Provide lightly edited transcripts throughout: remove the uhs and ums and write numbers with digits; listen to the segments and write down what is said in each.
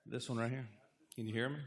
This one right here. Can you hear me?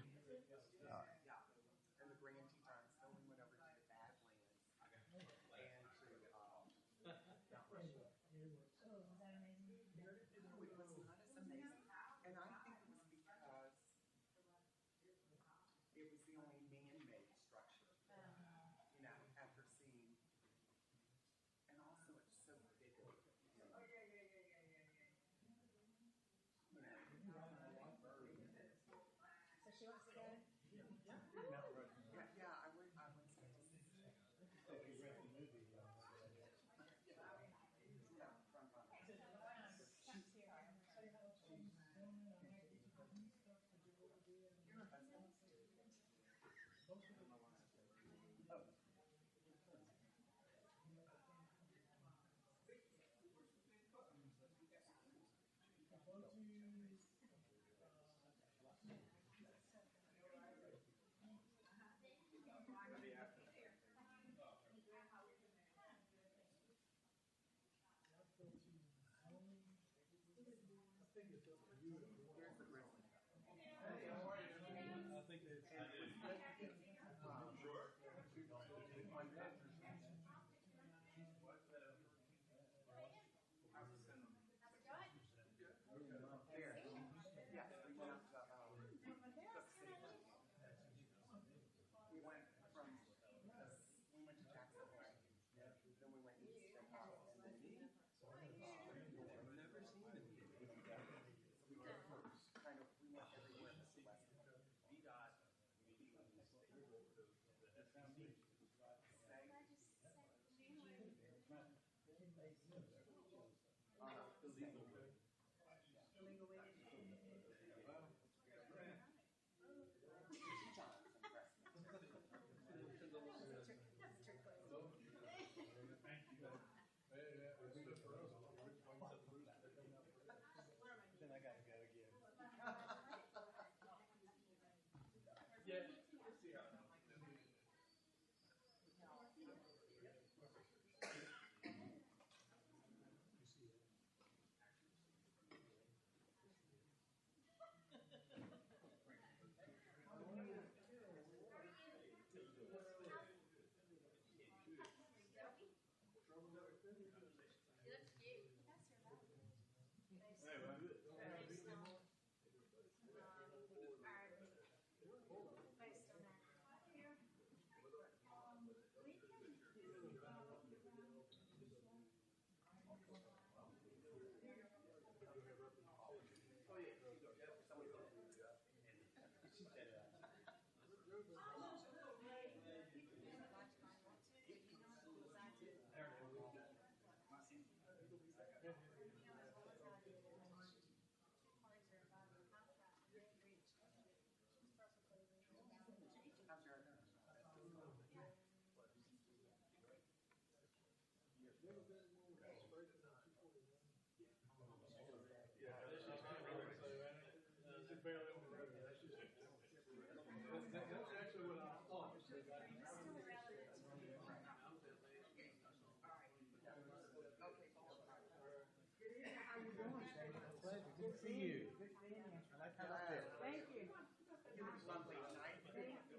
Good to see you. Good seeing you. I like how I feel. Thank you. It was lovely tonight. Thank you.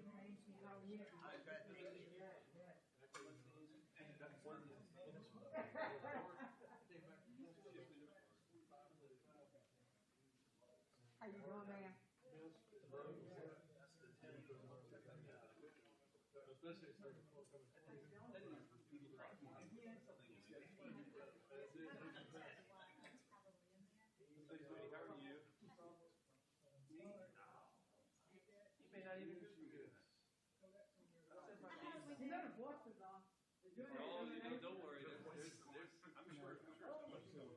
How are you? I'm good. Thank you. How you doing, man? You know the boss is on. Don't worry. I'm sure.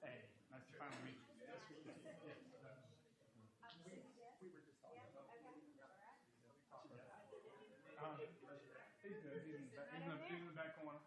Hey, nice to finally meet you. We were just talking. He's good. He's in the back, he's in the back corner.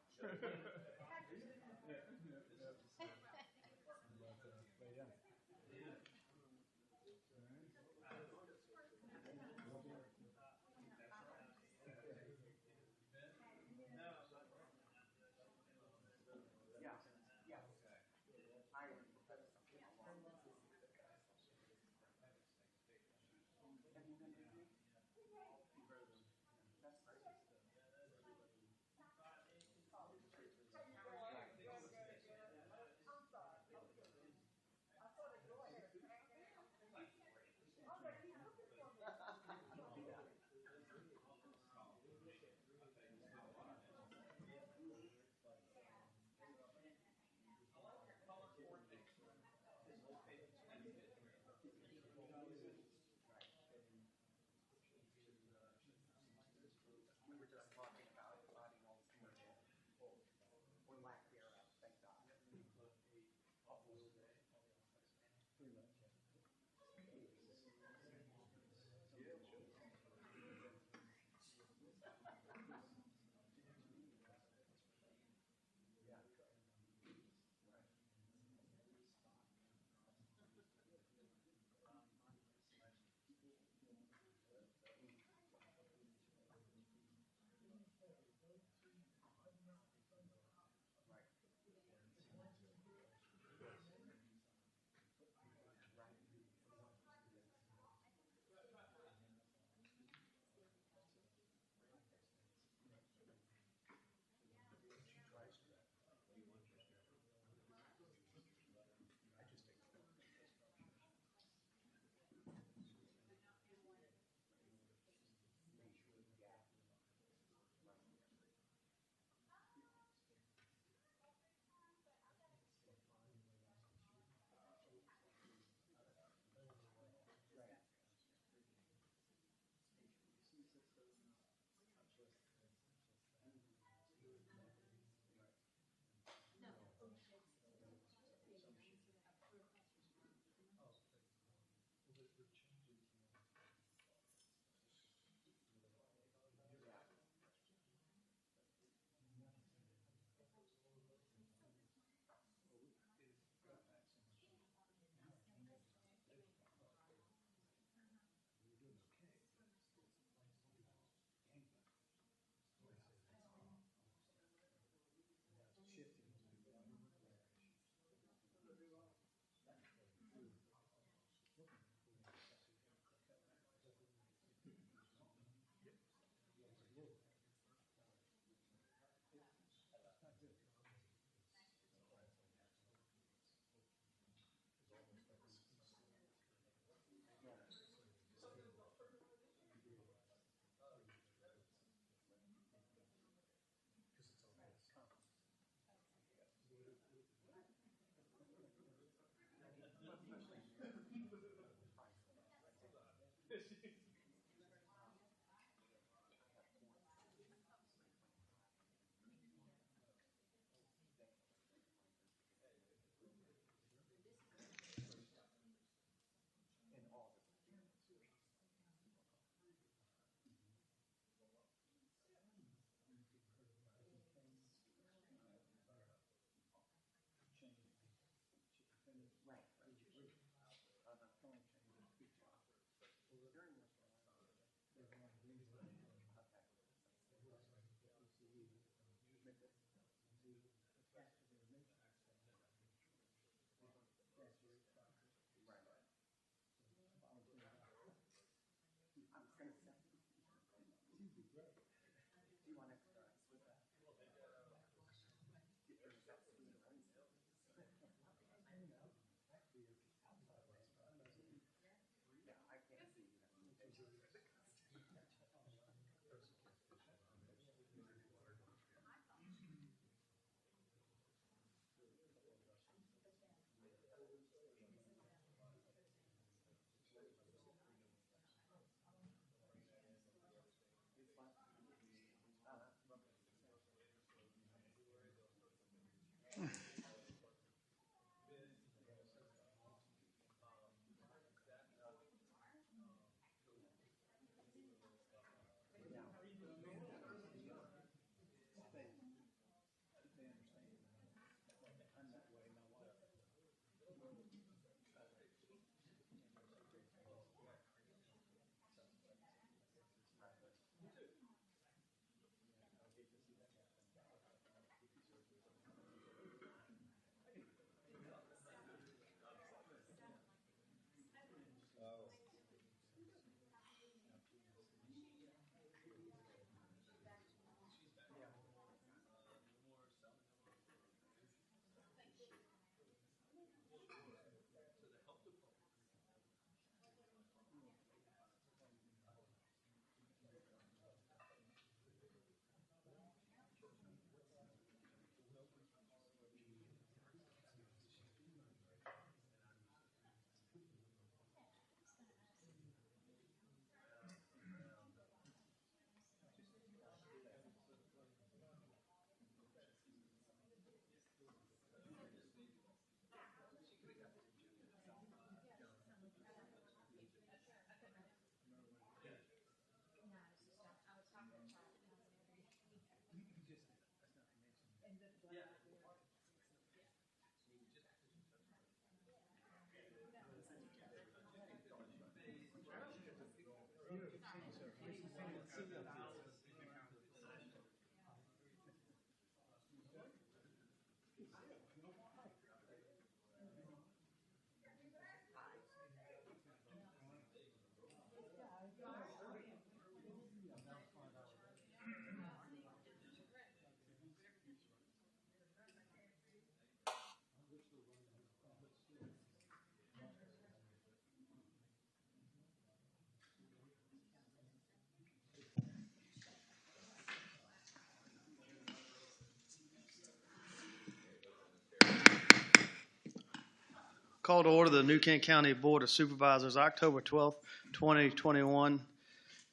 Call to order the New Kent County Board of Supervisors, October 12th, 2021,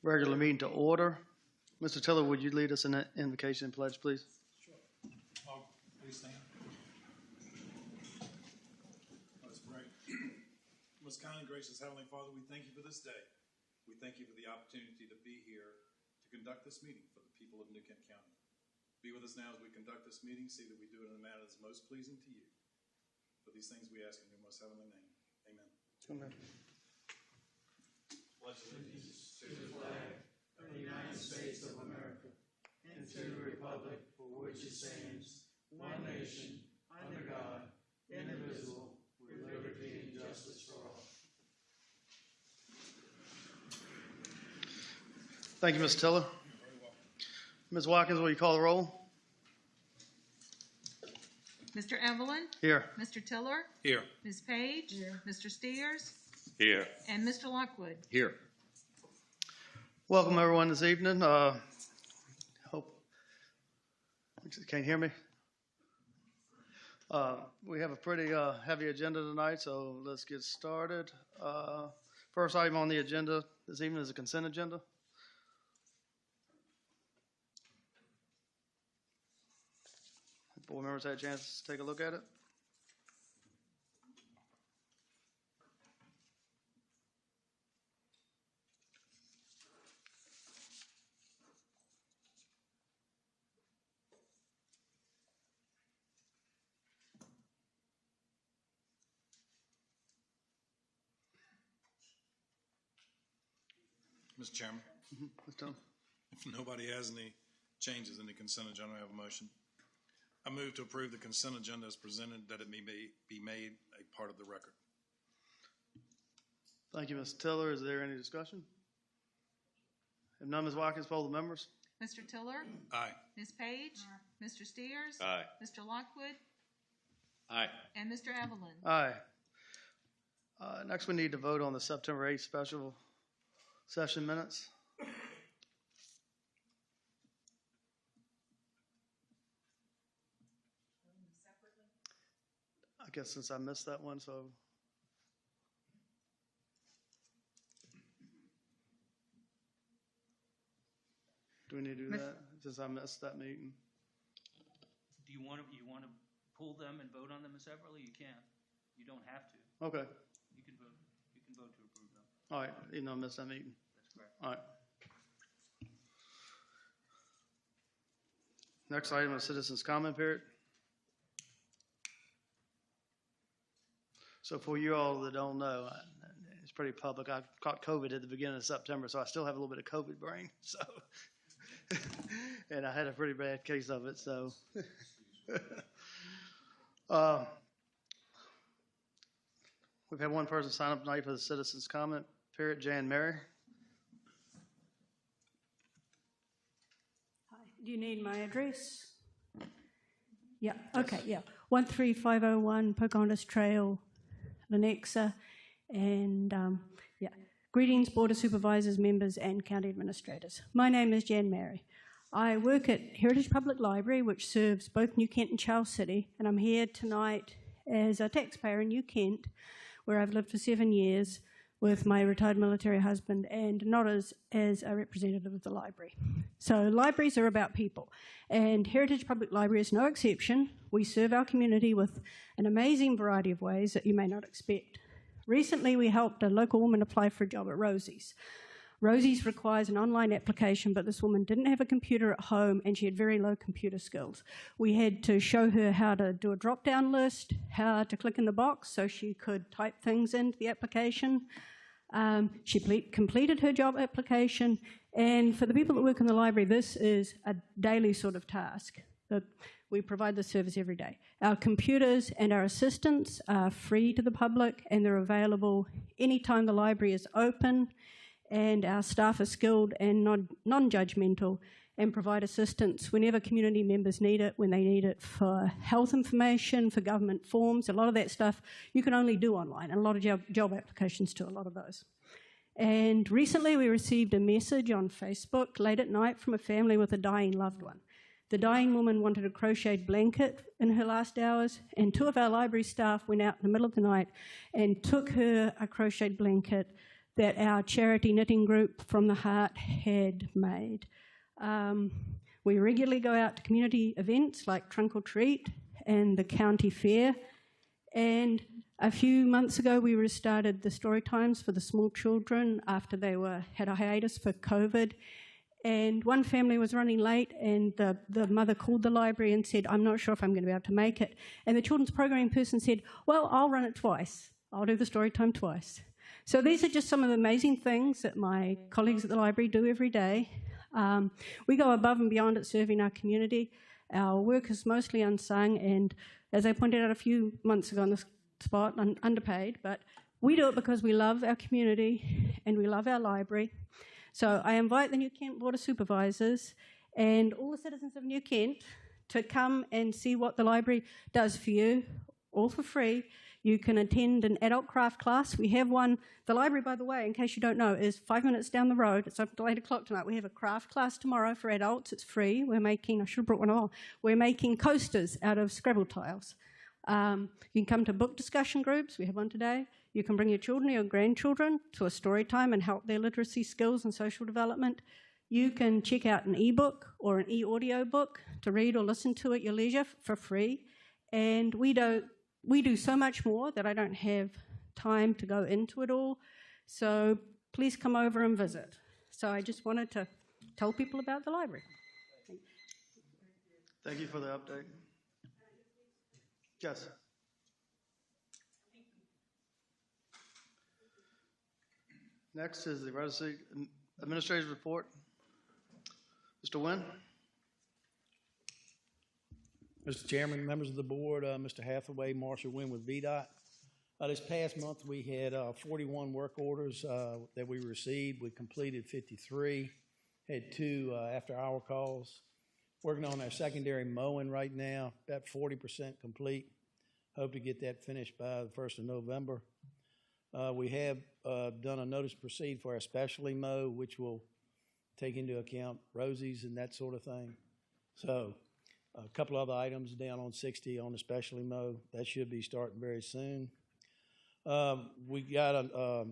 regular meeting to order. Mr. Tiller, would you lead us in that invocation and pledge, please? Please stand. Let us pray. Most kind and gracious Heavenly Father, we thank you for this day. We thank you for the opportunity to be here to conduct this meeting for the people of New Kent County. Be with us now as we conduct this meeting. See that we do it in a manner that is most pleasing to you. For these things we ask in your most heavenly name. Amen. Amen. Pledge allegiance to the flag of the United States of America and to the republic for which it stands, one nation, under God, indivisible, with liberty and justice for all. Thank you, Mr. Tiller. Ms. Watkins, will you call the roll? Mr. Evelyn? Here. Mr. Tiller? Here. Ms. Page? Here. Mr. Steers? Here. And Mr. Lockwood? Here. Welcome, everyone, this evening. Hope can't hear me. We have a pretty heavy agenda tonight, so let's get started. First item on the agenda this evening is a consent agenda. Board members had a chance to take a look at it. Mr. Chairman, Ms. Dunn. if nobody has any changes in the consent agenda, I have a motion. I move to approve the consent agenda as presented, that it may be made a part of the record. Thank you, Mr. Tiller. Is there any discussion? If none, Ms. Watkins, poll the members. Mr. Tiller? Aye. Ms. Page? Mr. Steers? Aye. Mr. Lockwood? Aye. And Mr. Evelyn? Aye. Next, we need to vote on the September 8th special session minutes. I guess since I missed that one, so. Do we need to do that since I missed that meeting? Do you want to pull them and vote on them separately? You can. You don't have to. Okay. You can vote to approve them. All right. Even though I missed that meeting. That's correct. All right. Next item is citizens' comment period. So for you all that don't know, it's pretty public. I caught COVID at the beginning of September, so I still have a little bit of COVID brain. So, and I had a pretty bad case of it. So, we've had one person sign up tonight for the citizens' comment period. Jan Mary. Hi. Do you need my address? Yeah. Okay. Yeah. 13501 Pocahontas Trail, Lenexa, and yeah. Greetings, Board of Supervisors, members, and county administrators. My name is Jan Mary. I work at Heritage Public Library, which serves both New Kent and Charles City, and I'm here tonight as a taxpayer in New Kent, where I've lived for 7 years with my retired military husband, and not as a representative of the library. So libraries are about people, and Heritage Public Library is no exception. We serve our community with an amazing variety of ways that you may not expect. Recently, we helped a local woman apply for a job at Rosie's. Rosie's requires an online application, but this woman didn't have a computer at home and she had very low computer skills. We had to show her how to do a drop-down list, how to click in the box so she could type things into the application. She completed her job application, and for the people that work in the library, this is a daily sort of task. We provide this service every day. Our computers and our assistants are free to the public, and they're available anytime the library is open, and our staff are skilled and non-judgmental and provide assistance whenever community members need it, when they need it for health information, for government forms. A lot of that stuff you can only do online, and a lot of job applications too, a lot of those. And recently we received a message on Facebook late at night from a family with a dying loved one. The dying woman wanted a crocheted blanket in her last hours, and two of our library staff went out in the middle of the night and took her a crocheted blanket that our charity knitting group From the Heart had made. We regularly go out to community events like Trunk or Treat and the county fair, and a few months ago we restarted the story times for the small children after they had a hiatus for COVID. And one family was running late, and the mother called the library and said, I'm not sure if I'm going to be able to make it. And the children's programming person said, well, I'll run it twice. I'll do the story time twice. So these are just some of the amazing things that my colleagues at the library do every day. We go above and beyond at serving our community. Our work is mostly unsung, and as I pointed out a few months ago on the spot, underpaid, but we do it because we love our community and we love our library. So I invite the New Kent Board of Supervisors and all the citizens of New Kent to come and see what the library does for you, all for free. You can attend an adult craft class. We have one. The library, by the way, in case you don't know, is 5 minutes down the road. It's open till 8 o'clock tonight. We have a craft class tomorrow for adults. It's free. We're making, I should have brought one along. We're making coasters out of Scrabble tiles. You can come to book discussion groups. We have one today. You can bring your children or your grandchildren to a story time and help their literacy skills and social development. You can check out an e-book or an e-audio book to read or listen to at your leisure for free. And we do so much more that I don't have time to go into it all. So please come over and visit. So I just wanted to tell people about the library. Thank you for the update. Yes. Next is the Registry Administrative Report. Mr. Wynn? Mr. Chairman, members of the board, Mr. Hathaway, Marshall Wynn with VDOT. This past month, we had 41 work orders that we received. We completed 53, had 2 after-hour calls. Working on our secondary mowing right now, about 40% complete. Hope to get that finished by the 1st of November. We have done a notice to proceed for our specialty mow, which will take into account rosies and that sort of thing. So a couple other items down on 60 on the specialty mow. That should be starting very soon. We got a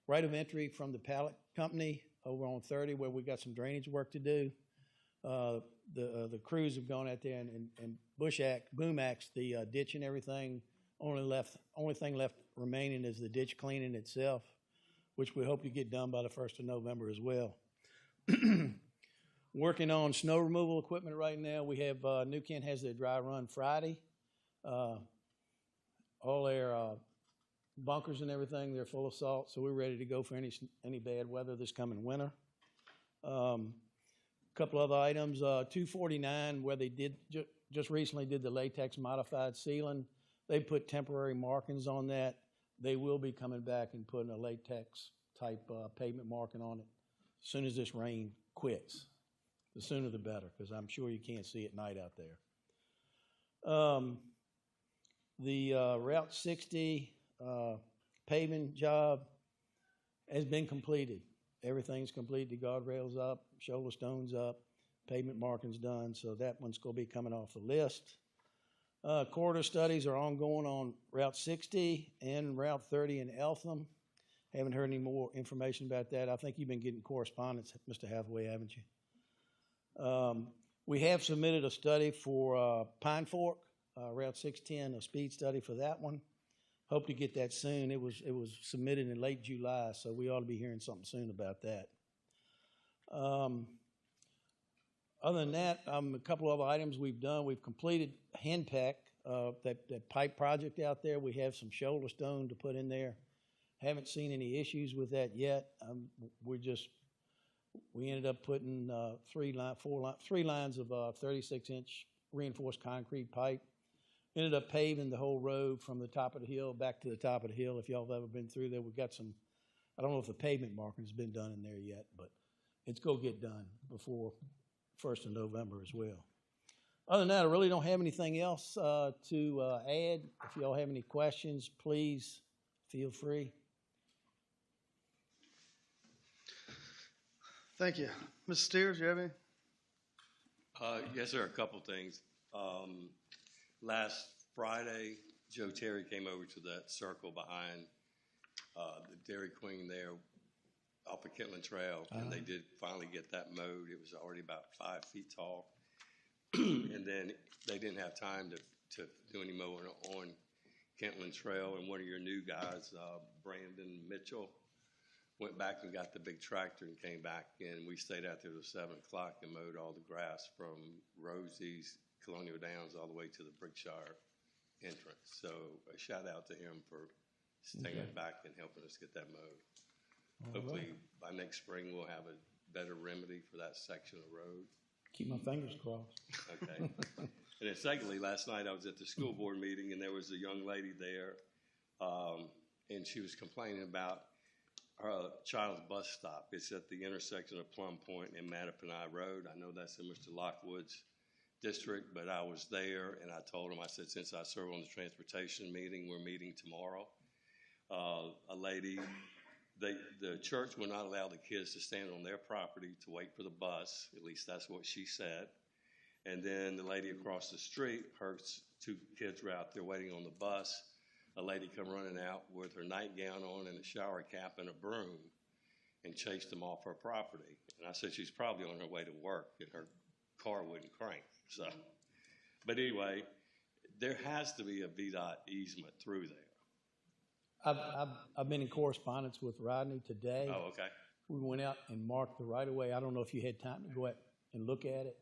right of entry from the pallet company over on 30 where we got some drainage work to do. The crews have gone out there and boom axed the ditch and everything. Only thing left remaining is the ditch cleaning itself, which we hope to get done by the 1st of November as well. Working on snow removal equipment right now. We have New Kent has their dry run Friday. All their bunkers and everything, they're full of salt, so we're ready to go for any bad weather this coming winter. Couple other items, 249, where they did just recently did the latex modified sealing. They put temporary markings on that. They will be coming back and putting a latex type pavement marking on it as soon as this rain quits. The sooner the better, because I'm sure you can't see at night out there. The Route 60 paving job has been completed. Everything's complete. The guardrails up, shoulder stones up, pavement markings done, so that one's going to be coming off the list. Corridor studies are ongoing on Route 60 and Route 30 in Eltham. Haven't heard any more information about that. I think you've been getting correspondence, Mr. Hathaway, haven't you? We have submitted a study for Pine Fork, Route 610, a speed study for that one. Hope to get that soon. It was submitted in late July, so we ought to be hearing something soon about that. Other than that, a couple of other items we've done. We've completed Henpeck, that pipe project out there. We have some shoulder stone to put in there. Haven't seen any issues with that yet. We ended up putting 3 lines of 36-inch reinforced concrete pipe. Ended up paving the whole road from the top of the hill back to the top of the hill. If y'all have ever been through there, we've got some, I don't know if the pavement marking's been done in there yet, but it's going to get done before 1st of November as well. Other than that, I really don't have anything else to add. If y'all have any questions, please feel free. Thank you. Mr. Steers, you have any? Yes, sir. A couple things. Last Friday, Joe Terry came over to that circle behind the Dairy Queen there off of Kentland Trail, and they did finally get that mowed. It was already about 5 feet tall. And then they didn't have time to do any mowing on Kentland Trail, and one of your new guys, Brandon Mitchell, went back and got the big tractor and came back, and we stayed out there till 7 o'clock and mowed all the grass from Rosie's, Colonial Downs, all the way to the Brickshire entrance. So a shout out to him for staying back and helping us get that mowed. Hopefully by next spring we'll have a better remedy for that section of road. Keep my fingers crossed. Okay. And then secondly, last night I was at the school board meeting and there was a young lady there, and she was complaining about her child's bus stop. It's at the intersection of Plum Point and Mattapani Road. I know that's in Mr. Lockwood's district, but I was there and I told him, I said, since I serve on the transportation meeting, we're meeting tomorrow. A lady, the church will not allow the kids to stand on their property to wait for the bus. At least that's what she said. And then the lady across the street, her 2 kids were out there waiting on the bus. A lady come running out with her nightgown on and a shower cap and a broom and chased them off her property. And I said she's probably on her way to work and her car wouldn't crank. So, but anyway, there has to be a VDOT easement through there. I've been in correspondence with Rodney today. Oh, okay. We went out and marked the right-of-way. I don't know if you had time to go out and look at it.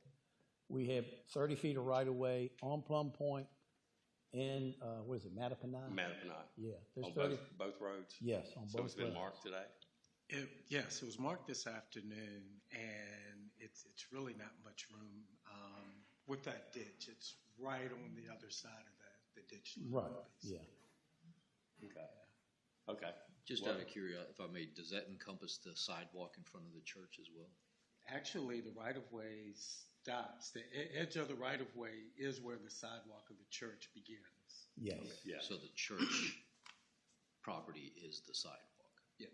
We have 30 feet of right-of-way on Plum Point and, what is it, Mattapani? Mattapani. Yeah. There's On 30, both roads? yes, on So both it's been roads. marked today? Yes, it was marked this afternoon, and it's really not much room. with that ditch. It's right on the other side of the ditch. Right, yeah. Okay. Okay. Just out of curiosity, if I may, does that encompass the sidewalk in front of the church as well? Actually, the right-of-way stops. The edge of the right-of-way is where the sidewalk of the church begins. Yes. Yeah. So the church property is the sidewalk? Yes.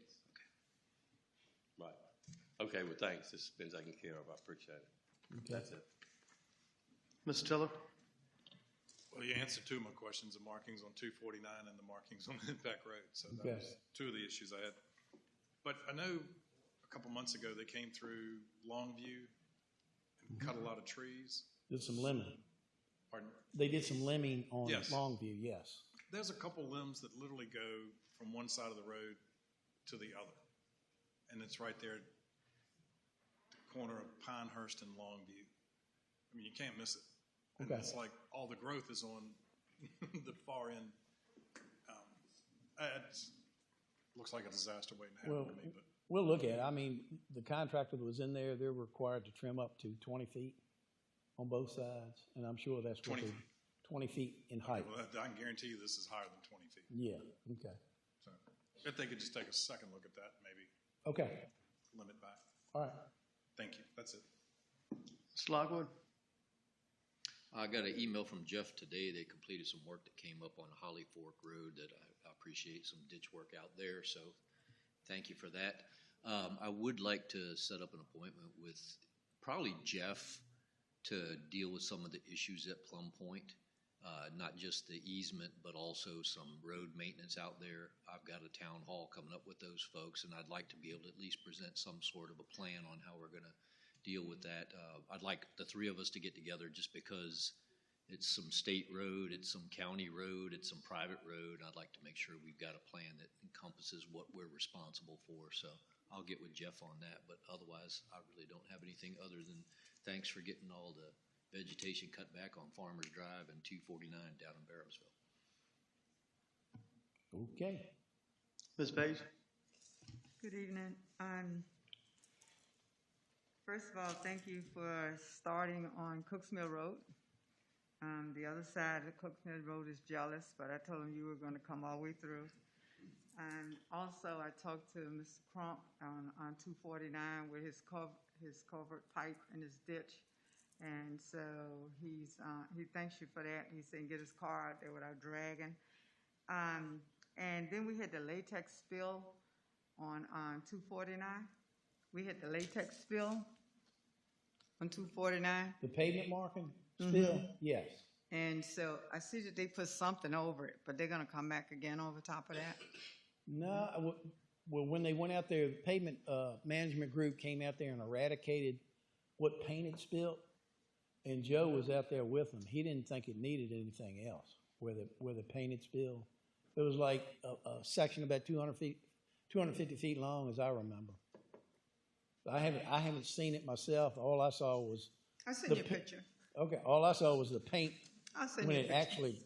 Right. Okay, well, thanks. This has been taken care of. I appreciate it. Okay. That's it. Mr. Tiller? Well, you answered two of my questions, the markings on 249 and the markings on Impact Road. So that Okay. was two of the issues I had. But I know a couple months ago they came through Longview and cut a lot of trees. Did some limbing. Pardon? They did some limbing on Yes. Longview, yes. There's a couple limbs that literally go from one side of the road to the other. And it's right there at the corner of Pinehurst and Longview. I mean, you can't miss it. And Okay. it's like all the growth is on the far end. It looks like a disaster waiting to happen Well, to me, but we'll look at it. I mean, the contractor that was in there, they're required to trim up to 20 feet on both sides, and I'm sure that's what 20 they, 20 feet in height. well, I can guarantee you this is higher than 20 feet. Yeah, okay. So if they could just take a second look at that, maybe Okay, limit back. all right. Thank you. That's it. Mr. Lockwood? I got an email from Jeff today. They completed some work that came up on Holly Fork Road that I appreciate, some ditch work out there, so thank you for that. I would like to set up an appointment with probably Jeff to deal with some of the issues at Plum Point, not just the easement, but also some road maintenance out there. I've got a town hall coming up with those folks, and I'd like to be able to at least present some sort of a plan on how we're going to deal with that. I'd like the three of us to get together just because it's some state road, it's some county road, it's some private road. I'd like to make sure we've got a plan that encompasses what we're responsible for. So I'll get with Jeff on that, but otherwise I really don't have anything other than thanks for getting all the vegetation cut back on Farmers Drive and 249 down in Barrowsville. Okay. Ms. Page? Good evening. First of all, thank you for starting on Cooks Mill Road. The other side of Cooks Mill Road is jealous, but I told them you were going to come all the way through. And also, I talked to Mr. Crump on 249 with his culvert pipe and his ditch. And so he thanks you for that. He said get his car out there without dragging. And then we had the latex spill on 249. We had the latex spill on 249. The pavement marking still? Yes. And so I see that they put something over it, but they're going to come back again over top of that. No, well, when they went out there, the pavement management group came out there and eradicated what paint had spilled, and Joe was out there with them. He didn't think it needed anything else where the paint had spilled. It was like a section about 250 feet long, as I remember. I haven't seen it myself. All I saw was I'll send you a picture. Okay, all I saw was the paint I'll send when you a it picture. actually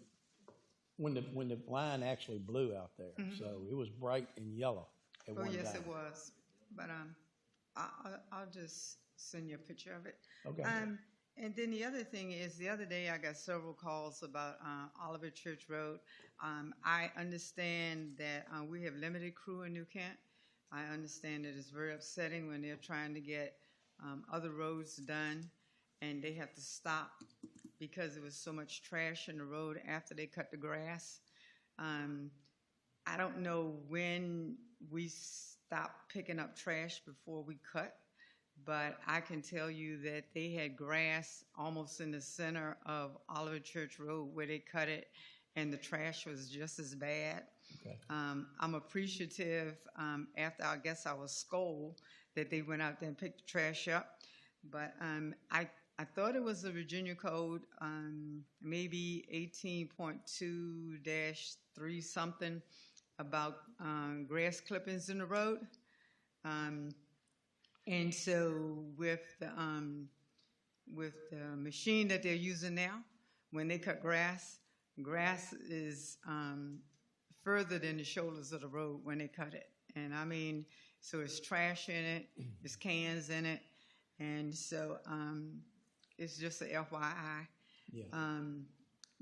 when the line actually blew out there. So it was bright and yellow at one yes, time. it was. But I'll just send you a picture of it. Okay. And then the other thing is, the other day I got several calls about Oliver Church Road. I understand that we have limited crew in New Kent. I understand that it's very upsetting when they're trying to get other roads done and they have to stop because there was so much trash in the road after they cut the grass. I don't know when we stop picking up trash before we cut, but I can tell you that they had grass almost in the center of Oliver Church Road where they cut it, and the trash was just as bad. Okay. I'm appreciative after I guess I was scolded that they went out there and picked the trash up, but I thought it was the Virginia Code, maybe 18.2-3 something about grass clippings in the road. And so with the machine that they're using now, when they cut grass is further than the shoulders of the road when they cut it. And I mean, so it's trash in it, there's cans in it, and so it's just a FYI. Yeah.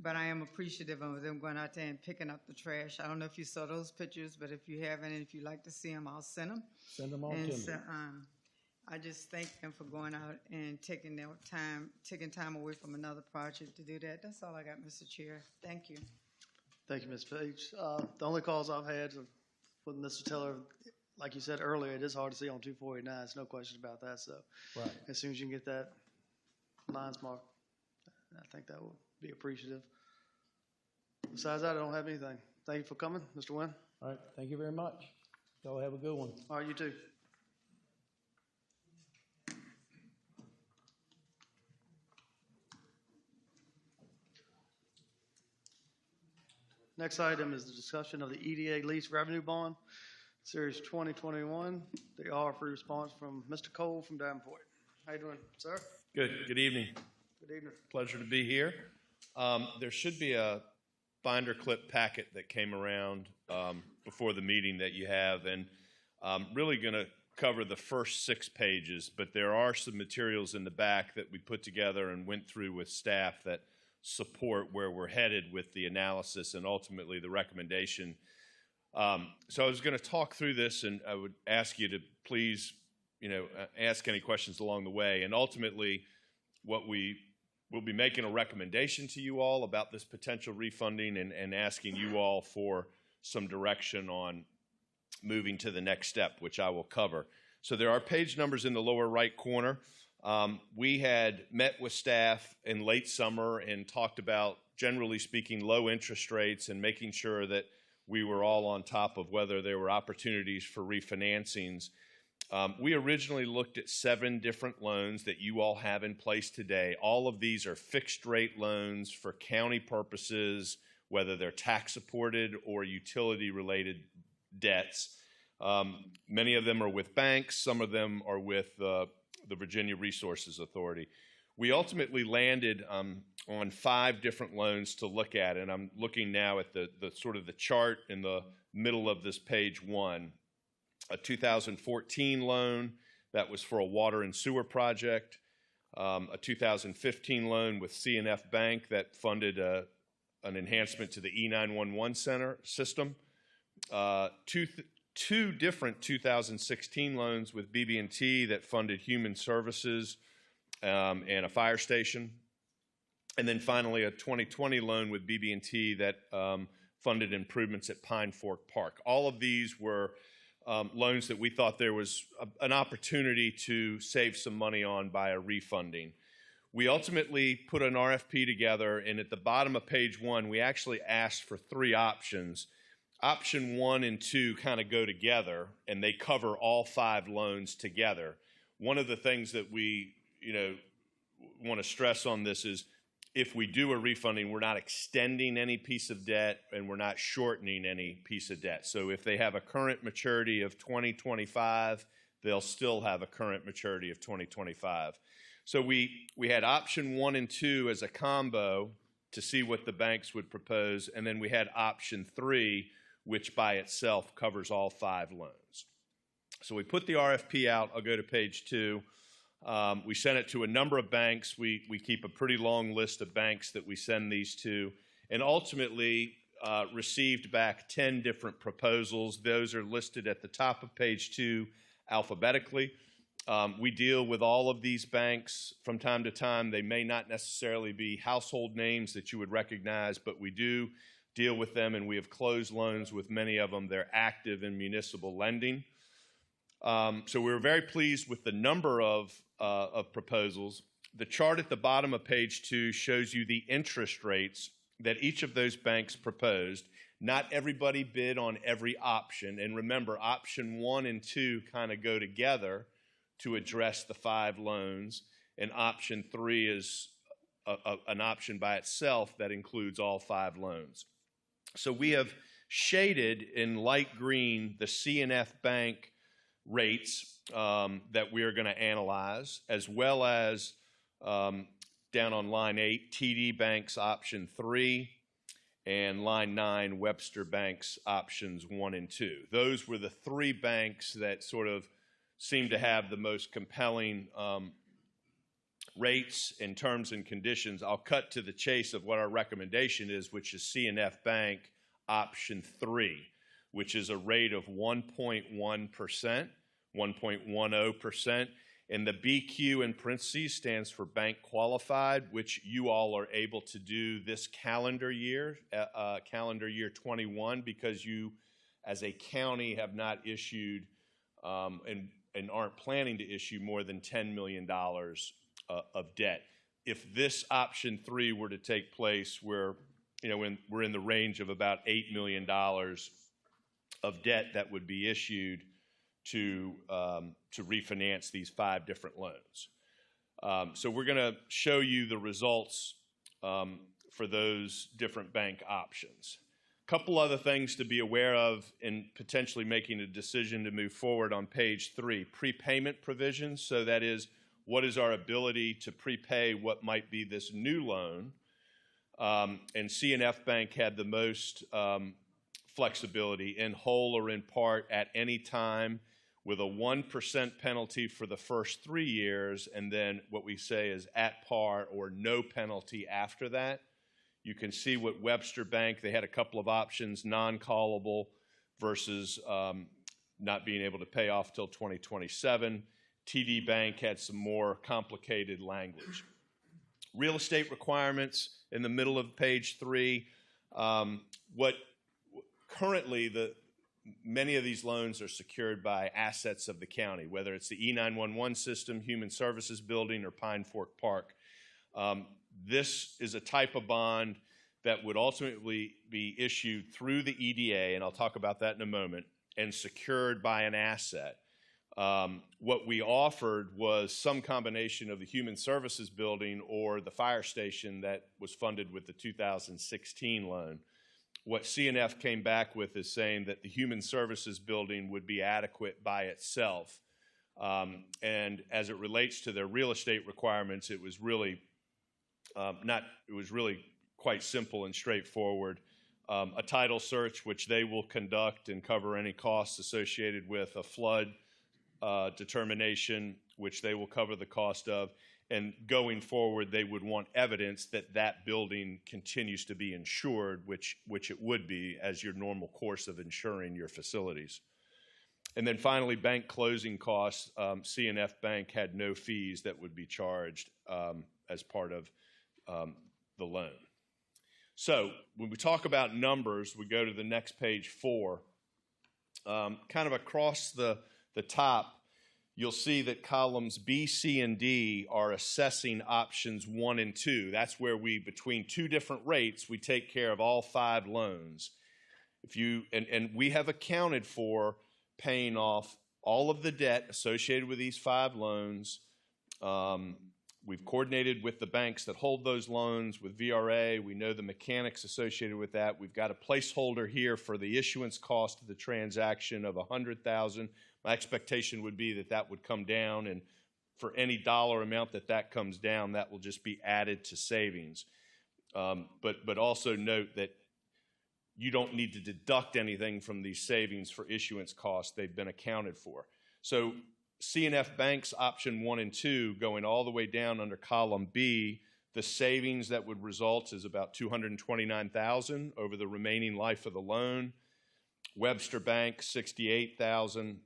But I am appreciative of them going out there and picking up the trash. I don't know if you saw those pictures, but if you haven't, and if you'd like to see them, I'll send them. Send them on And to me. so, I just thank them for going out and taking time away from another project to do that. That's all I got, Mr. Chair. Thank you. Thank you, Ms. Page. The only calls I've had with Mr. Tiller, like you said earlier, it is hard to see on 249. There's no question about that. So Right. as soon as you can get that lines marked, I think that will be appreciative. Besides that, I don't have anything. Thank you for coming, Mr. Wynn. All right, thank you very much. Y'all have a good one. All right, you too. Next item is the discussion of the EDA lease revenue bond, Series 2021. The offer response from Mr. Cole from Davenport. How you doing, sir? Good evening. Good evening. Pleasure to be here. There should be a binder clip packet that came around before the meeting that you have, and I'm really going to cover the first 6 pages, but there are some materials in the back that we put together and went through with staff that support where we're headed with the analysis and ultimately the recommendation. So I was going to talk through this, and I would ask you to please, ask any questions along the way. And ultimately, we'll be making a recommendation to you all about this potential refunding and asking you all for some direction on moving to the next step, which I will cover. So there are page numbers in the lower right corner. We had met with staff in late summer and talked about, generally speaking, low interest rates and making sure that we were all on top of whether there were opportunities for refinancings. We originally looked at 7 different loans that you all have in place today. All of these are fixed rate loans for county purposes, whether they're tax supported or utility related debts. Many of them are with banks. Some of them are with the Virginia Resources Authority. We ultimately landed on 5 different loans to look at, and I'm looking now at the sort of the chart in the middle of this page 1. A 2014 loan that was for a water and sewer project, a 2015 loan with C&F Bank that funded an enhancement to the E911 center system, two different 2016 loans with BB&T that funded human services and a fire station, and then finally a 2020 loan with BB&T that funded improvements at Pine Fork Park. All of these were loans that we thought there was an opportunity to save some money on by a refunding. We ultimately put an RFP together, and at the bottom of page 1, we actually asked for 3 options. Option 1 and 2 kind of go together, and they cover all 5 loans together. One of the things that we, want to stress on this is if we do a refunding, we're not extending any piece of debt and we're not shortening any piece of debt. So if they have a current maturity of 2025, they'll still have a current maturity of 2025. So we had option 1 and 2 as a combo to see what the banks would propose, and then we had option 3, which by itself covers all 5 loans. So we put the RFP out. I'll go to page 2. We sent it to a number of banks. We keep a pretty long list of banks that we send these to, and ultimately received back 10 different proposals. Those are listed at the top of page 2 alphabetically. We deal with all of these banks from time to time. They may not necessarily be household names that you would recognize, but we do deal with them, and we have closed loans with many of them. They're active in municipal lending. So we were very pleased with the number of proposals. The chart at the bottom of page 2 shows you the interest rates that each of those banks proposed. Not everybody bid on every option. And remember, option 1 and 2 kind of go together to address the 5 loans. And option 3 is an option by itself that includes all 5 loans. So we have shaded in light green the C&F Bank rates that we are going to analyze, as well as down on line 8, TD Bank's option 3, and line 9, Webster Bank's options 1 and 2. Those were the 3 banks that sort of seemed to have the most compelling rates and terms and conditions, I'll cut to the chase of what our recommendation is, which is C&F Bank option 3, which is a rate of 1.1%, 1.10%. And the BQ in parentheses stands for bank qualified, which you all are able to do this calendar year 21, because you, as a county, have not issued and aren't planning to issue more than $10 million of debt. If this option 3 were to take place, we're in the range of about $8 million of debt that would be issued to refinance these 5 different loans. So we're going to show you the results for those different bank options. A couple other things to be aware of in potentially making a decision to move forward on page 3. Prepayment provisions, so that is, what is our ability to prepay what might be this new loan? And C&F Bank had the most flexibility, in whole or in part, at any time, with a 1% penalty for the first 3 years, and then what we say is at par or no penalty after that. You can see what Webster Bank, they had a couple of options, non-callable versus not being able to pay off till 2027. TD Bank had some more complicated language. Real estate requirements in the middle of page 3. What currently many of these loans are secured by assets of the county, whether it's the E911 system, Human Services Building, or Pine Fork Park. This is a type of bond that would ultimately be issued through the EDA, and I'll talk about that in a moment, and secured by an asset. What we offered was some combination of the Human Services Building or the fire station that was funded with the 2016 loan. What C&F came back with is saying that the Human Services Building would be adequate by itself. And as it relates to their real estate requirements, it was really quite simple and straightforward. A title search, which they will conduct and cover any costs associated with a flood determination, which they will cover the cost of. And going forward, they would want evidence that that building continues to be insured, which it would be as your normal course of insuring your facilities. And then finally, bank closing costs. C&F Bank had no fees that would be charged as part of the loan. So when we talk about numbers, we go to the next page 4. Kind of across the top, you'll see that columns B, C, and D are assessing options 1 and 2. That's where we, between 2 different rates, we take care of all 5 loans. And we have accounted for paying off all of the debt associated with these 5 loans. We've coordinated with the banks that hold those loans, with VRA. We know the mechanics associated with that. We've got a placeholder here for the issuance cost of the transaction of $100,000. My expectation would be that that would come down, and for any dollar amount that comes down, that will just be added to savings. But also note that you don't need to deduct anything from these savings for issuance costs. They've been accounted for. So C&F Bank's option 1 and 2, going all the way down under column B, the savings that would result is about $229,000 over the remaining life of the loan. Webster Bank, $68,000.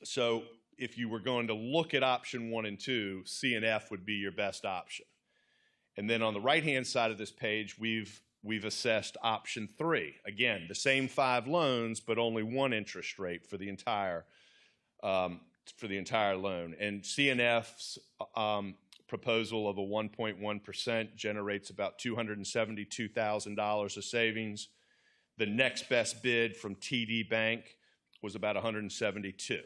So if you were going to look at option 1 and 2, C&F would be your best option. And then on the right-hand side of this page, we've assessed option 3. Again, the same 5 loans, but only 1 interest rate for the entire loan. And C&F's proposal of a 1.1% generates about $272,000 of savings. The next best bid from TD Bank was about $172,000.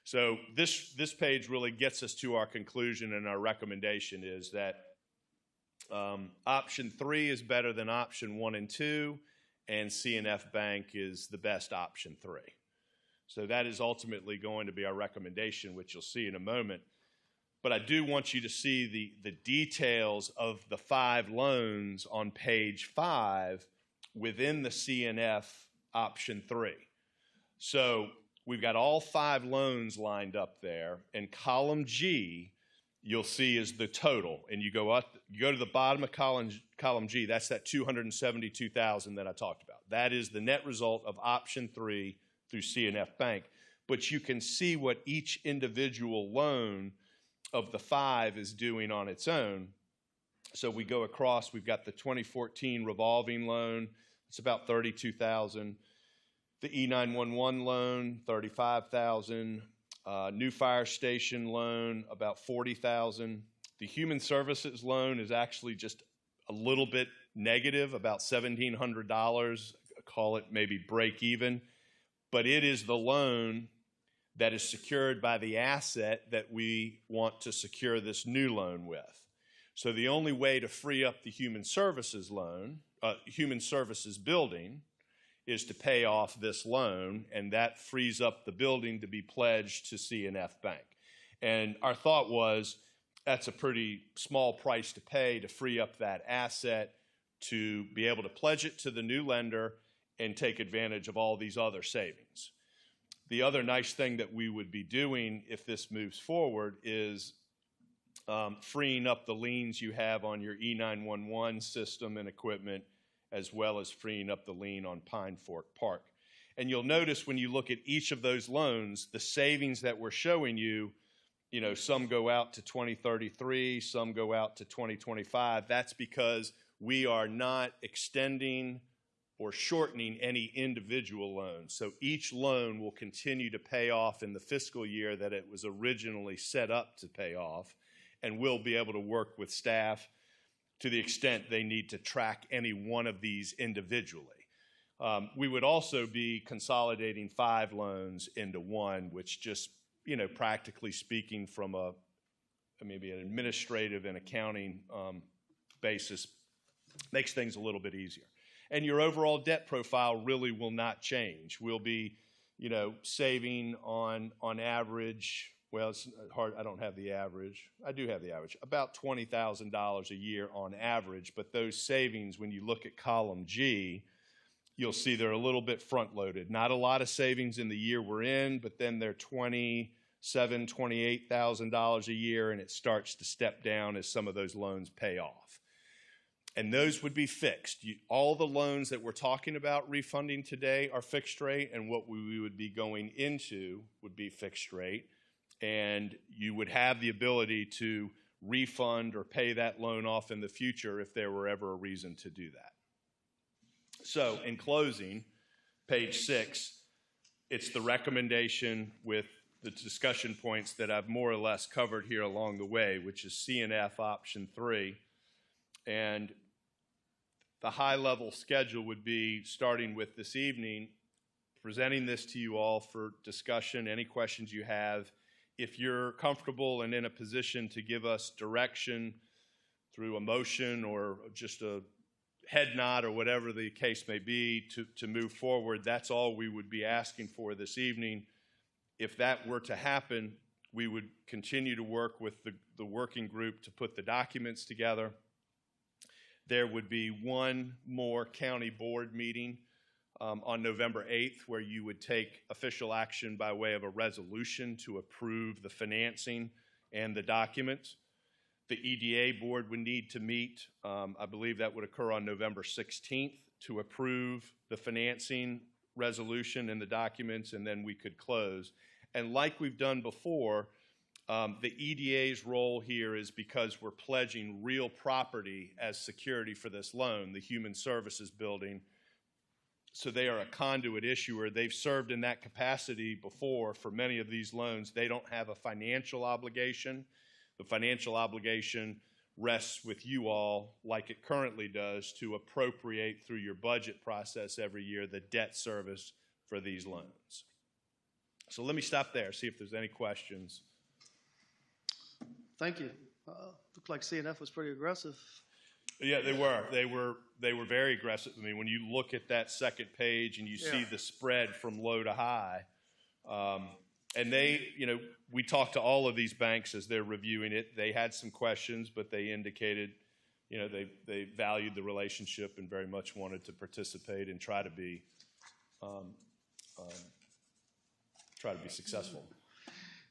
So this page really gets us to our conclusion, and our recommendation is that option 3 is better than option 1 and 2, and C&F Bank is the best option 3. So that is ultimately going to be our recommendation, which you'll see in a moment. But I do want you to see the details of the 5 loans on page 5 within the C&F option 3. So we've got all 5 loans lined up there, and column G you'll see is the total, and you go up, you go to the bottom of column G. That's that $272,000 that I talked about. That is the net result of option 3 through C&F Bank. But you can see what each individual loan of the 5 is doing on its own. So we go across. We've got the 2014 revolving loan. It's about $32,000. The E911 loan, $35,000. New fire station loan, about $40,000. The human services loan is actually just a little bit negative, about $1,700. Call it maybe break even. But it is the loan that is secured by the asset that we want to secure this new loan with. So the only way to free up the human services loan, human services building, is to pay off this loan, and that frees up the building to be pledged to C&F Bank. And our thought was that's a pretty small price to pay to free up that asset to be able to pledge it to the new lender and take advantage of all these other savings. The other nice thing that we would be doing if this moves forward is freeing up the liens you have on your E911 system and equipment, as well as freeing up the lien on Pine Fork Park. And you'll notice when you look at each of those loans, the savings that we're showing you, you know, some go out to 2033, some go out to 2025. That's because we are not extending or shortening any individual loans. So each loan will continue to pay off in the fiscal year that it was originally set up to pay off, and we'll be able to work with staff to the extent they need to track any one of these individually. We would also be consolidating 5 loans into one, which just, you know, practically speaking from a maybe an administrative and accounting basis, makes things a little bit easier. And your overall debt profile really will not change. We'll be, you know, saving on average, well, it's hard, I don't have the average. I do have the average, about $20,000 a year on average. But those savings, when you look at column G, you'll see they're a little bit front-loaded. Not a lot of savings in the year we're in, but then they're $27,000, $28,000 a year, and it starts to step down as some of those loans pay off. And those would be fixed. All the loans that we're talking about refunding today are fixed rate, and what we would be going into would be fixed rate. And you would have the ability to refund or pay that loan off in the future if there were ever a reason to do that. So in closing, page 6, it's the recommendation with the discussion points that I've more or less covered here along the way, which is C&F option 3. And the high-level schedule would be starting with this evening, presenting this to you all for discussion, any questions you have. If you're comfortable and in a position to give us direction through a motion or just a head nod or whatever the case may be to move forward, that's all we would be asking for this evening. If that were to happen, we would continue to work with the working group to put the documents together. There would be one more county board meeting on November 8th where you would take official action by way of a resolution to approve the financing and the documents. The EDA board would need to meet, I believe that would occur on November 16th, to approve the financing resolution and the documents, and then we could close. And like we've done before, the EDA's role here is because we're pledging real property as security for this loan, the Human Services Building. So they are a conduit issuer. They've served in that capacity before for many of these loans. They don't have a financial obligation. The financial obligation rests with you all, like it currently does, to appropriate through your budget process every year the debt service for these loans. So let me stop there, see if there's any questions. Thank you. Looked like C&F was pretty aggressive. Yeah, they were. They were very aggressive. I mean, when you look at that second page and you see the spread from low to high, and they, you know, we talked to all of these banks as they're reviewing it. They had some questions, but they indicated, you know, they valued the relationship and very much wanted to participate and try to be successful.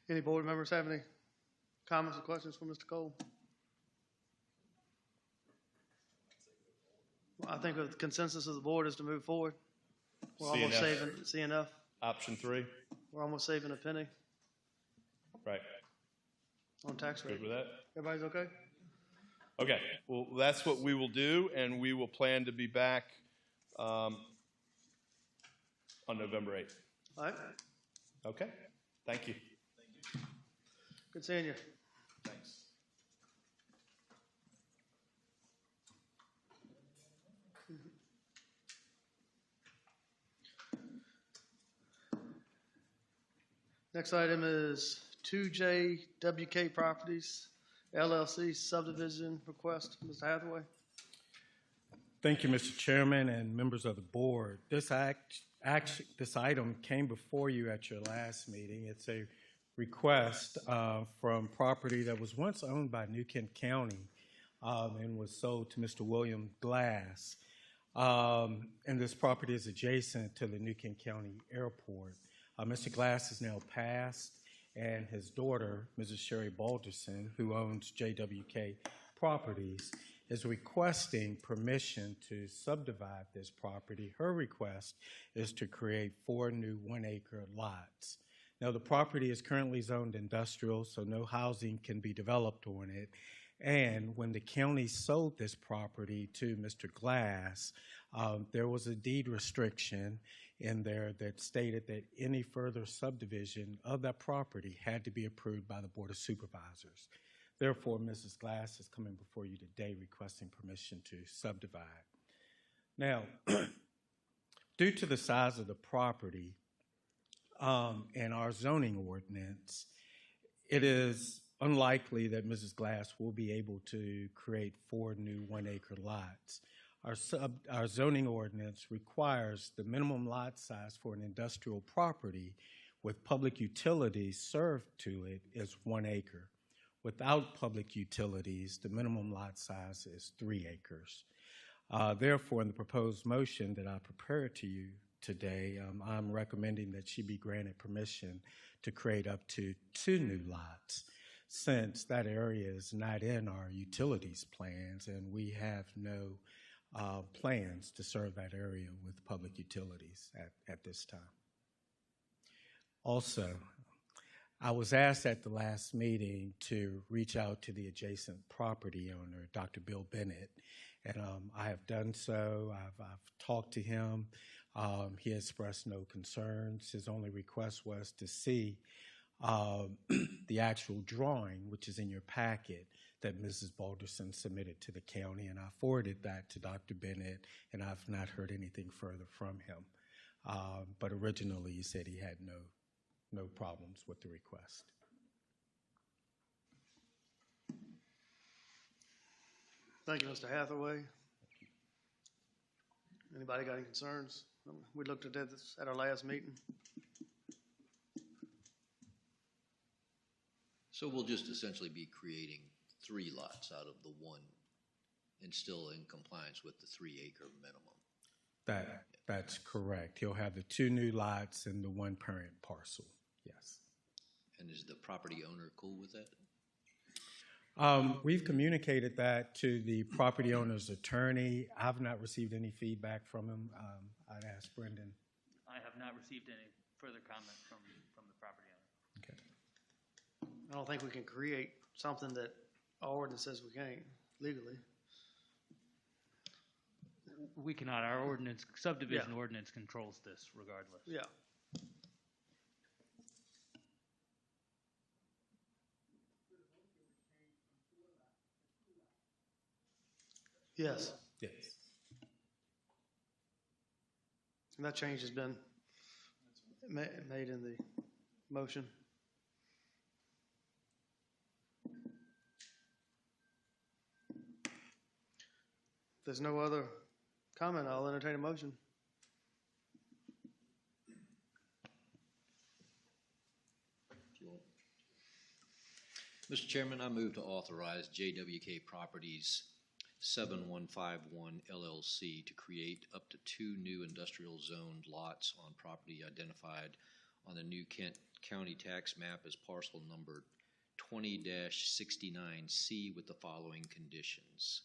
Any board members have any Comments or questions for Mr. Cole? Well, I think the consensus of the board is to move forward. We're almost CNF. saving, CNF, Option 3, we're almost saving a penny right. on tax rate. Good with that? Everybody's okay? Okay, well, that's what we will do, and we will plan to be back on November 8th. All right, Okay, thank you. good seeing you. Thanks. Next item is 2JWK Properties LLC subdivision request. Mr. Hathaway? Thank you, Mr. Chairman and members of the board. This item came before you at your last meeting. It's a request from property that was once owned by New Kent County and was sold to Mr. William Glass. And this property is adjacent to the New Kent County Airport. Mr. Glass is now passed, and his daughter, Mrs. Sherry Balderson, who owns JWK Properties, is requesting permission to subdivide this property. Her request is to create 4 new 1-acre lots. Now, the property is currently zoned industrial, so no housing can be developed on it. And when the county sold this property to Mr. Glass, there was a deed restriction in there that stated that any further subdivision of that property had to be approved by the Board of Supervisors. Therefore, Mrs. Glass is coming before you today requesting permission to subdivide. Now, due to the size of the property and our zoning ordinance, it is unlikely that Mrs. Glass will be able to create 4 new 1-acre lots. Our zoning ordinance requires the minimum lot size for an industrial property with public utilities served to it is 1 acre. Without public utilities, the minimum lot size is 3 acres. Therefore, in the proposed motion that I prepared to you today, I'm recommending that she be granted permission to create up to 2 new lots, since that area is not in our utilities plans and we have no plans to serve that area with public utilities at this time. Also, I was asked at the last meeting to reach out to the adjacent property owner, Dr. Bill Bennett, and I have done so. I've talked to him. He expressed no concerns. His only request was to see the actual drawing, which is in your packet, that Mrs. Balderson submitted to the county, and I forwarded that to Dr. Bennett, and I've not heard anything further from him. But originally, he said he had no problems with the request. Thank you, Mr. Hathaway. Anybody got any concerns? We looked at this at our last meeting. So we'll just essentially be creating 3 lots out of the 1 and still in compliance with the 3-acre minimum. That's correct. He'll have the 2 new lots and the 1 parent parcel, yes. And is the property owner cool with that? We've communicated that to the property owner's attorney. I've not received any feedback from him. I'd ask Brendan. I have not received any further comment from the property owner. Okay. I don't think we can create something that our ordinance says we can't legally. We cannot, our ordinance, subdivision ordinance controls this regardless. Yeah. Yes. Yes. And that change has been made in the motion. If there's no other comment, I'll entertain a motion. Mr. Chairman, I move to authorize JWK Properties 7151 LLC to create up to 2 new industrial zoned lots on property identified on the New Kent County tax map as parcel number 20-69C with the following conditions.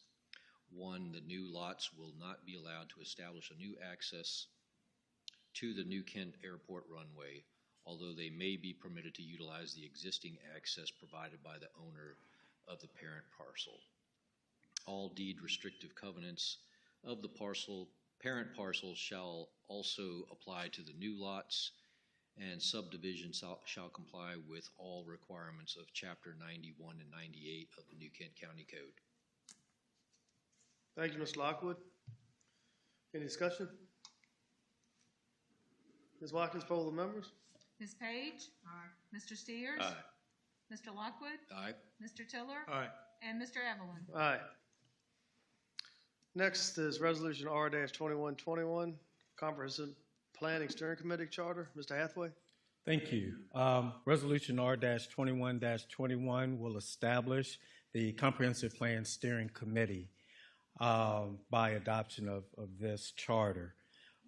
1, the new lots will not be allowed to establish a new access to the New Kent Airport runway, although they may be permitted to utilize the existing access provided by the owner of the parent parcel. All deed restrictive covenants of the parent parcel shall also apply to the new lots, and subdivision shall comply with all requirements of Chapter 91 and 98 of the New Kent County Code. Thank you, Mr. Lockwood. Any discussion? Ms. Watkins, poll the members. Ms. Page? Aye. Mr. Steers? Aye. Mr. Lockwood? Aye. Mr. Tiller? Aye. And Mr. Evelyn? Aye. Next is Resolution R-2121, Comprehensive Planning Steering Committee Charter. Mr. Hathaway. Thank you. Resolution R-2121 will establish the Comprehensive Plan Steering Committee by adoption of this charter.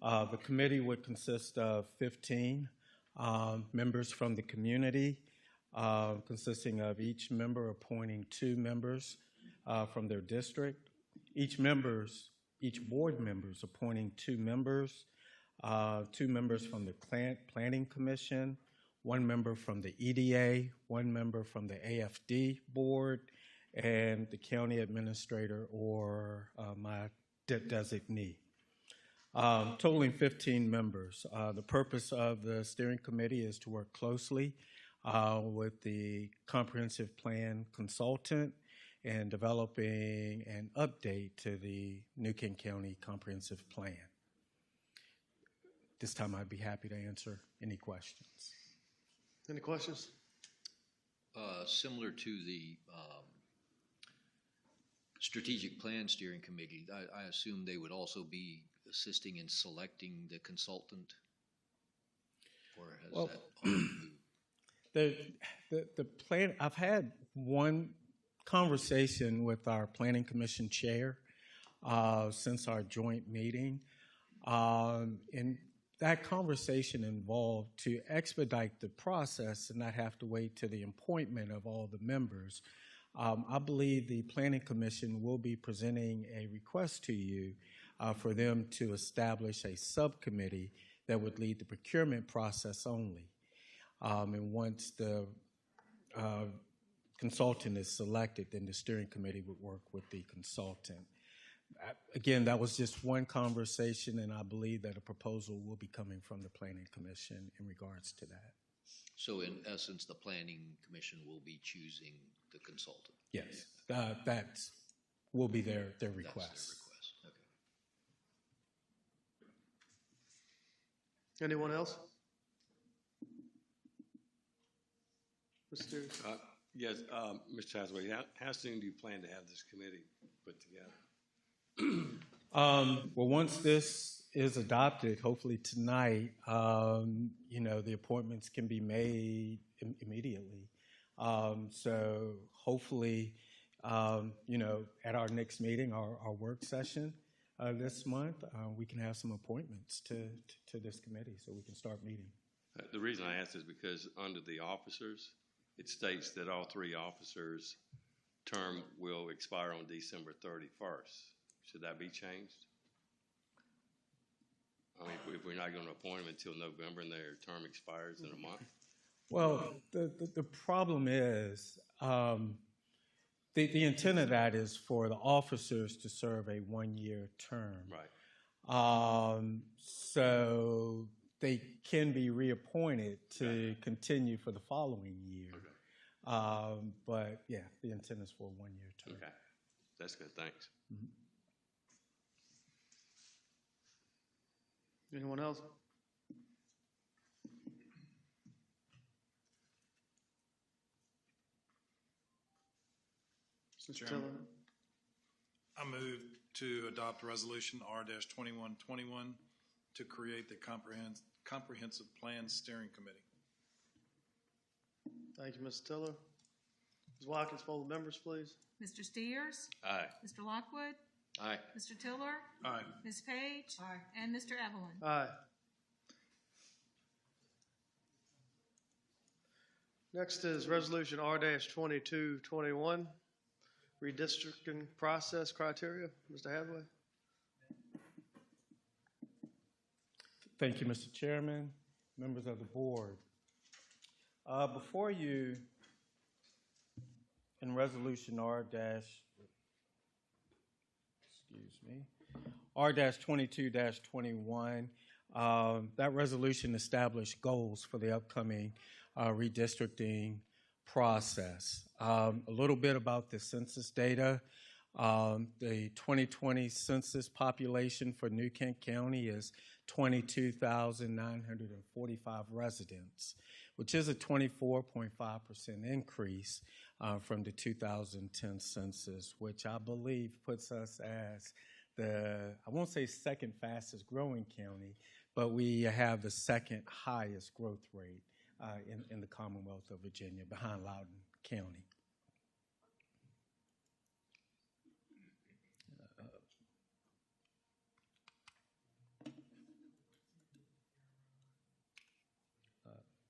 The committee would consist of 15 members from the community, consisting of each member appointing 2 members from their district. Each board members appointing 2 members, 2 members from the Planning Commission, 1 member from the EDA, 1 member from the AFD board, and the county administrator or my designee. Totaling 15 members. The purpose of the steering committee is to work closely with the comprehensive plan consultant and developing an update to the New Kent County Comprehensive Plan. This time I'd be happy to answer any questions. Any questions? Similar to the Strategic Plan Steering Committee, I assume they would also be assisting in selecting the consultant? Or has that already moved? The plan, I've had one conversation with our Planning Commission chair since our joint meeting. And that conversation involved to expedite the process and not have to wait to the appointment of all the members. I believe the Planning Commission will be presenting a request to you for them to establish a subcommittee that would lead the procurement process only. And once the consultant is selected, then the steering committee would work with the consultant. Again, that was just one conversation, and I believe that a proposal will be coming from the Planning Commission in regards to that. So in essence, the Planning Commission will be choosing the consultant? Yes, that will be their request. That's their request, okay. Anyone else? Mr. Yes, Mr. Hathaway, how soon do you plan to have this committee put together? Well, once this is adopted, hopefully tonight, the appointments can be made immediately. So hopefully, at our next meeting, our work session this month, we can have some appointments to this committee so we can start meeting. The reason I ask is because under the officers, it states that all 3 officers' term will expire on December 31st. Should that be changed? I mean, if we're not going to appoint them until November and their term expires in a month? Well, the problem is the intent of that is for the officers to serve a 1-year term. Right. So they can be reappointed to continue for the following year. Okay. But yeah, the intent is for a 1-year term. Okay. That's good. Thanks. Mm-hmm. Anyone else? Mr. Tiller. I move to adopt Resolution R-2121 to create the Comprehensive Plan Steering Committee. Thank you, Mr. Tiller. Ms. Watkins, poll the members, please. Mr. Steers? Aye. Mr. Lockwood? Aye. Mr. Tiller? Aye. Ms. Page? Aye. And Mr. Evelyn? Aye. Next is Resolution R-2221, redistricting process criteria. Mr. Hathaway. Thank you, Mr. Chairman, members of the board. Before you, in Resolution R-22-21, that resolution established goals for the upcoming redistricting process. A little bit about the census data. The 2020 census population for New Kent County is 22,945 residents, which is a 24.5% increase from the 2010 census, which I believe puts us as I won't say second fastest growing county, but we have the second highest growth rate in the Commonwealth of Virginia, behind Loudoun County.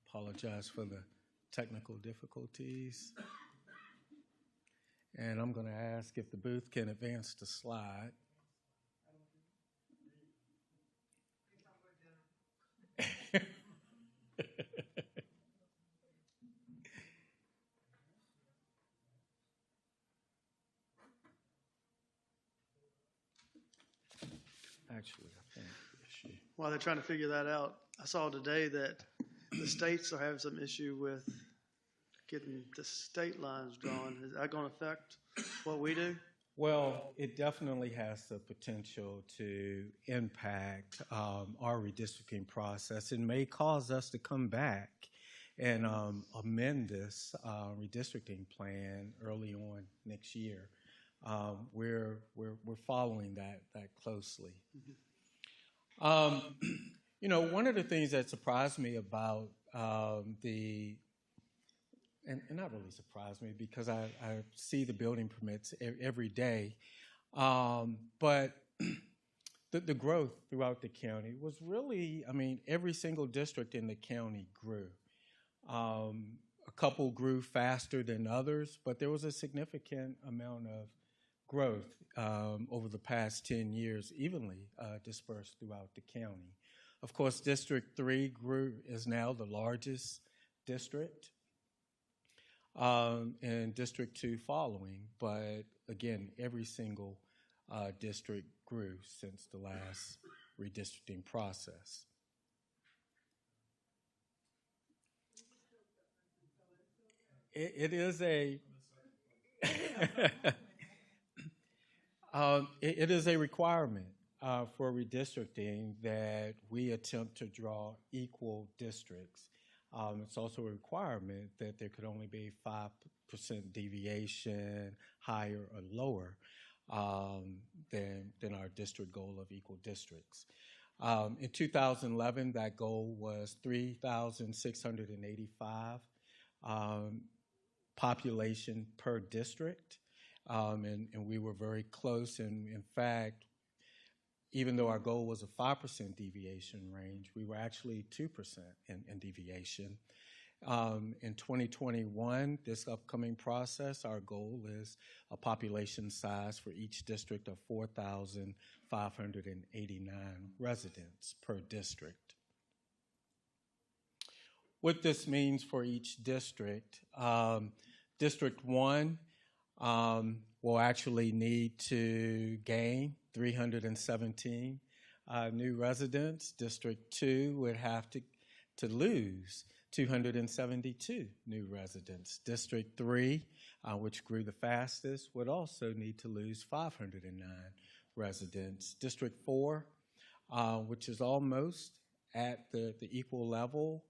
Apologize for the technical difficulties. And I'm going to ask if the booth can advance the slide. Actually, I think While they're trying to figure that out, I saw today that the states are having some issue with getting the state lines drawn. Is that going to affect what we do? Well, it definitely has the potential to impact our redistricting process and may cause us to come back and amend this redistricting plan early on next year. We're following that closely. You know, one of the things that surprised me about and not really surprised me because I see the building permits every day, but the growth throughout the county was really, I mean, every single district in the county grew. A couple grew faster than others, but there was a significant amount of growth over the past 10 years, evenly dispersed throughout the county. Of course, District 3 is now the largest district, and District 2 following. But again, every single district grew since the last redistricting process. It is a it is a requirement for redistricting that we attempt to draw equal districts. It's also a requirement that there could only be 5% deviation higher or lower than our district goal of equal districts. In 2011, that goal was 3,685 population per district, and we were very close. And in fact, even though our goal was a 5% deviation range, we were actually 2% in deviation. In 2021, this upcoming process, our goal is a population size for each district of 4,589 residents per district. What this means for each district, District 1 will actually need to gain 317 new residents. District 2 would have to lose 272 new residents. District 3, which grew the fastest, would also need to lose 509 residents. District 4, which is almost at the equal level,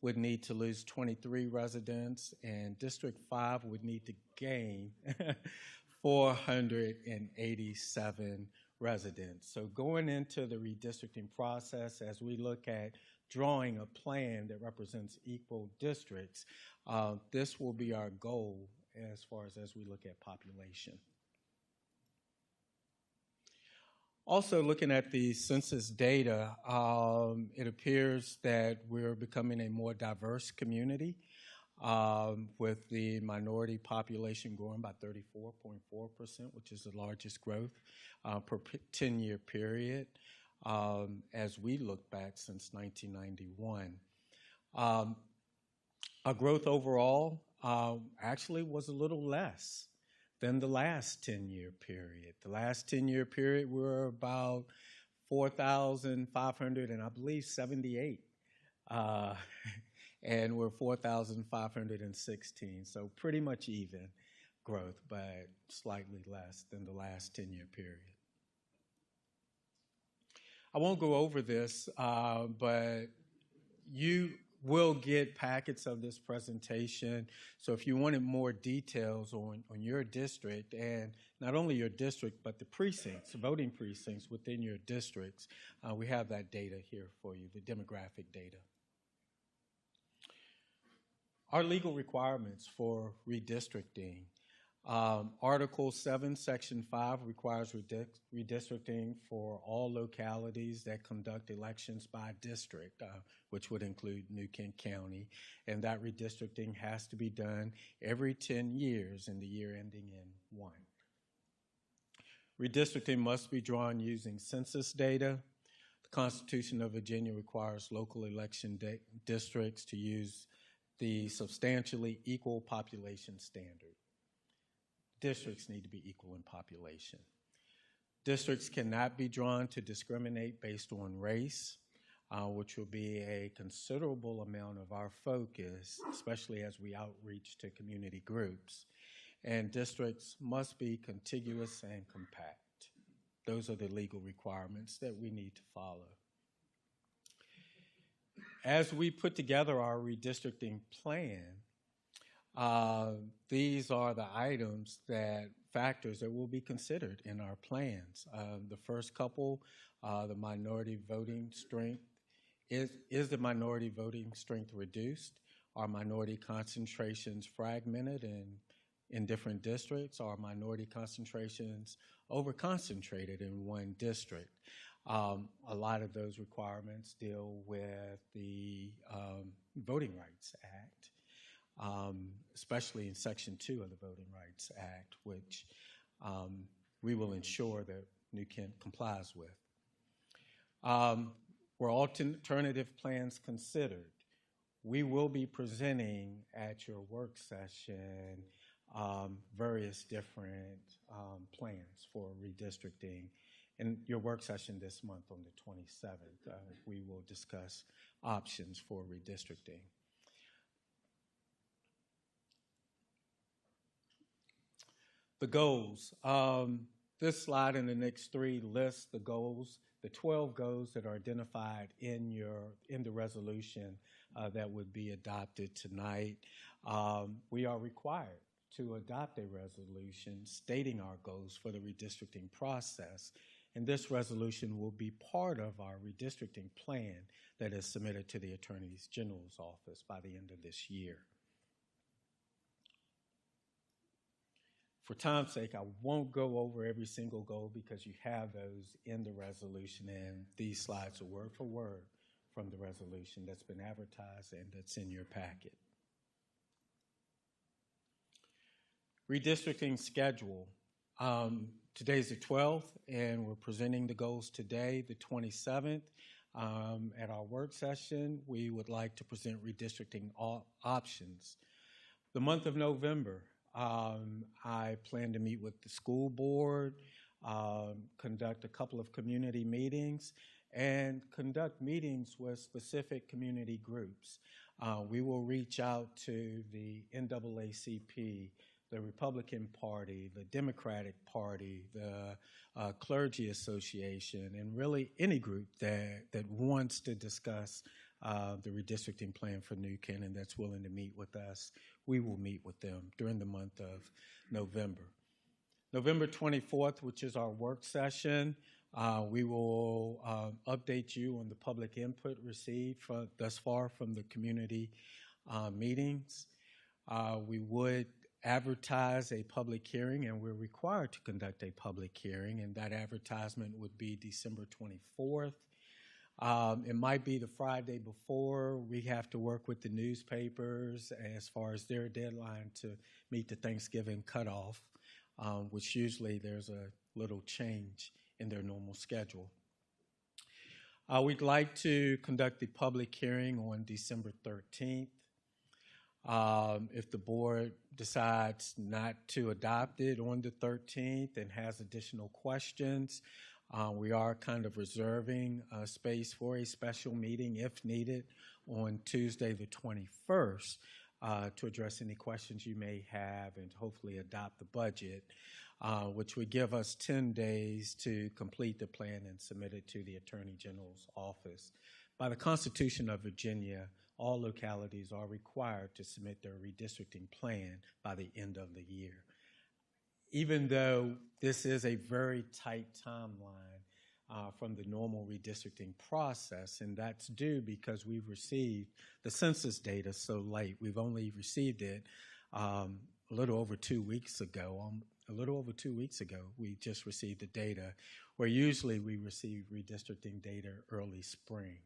would need to lose 23 residents, and District 5 would need to gain 487 residents. So going into the redistricting process, as we look at drawing a plan that represents equal districts, this will be our goal as far as we look at population. Also, looking at the census data, it appears that we're becoming a more diverse community. with the minority population growing by 34.4%, which is the largest growth per 10-year period as we look back since 1991. Our growth overall actually was a little less than the last 10-year period. The last 10-year period, we were about 4,500 and I believe 78. And we're 4,516. So pretty much even growth, but slightly less than the last 10-year period. I won't go over this, but you will get packets of this presentation. So if you wanted more details on your district, and not only your district, but the precincts, voting precincts within your districts, we have that data here for you, the demographic data. Our legal requirements for redistricting. Article 7, Section 5 requires redistricting for all localities that conduct elections by district, which would include New Kent County, and that redistricting has to be done every 10 years in the year ending in 1. Redistricting must be drawn using census data. The Constitution of Virginia requires local election districts to use the substantially equal population standard. Districts need to be equal in population. Districts cannot be drawn to discriminate based on race, which will be a considerable amount of our focus, especially as we outreach to community groups. And districts must be contiguous and compact. Those are the legal requirements that we need to follow. As we put together our redistricting plan, these are the factors that will be considered in our plans. The first couple, the minority voting strength. Is the minority voting strength reduced? Are minority concentrations fragmented in different districts? Are minority concentrations over-concentrated in one district? A lot of those requirements deal with the Voting Rights Act, especially in Section 2 of the Voting Rights Act, which we will ensure that New Kent complies with. Were alternative plans considered? We will be presenting at your work session various different plans for redistricting. In your work session this month on the 27th, we will discuss options for redistricting. The goals. This slide and the next three lists the goals, the 12 goals that are identified in the resolution that would be adopted tonight. We are required to adopt a resolution stating our goals for the redistricting process. And this resolution will be part of our redistricting plan that is submitted to the Attorney General's office by the end of this year. For time's sake, I won't go over every single goal because you have those in the resolution, and these slides are word for word from the resolution that's been advertised and that's in your packet. Redistricting schedule. Today's the 12th, and we're presenting the goals today, the 27th. At our work session, we would like to present redistricting options. The month of November, I plan to meet with the school board, conduct a couple of community meetings, and conduct meetings with specific community groups. We will reach out to the NAACP, the Republican Party, the Democratic Party, the Clergy Association, and really any group that wants to discuss the redistricting plan for New Kent and that's willing to meet with us. We will meet with them during the month of November. November 24th, which is our work session, we will update you on the public input received thus far from the community meetings. We would advertise a public hearing, and we're required to conduct a public hearing, and that advertisement would be December 24th. It might be the Friday before. We have to work with the newspapers as far as their deadline to meet the Thanksgiving cutoff, which usually there's a little change in their normal schedule. We'd like to conduct the public hearing on December 13th. If the board decides not to adopt it on the 13th and has additional questions, we are kind of reserving space for a special meeting if needed on Tuesday the 21st to address any questions you may have and hopefully adopt the budget, which would give us 10 days to complete the plan and submit it to the Attorney General's office. By the Constitution of Virginia, all localities are required to submit their redistricting plan by the end of the year. Even though this is a very tight timeline from the normal redistricting process, and that's due because we've received the census data so late. We've only received it a little over 2 weeks ago. We just received the data, where usually we receive redistricting data early spring.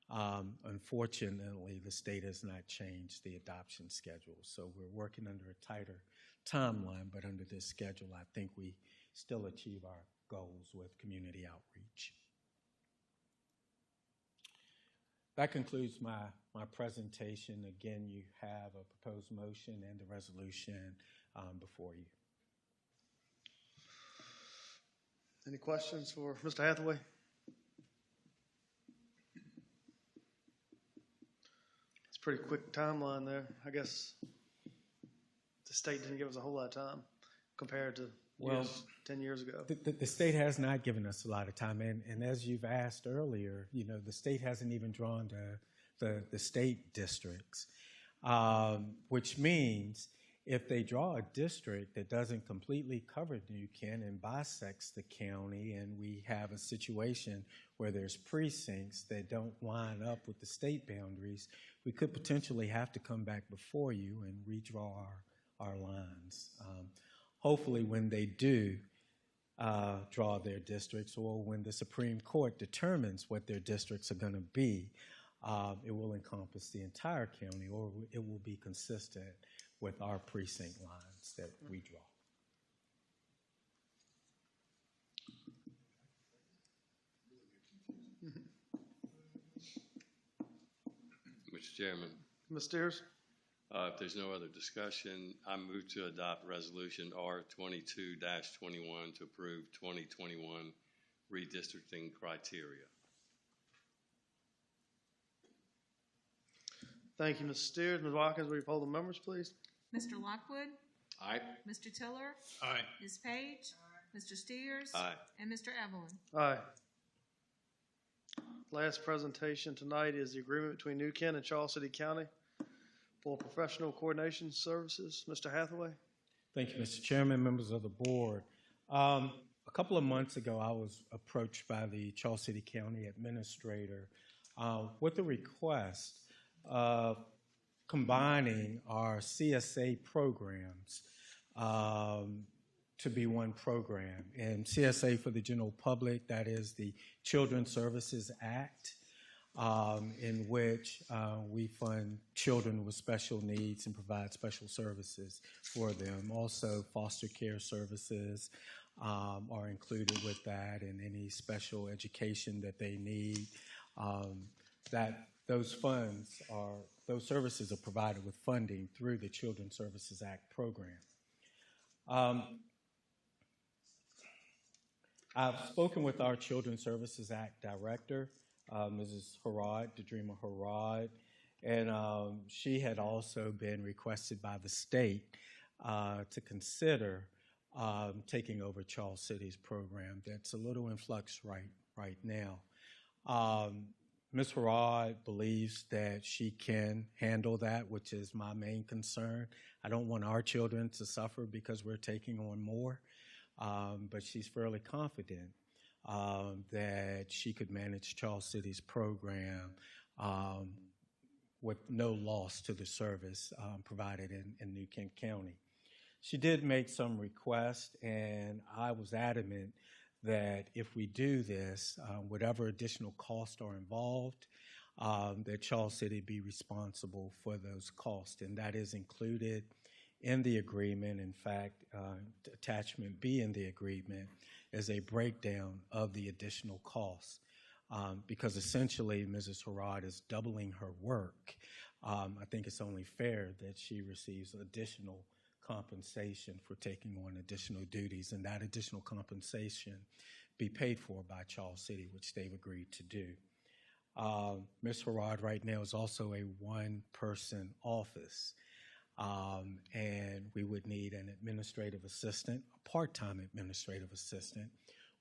Unfortunately, the state has not changed the adoption schedule, so we're working under a tighter timeline, but under this schedule, I think we still achieve our goals with community outreach. That concludes my presentation. Again, you have a proposed motion and the resolution before you. Any questions for Mr. Hathaway? It's a pretty quick timeline there. I guess the state didn't give us a whole lot of time compared to 10 years ago. The state has not given us a lot of time, and as you've asked earlier, the state hasn't even drawn the state districts, which means if they draw a district that doesn't completely cover New Kent and bisects the county, and we have a situation where there's precincts that don't line up with the state boundaries, we could potentially have to come back before you and redraw our lines. Hopefully when they do draw their districts, or when the Supreme Court determines what their districts are going to be, it will encompass the entire county, or it will be consistent with our precinct lines that we draw. Mr. Chairman, Ms. Steers? if there's no other discussion, I move to adopt Resolution R22-21 to approve 2021 redistricting criteria. Thank you, Ms. Steers. Ms. Watkins, will you poll the members, please? Mr. Lockwood? Aye. Mr. Tiller? Aye. Ms. Page? Mr. Steers? Aye. And Mr. Evelyn? Aye. Last presentation tonight is the agreement between New Kent and Charles City County for professional coordination services. Mr. Hathaway? Thank you, Mr. Chairman, members of the board. A couple of months ago, I was approached by the Charles City County administrator with a request of combining our CSA programs to be one program. And CSA, for the general public, that is the Children's Services Act, in which we fund children with special needs and provide special services for them. Also, foster care services are included with that, and any special education that they need. Those services are provided with funding through the Children's Services Act program. I've spoken with our Children's Services Act director, Mrs. Harrod, Dadrima Harrod, and she had also been requested by the state to consider taking over Charles City's program. That's a little in flux right now. Ms. Harrod believes that she can handle that, which is my main concern. I don't want our children to suffer because we're taking on more, but she's fairly confident that she could manage Charles City's program with no loss to the service provided in New Kent County. She did make some requests, and I was adamant that if we do this, whatever additional costs are involved, that Charles City be responsible for those costs, and that is included in the agreement. In fact, attachment B in the agreement is a breakdown of the additional costs, because essentially Mrs. Harrod is doubling her work. I think it's only fair that she receives additional compensation for taking on additional duties, and that additional compensation be paid for by Charles City, which they've agreed to do. Ms. Harrod right now is also a one-person office, and we would need an administrative assistant, a part-time administrative assistant,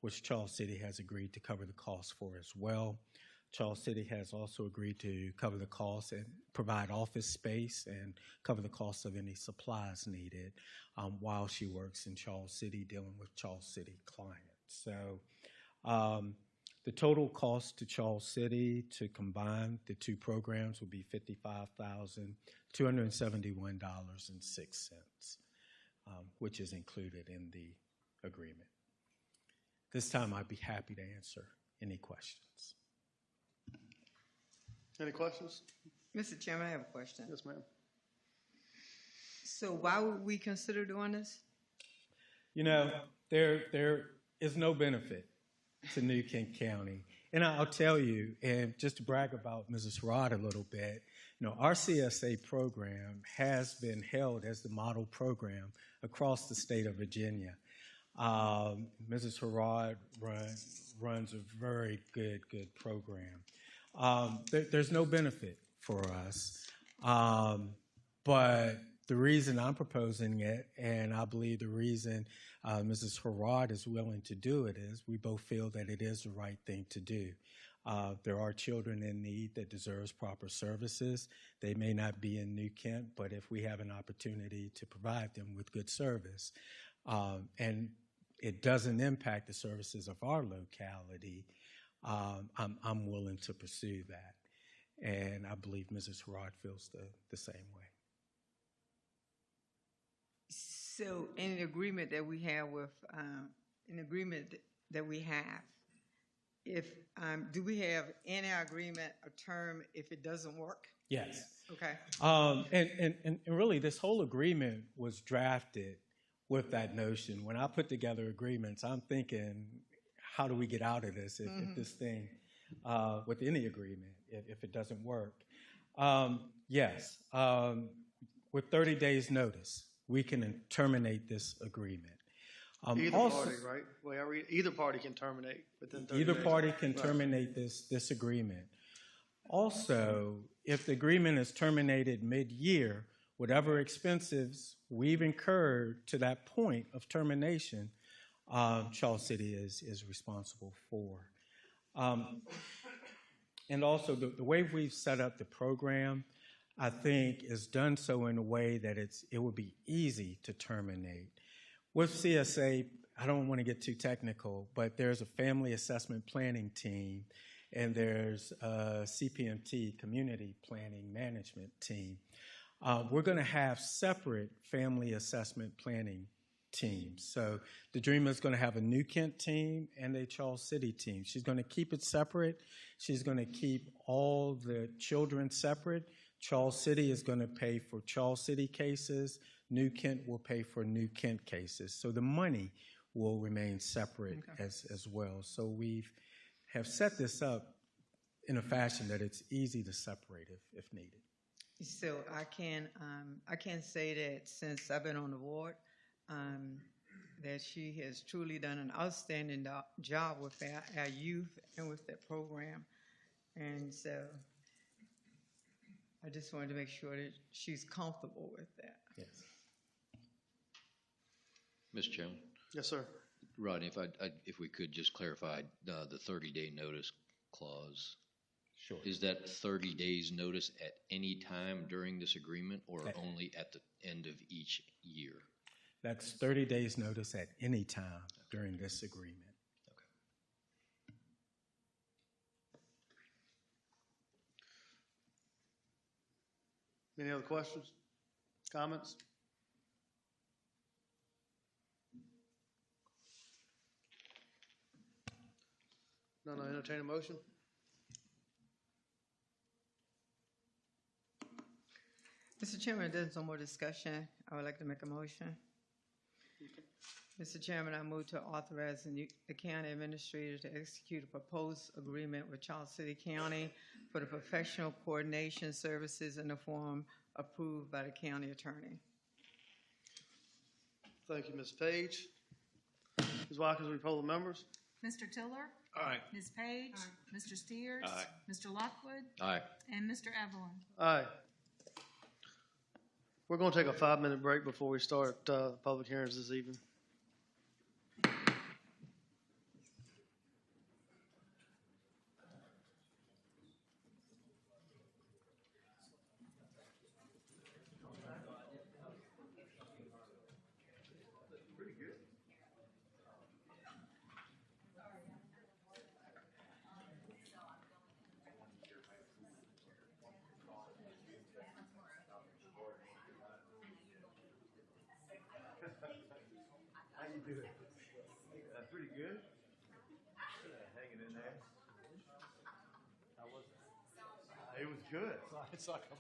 which Charles City has agreed to cover the cost for as well. Charles City has also agreed to cover the costs and provide office space and cover the costs of any supplies needed while she works in Charles City dealing with Charles City clients. So the total cost to Charles City to combine the two programs would be $55,271.06, which is included in the agreement. This time I'd be happy to answer any questions. Any questions? Mr. Chairman, I have a question. Yes, ma'am. So why would we consider doing this? You know, there is no benefit to New Kent County. And I'll tell you, and just to brag about Mrs. Harrod a little bit, you know, our CSA program has been held as the model program across the state of Virginia. Mrs. Harrod runs a very good program. There's no benefit for us, but the reason I'm proposing it, and I believe the reason Mrs. Harrod is willing to do it, is we both feel that it is the right thing to do. There are children in need that deserves proper services. They may not be in New Kent, but if we have an opportunity to provide them with good service, and it doesn't impact the services of our locality, I'm willing to pursue that. And I believe Mrs. Harrod feels the same way. So in the agreement that we have with, if, do we have in our agreement a term if it doesn't work? Yes. Okay. And really this whole agreement was drafted with that notion. When I put together agreements, I'm thinking, how do we get out of this if this thing, with any agreement, if it doesn't work? Yes, with 30 days notice, we can terminate this agreement. Either party, right? Well, either party can terminate within 30 Either days. party can terminate this agreement. Also, if the agreement is terminated mid-year, whatever expenses we've incurred to that point of termination, Charles City is responsible for. And also, the way we've set up the program, I think, is done so in a way that it would be easy to terminate. With CSA, I don't want to get too technical, but there's a family assessment planning team, and there's a CPMT, community planning management team. We're going to have separate family assessment planning teams. So the Dreamer is going to have a New Kent team and a Charles City team. She's going to keep it separate. She's going to keep all the children separate. Charles City is going to pay for Charles City cases. New Kent will pay for New Kent cases. So the money will remain separate as well. So we have set this up in a fashion that it's easy to separate if needed. So I can say that since I've been on the board, that she has truly done an outstanding job with our youth and with that program. And so I just wanted to make sure that she's comfortable with that. Yes. Mr. Chairman? Yes, sir. Rodney, if we could just clarify the 30-day notice clause. Sure. Is that 30 days notice at any time during this agreement or only at the end of each year? That's 30 days notice at any time during this agreement. Any other questions, comments? None, I entertain a motion. Mr. Chairman, there's no more discussion. I would like to make a motion. Mr. Chairman, I move to authorize the county administrator to execute a proposed agreement with Charles City County for the professional coordination services in the form approved by the county attorney. Thank you, Ms. Page. Ms. Watkins, will you poll the members? Mr. Tiller? Aye. Ms. Page? Mr. Steers? Aye. Mr. Lockwood? Aye. And Mr. Evelyn? Aye. We're going to take a 5-minute break before we start public hearings this evening. How you doing? Pretty good. Hanging in there. How was it? It was good. It's like a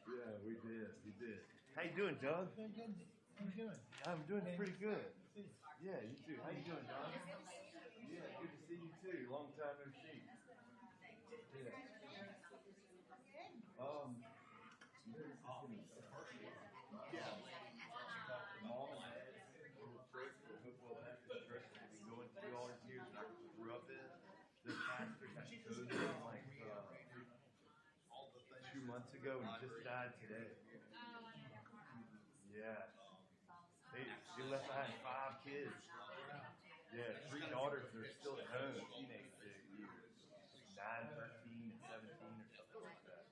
Yeah, we did. How you doing, John? How you doing? I'm doing pretty good. Yeah, you too. How you doing, John? Yeah, good to see you too. Long time no see. Yeah. Mom and Dad's little church, the Hopewell Baptist Church that we've been going to all these years and I grew up in. This pastor got chosen like 2 months ago and just died today. Yeah. She left behind 5 kids. Yeah, 3 daughters that are still at home, teenage years. 9, 13, and 17 or something like that.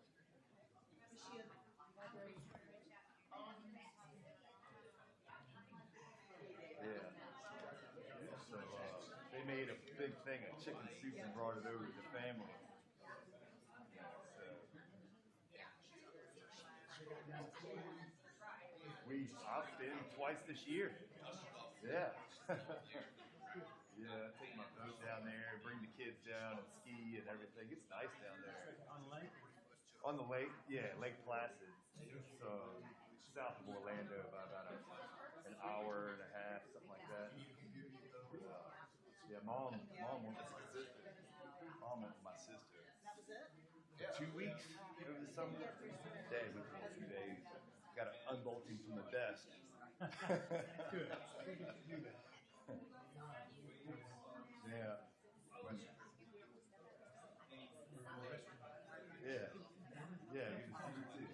Yeah. So they made a big thing of chicken soup and brought it over to the family. I've been twice this year. Yeah. Yeah, I take my boat down there, bring the kids down and ski and everything. It's nice down there. On the lake? On the lake, yeah, Lake Placid. So south of Orlando by about an hour and a half, something like that. Yeah, mom went with my sister. Mom went with my sister. 2 weeks over the summer. Dad went for 2 days. Got an unbolting from the desk. Good. Yeah. Yeah. Yeah, good to see you too.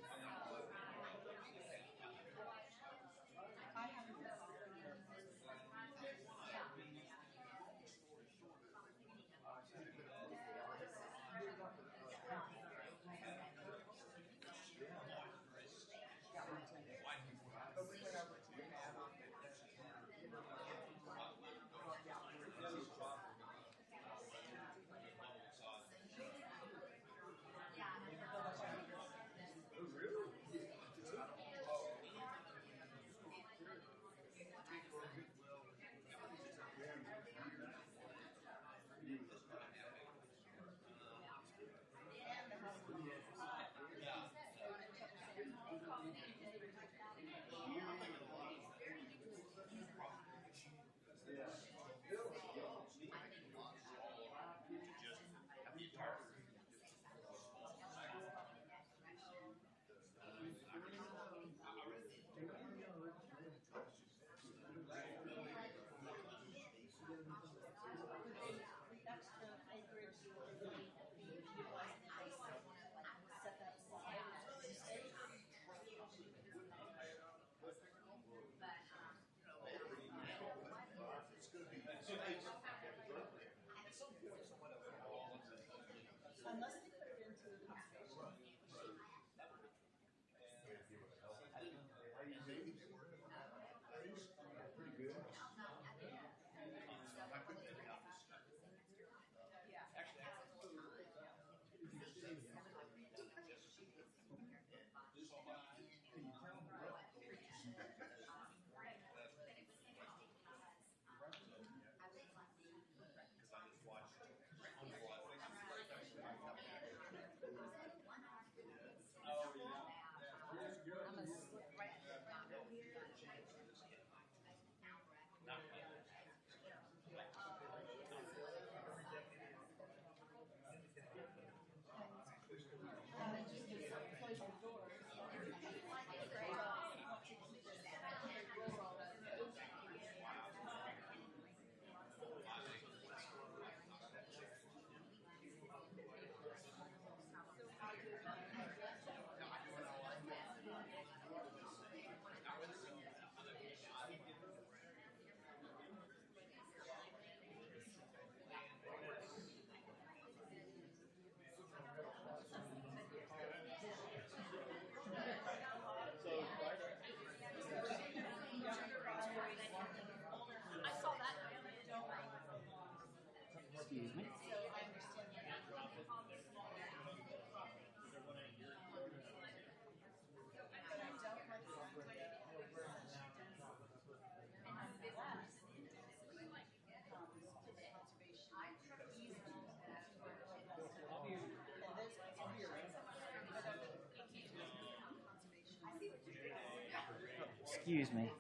excuse me.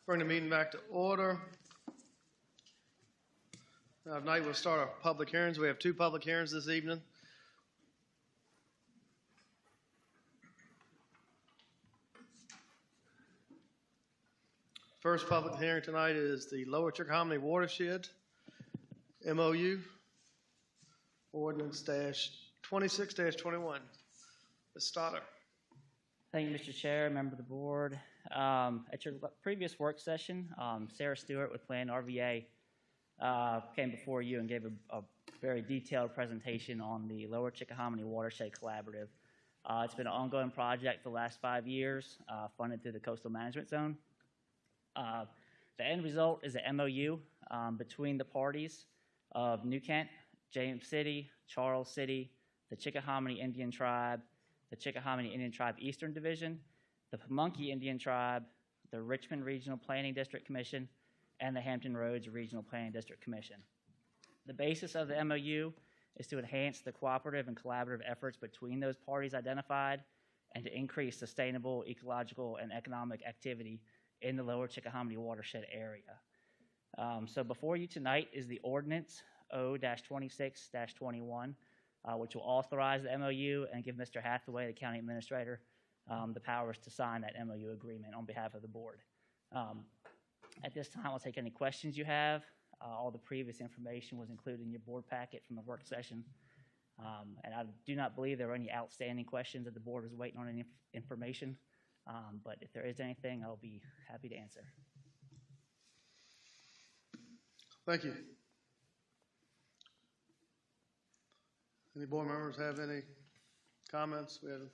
Bring the meeting back to order. Tonight we'll start our public hearings. We have 2 public hearings this evening. First public hearing tonight is the Lower Chickahominy Watershed MOU Ordinance -26-21. Ms. Stoddard. Thank you, Mr. Chair, member of the board. At your previous work session, Sarah Stewart with Plan RVA came before you and gave a very detailed presentation on the Lower Chickahominy Watershed Collaborative. It's been an ongoing project for the last 5 years, funded through the Coastal Management Zone. The end result is an MOU between the parties of New Kent, James City, Charles City, the Chickahominy Indian Tribe, the Chickahominy Indian Tribe Eastern Division, the Pamunkey Indian Tribe, the Richmond Regional Planning District Commission, and the Hampton Roads Regional Planning District Commission. The basis of the MOU is to enhance the cooperative and collaborative efforts between those parties identified and to increase sustainable ecological and economic activity in the Lower Chickahominy watershed area. So before you tonight is the ordinance O-26-21, which will authorize the MOU and give Mr. Hathaway, the county administrator, the powers to sign that MOU agreement on behalf of the board. At this time, I'll take any questions you have. All the previous information was included in your board packet from the work session. And I do not believe there were any outstanding questions that the board was waiting on any information. But if there is anything, I'll be happy to answer. Thank you. Any board members have any comments? We had a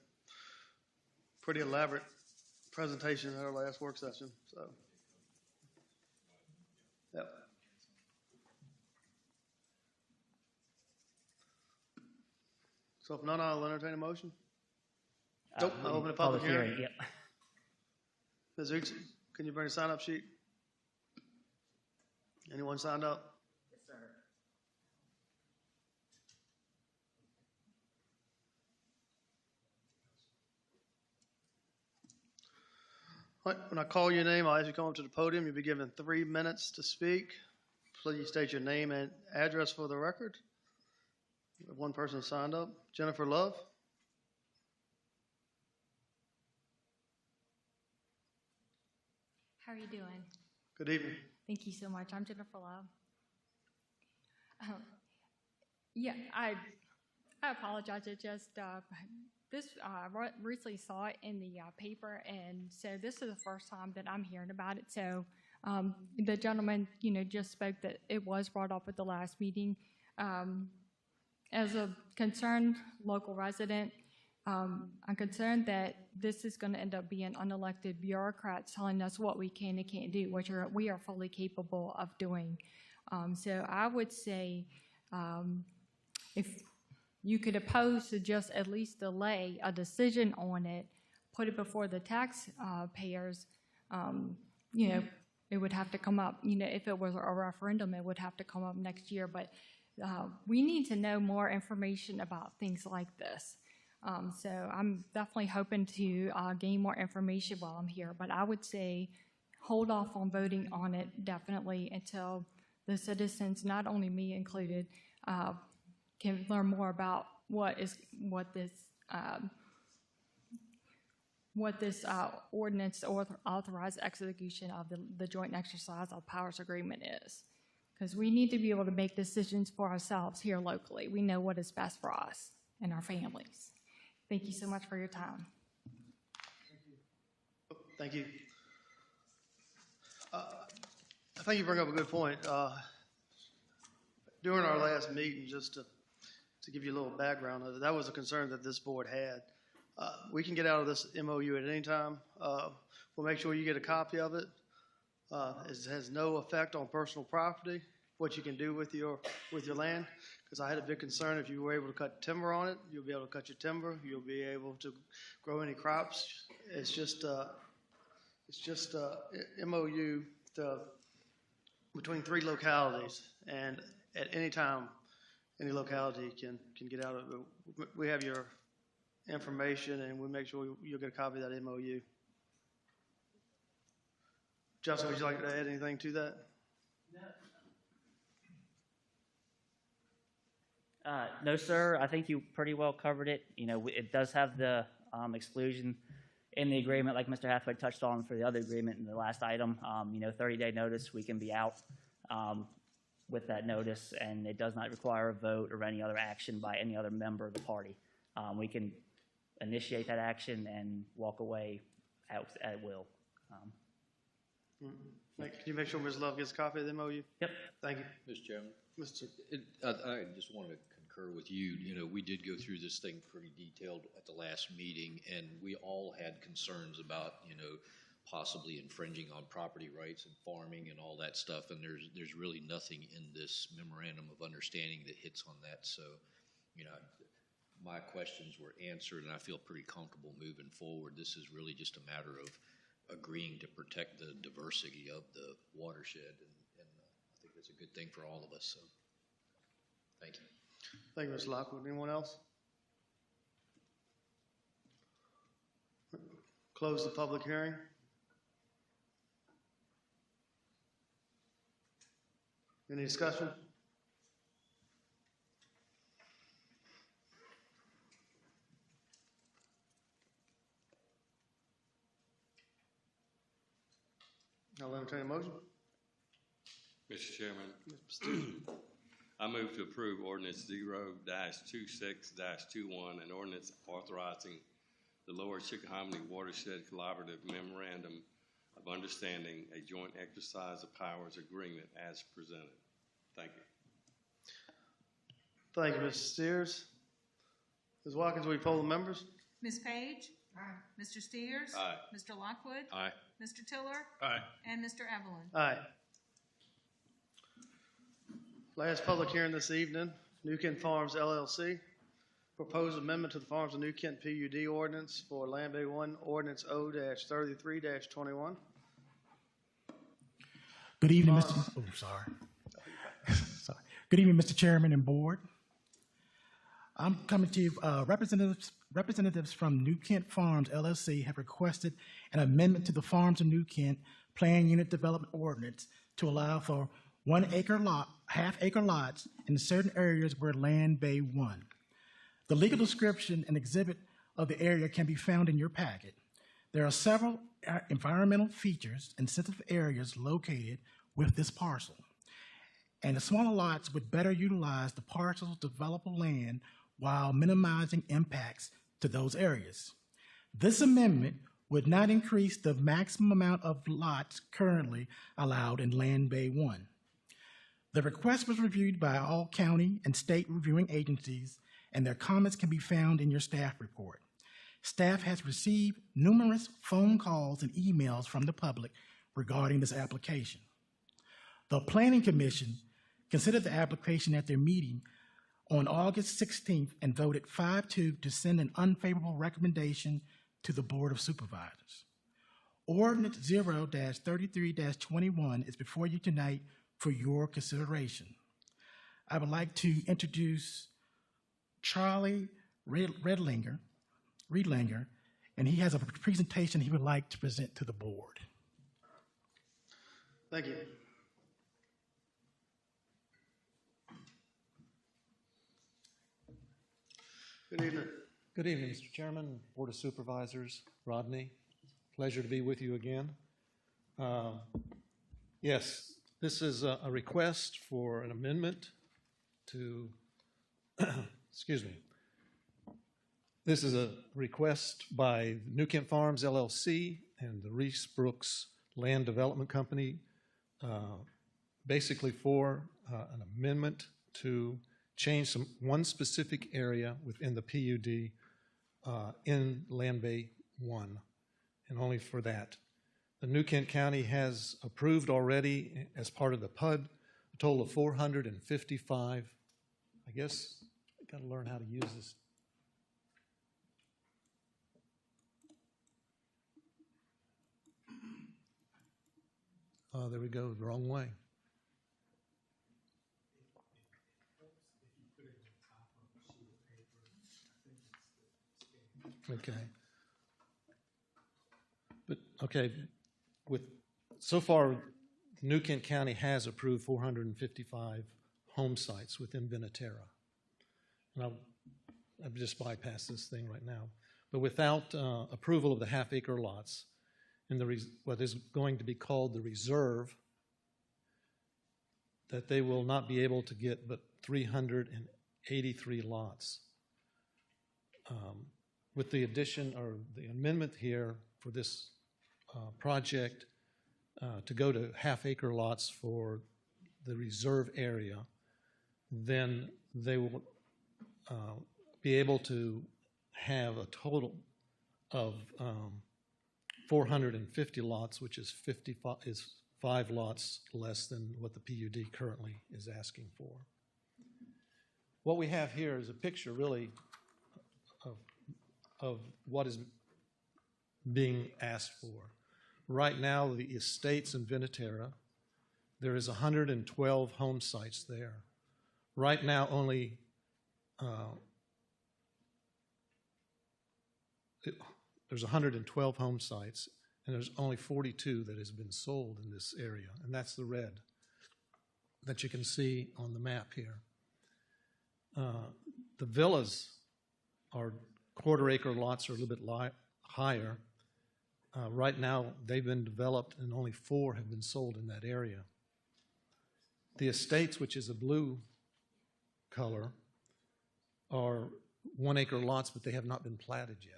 pretty elaborate presentation at our last work session, so. Yep. So if none, I'll entertain a motion. Nope, I'll open a public hearing. Yep. Ms. Uch, can you bring a sign-up sheet? Anyone signed up? Yes, sir. All right, when I call your name, I'll ask you to come up to the podium. You'll be given 3 minutes to speak. Please state your name and address for the record. We have one person signed up. Jennifer Love. How are you doing? Good evening. Thank you so much. I'm Jennifer Love. Yeah, I apologize. It just I recently saw it in the paper, and so this is the first time that I'm hearing about it. So the gentleman, just spoke that it was brought up at the last meeting. As a concerned local resident, I'm concerned that this is going to end up being unelected bureaucrats telling us what we can and can't do, which we are fully capable of doing. So I would say if you could oppose to just at least delay a decision on it, put it before the taxpayers, it would have to come up, if it was a referendum, it would have to come up next year. But we need to know more information about things like this. So I'm definitely hoping to gain more information while I'm here. But I would say hold off on voting on it definitely until the citizens, not only me included, can learn more about what this ordinance or authorized execution of the joint exercise of powers agreement is. Because we need to be able to make decisions for ourselves here locally. We know what is best for us and our families. Thank you so much for your time. Thank you. I think you bring up a good point. During our last meeting, just to give you a little background, that was a concern that this board had. We can get out of this MOU at any time. We'll make sure you get a copy of it. It has no effect on personal property, what you can do with your land. Because I had a big concern if you were able to cut timber on it, you'll be able to cut your timber. You'll be able to grow any crops. It's just MOU between 3 localities, and at any time, any locality can get out of it. We have your information, and we'll make sure you'll get a copy of that MOU. Justin, would you like to add anything to that? No, sir. I think you pretty well covered it. It does have the exclusion in the agreement, like Mr. Hathaway touched on for the other agreement in the last item. 30-day notice, we can be out with that notice, and it does not require a vote or any other action by any other member of the party. We can initiate that action and walk away at will. Can you make sure Ms. Love gets a copy of the MOU? Yep. Thank you. Mr. Chairman, Mr. I just wanted to concur with you. We did go through this thing pretty detailed at the last meeting, and we all had concerns about, possibly infringing on property rights and farming and all that stuff. And there's really nothing in this memorandum of understanding that hits on that. So, my questions were answered, and I feel pretty comfortable moving forward. This is really just a matter of agreeing to protect the diversity of the watershed, and I think that's a good thing for all of us. So, thank you. Thank you, Mr. Lockwood. Anyone else? Close the public hearing. Any discussion? I'll entertain a motion. Mr. Chairman, I move to approve ordinance 0-26-21, an ordinance authorizing the Lower Chickahominy Watershed Collaborative Memorandum of Understanding, a joint exercise of powers agreement as presented. Thank you. Thank you, Mr. Steers. Ms. Watkins, will you poll the members? Ms. Page? Mr. Steers? Aye. Mr. Lockwood? Aye. Mr. Tiller? Aye. And Mr. Evelyn? Aye. Last public hearing this evening, New Kent Farms LLC. Proposed amendment to the Farms of New Kent PUD ordinance for Land Bay 1 Ordinance O-33-21. Good evening, Mr. Oh, sorry. Sorry. Good evening, Mr. Chairman and Board. I'm coming to you, representatives from New Kent Farms LLC have requested an amendment to the Farms of New Kent Plan Unit Development Ordinance to allow for 1 acre lot, half-acre lots in certain areas where Land Bay 1. The legal description and exhibit of the area can be found in your packet. There are several environmental features and sensitive areas located with this parcel, and the smaller lots would better utilize the parcel's developable land while minimizing impacts to those areas. This amendment would not increase the maximum amount of lots currently allowed in Land Bay 1. The request was reviewed by all county and state reviewing agencies, and their comments can be found in your staff report. Staff has received numerous phone calls and emails from the public regarding this application. The Planning Commission considered the application at their meeting on August 16th and voted 5-2 to send an unfavorable recommendation to the Board of Supervisors. Ordinance 0-33-21 is before you tonight for your consideration. I would like to introduce Charlie Riedlinger, and he has a presentation he would like to present to the board. Thank you. Good evening. Good evening, Mr. Chairman, Board of Supervisors, Rodney. Pleasure to be with you again. Yes, this is a request for an amendment to, excuse me. This is a request by New Kent Farms LLC and the Reese Brooks Land Development Company, basically for an amendment to change one specific area within the PUD in Land Bay 1, and only for that. The New Kent County has approved already, as part of the PUD, a total of 455. I guess I got to learn how to use this. Oh, there we go, the wrong way. Okay. But, okay, so far, New Kent County has approved 455 home sites within Venetera. And I've just bypassed this thing right now. But without approval of the half-acre lots, in what is going to be called the reserve, that they will not be able to get but 383 lots. With the addition or the amendment here for this project to go to half-acre lots for the reserve area, then they will be able to have a total of 450 lots, which is 5 lots less than what the PUD currently is asking for. What we have here is a picture, really, of what is being asked for. Right now, the estates in Venetera, there is 112 home sites there. Right now, only there's 112 home sites, and there's only 42 that has been sold in this area, and that's the red that you can see on the map here. The villas are quarter-acre lots, are a little bit higher. Right now, they've been developed, and only 4 have been sold in that area. The estates, which is a blue color, are 1-acre lots, but they have not been platted yet.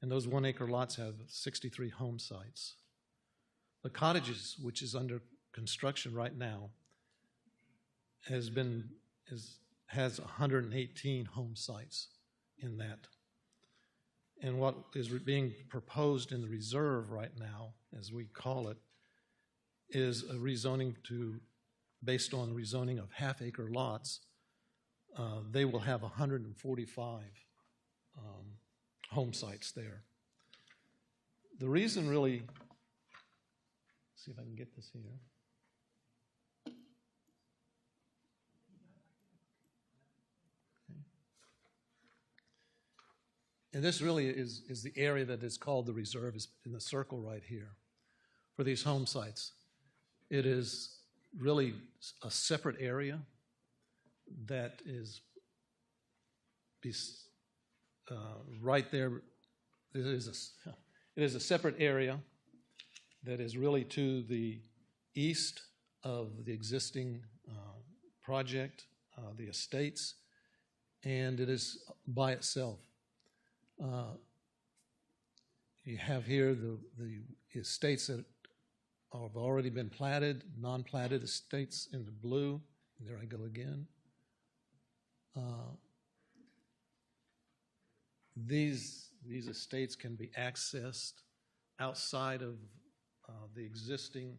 And those 1-acre lots have 63 home sites. The cottages, which is under construction right now, has 118 home sites in that. And what is being proposed in the reserve right now, as we call it, is a rezoning based on rezoning of half-acre lots. They will have 145 home sites there. The reason really, see if I can get this here. And this really is the area that is called the reserve, is in the circle right here for these home sites. It is really a separate area that is right there. It is a separate area that is really to the east of the existing project, the estates, and it is by itself. You have here the estates that have already been platted, non-platted estates in the blue. There I go again. These estates can be accessed outside of the existing,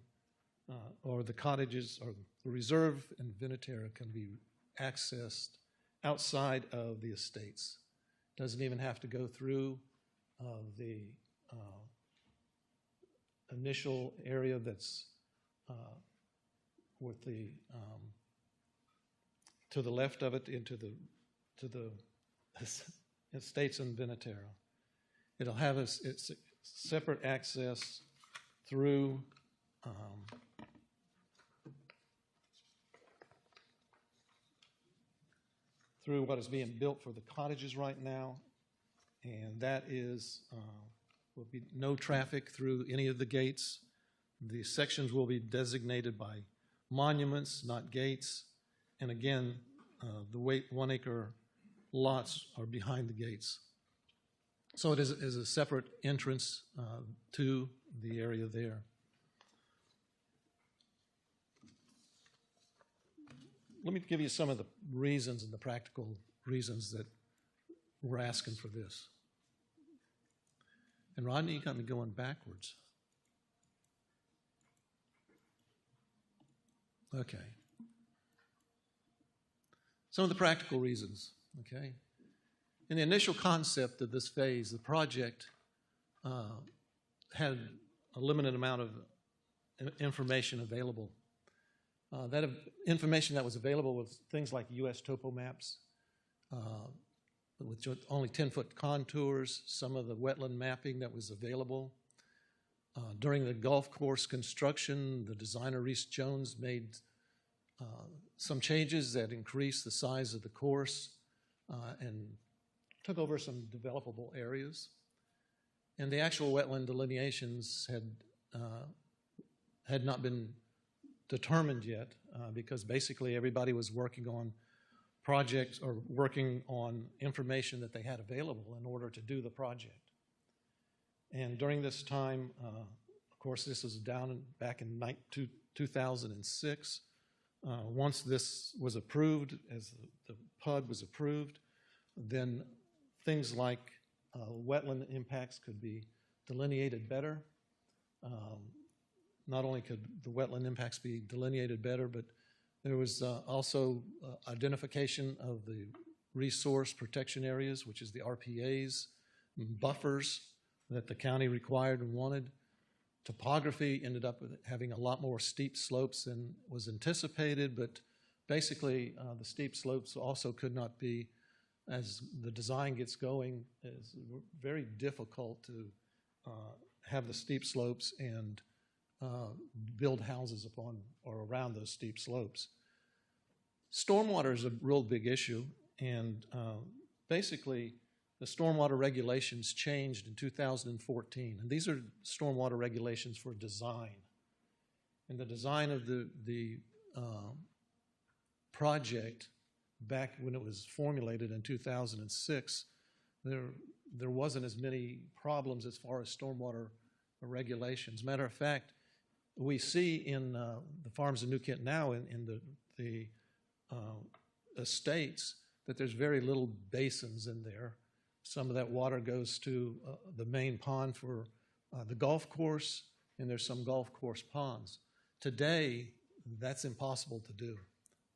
or the cottages, or the reserve and Vinatera can be accessed outside of the estates. Doesn't even have to go through the initial area that's with the to the left of it into the estates in Vinatera. It'll have its separate access through through what is being built for the cottages right now, and that is will be no traffic through any of the gates. The sections will be designated by monuments, not gates, and again, the 1 acre lots are behind the gates. So it is a separate entrance to the area there. Let me give you some of the reasons and the practical reasons that we're asking for this. And Rodney, you got me going backwards. Okay. Some of the practical reasons, okay? In the initial concept of this phase, the project had a limited amount of information available. That information that was available was things like U.S. topo maps with only 10-foot contours, some of the wetland mapping that was available. During the golf course construction, the designer, Reese Jones, made some changes that increased the size of the course and took over some developable areas. And the actual wetland delineations had not been determined yet because basically everybody was working on projects or working on information that they had available in order to do the project. And during this time, of course, this was back in 2006. Once this was approved, as the PUD was approved, then things like wetland impacts could be delineated better. Not only could the wetland impacts be delineated better, but there was also identification of the resource protection areas, which is the RPAs, buffers that the county required and wanted. Topography ended up having a lot more steep slopes than was anticipated, but basically the steep slopes also could not be, as the design gets going, it's very difficult to have the steep slopes and build houses upon or around those steep slopes. Stormwater is a real big issue, and basically the stormwater regulations changed in 2014, and these are stormwater regulations for design. And the design of the project back when it was formulated in 2006, there wasn't as many problems as far as stormwater regulations. Matter of fact, we see in the farms in New Kent now in the estates that there's very little basins in there. Some of that water goes to the main pond for the golf course, and there's some golf course ponds. Today, that's impossible to do,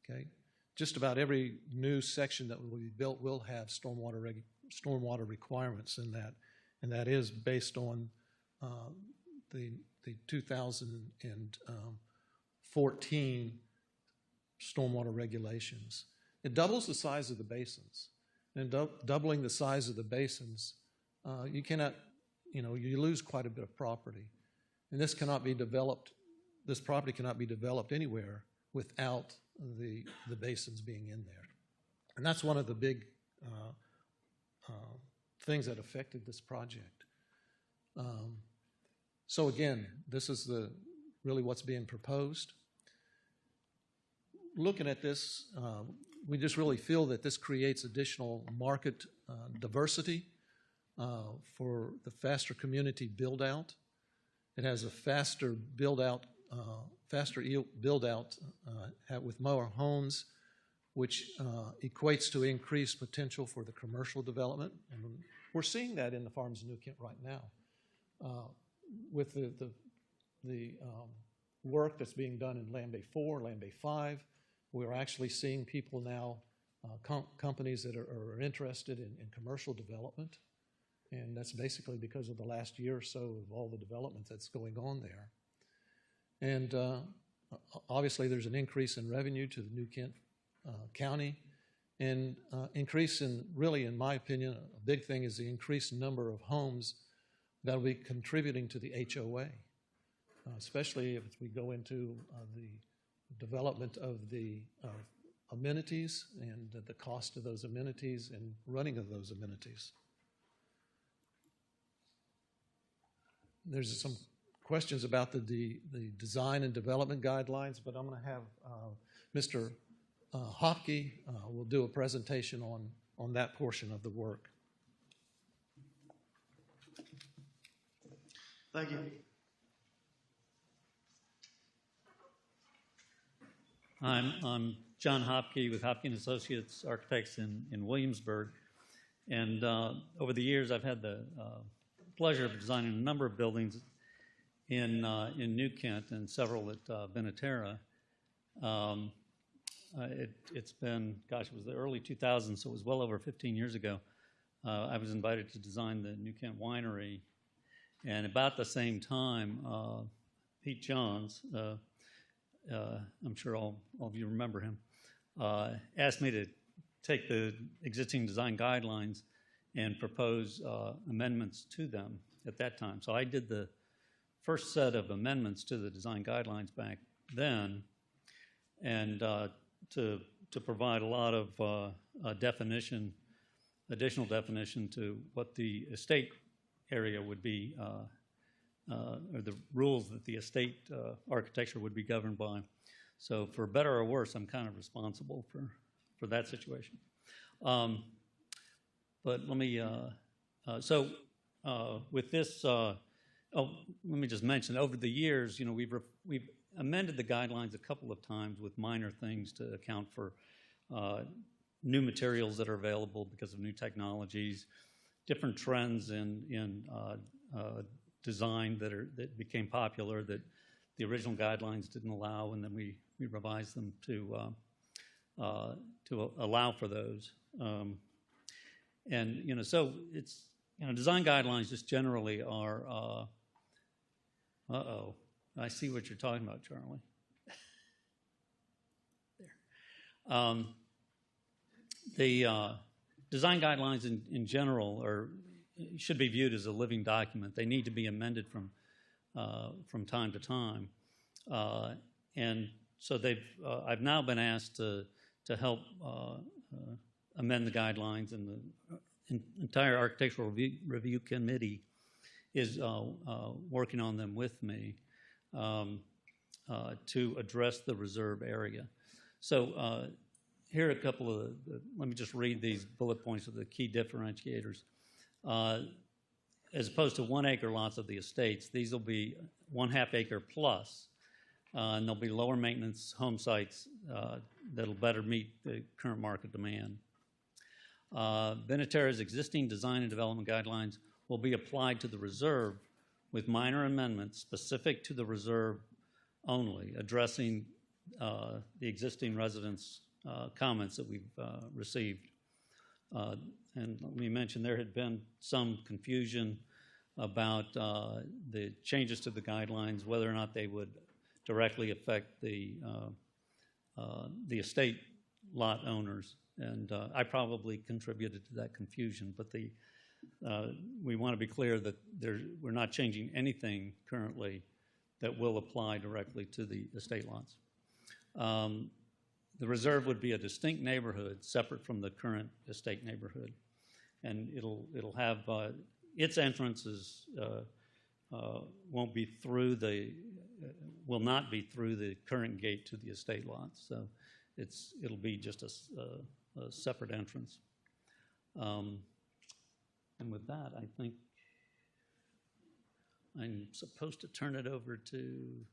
okay? Just about every new section that will be built will have stormwater requirements in that, and that is based on the 2014 stormwater regulations. It doubles the size of the basins. And doubling the size of the basins, you cannot, you lose quite a bit of property. And this cannot be developed, this property cannot be developed anywhere without the basins being in there. And that's one of the big things that affected this project. So again, this is really what's being proposed. Looking at this, we just really feel that this creates additional market diversity for the faster community build-out. It has a faster build-out with more homes, which equates to increased potential for the commercial development. And we're seeing that in the farms of New Kent right now. With the work that's being done in Land Bay 4, Land Bay 5, we're actually seeing people now, companies that are interested in commercial development. And that's basically because of the last year or so of all the development that's going on there. And obviously there's an increase in revenue to the New Kent County, and increase in, really in my opinion, a big thing is the increased number of homes that will be contributing to the HOA, especially if we go into the development of the amenities and the cost of those amenities and running of those amenities. There's some questions about the design and development guidelines, but I'm going to have Mr. Hopke will do a presentation on that portion of the work. Thank you. I'm John Hopke with Hopke & Associates Architects in Williamsburg. And over the years, I've had the pleasure of designing a number of buildings in New Kent and several at Benaterra. It's been, gosh, it was the early 2000s, so it was well over 15 years ago. I was invited to design the New Kent Winery. And about the same time, Pete Johns, I'm sure all of you remember him, asked me to take the existing design guidelines and propose amendments to them at that time. So I did the first set of amendments to the design guidelines back then, and to provide a lot of additional definition to what the estate area would be, or the rules that the estate architecture would be governed by. So for better or worse, I'm kind of responsible for that situation. But let me, with this, let me just mention, over the years, we've amended the guidelines a couple of times with minor things to account for new materials that are available because of new technologies, different trends in design that became popular that the original guidelines didn't allow, and then we revised them to allow for those. And so it's design guidelines just generally are. I see what you're talking about, Charlie. There. The design guidelines in general should be viewed as a living document. They need to be amended from time to time, and so I've now been asked to help amend the guidelines, and the entire architectural review committee is working on them with me to address the reserve area. So here are a couple of let me just read these bullet points of the key differentiators. As opposed to 1 acre lots of the estates, these will be 1/2 acre plus. and there'll be lower maintenance home sites that'll better meet the current market demand. Venetera's existing design and development guidelines will be applied to the reserve with minor amendments specific to the reserve only, addressing the existing residents' comments that we've received. And let me mention there had been some confusion about the changes to the guidelines, whether or not they would directly affect the estate lot owners. And I probably contributed to that confusion, but we want to be clear that we're not changing anything currently that will apply directly to the estate lots. The reserve would be a distinct neighborhood separate from the current estate neighborhood, and it'll have its entrances will not be through the current gate to the estate lots. So it'll be just a separate entrance. And with that, I think I'm supposed to turn it over to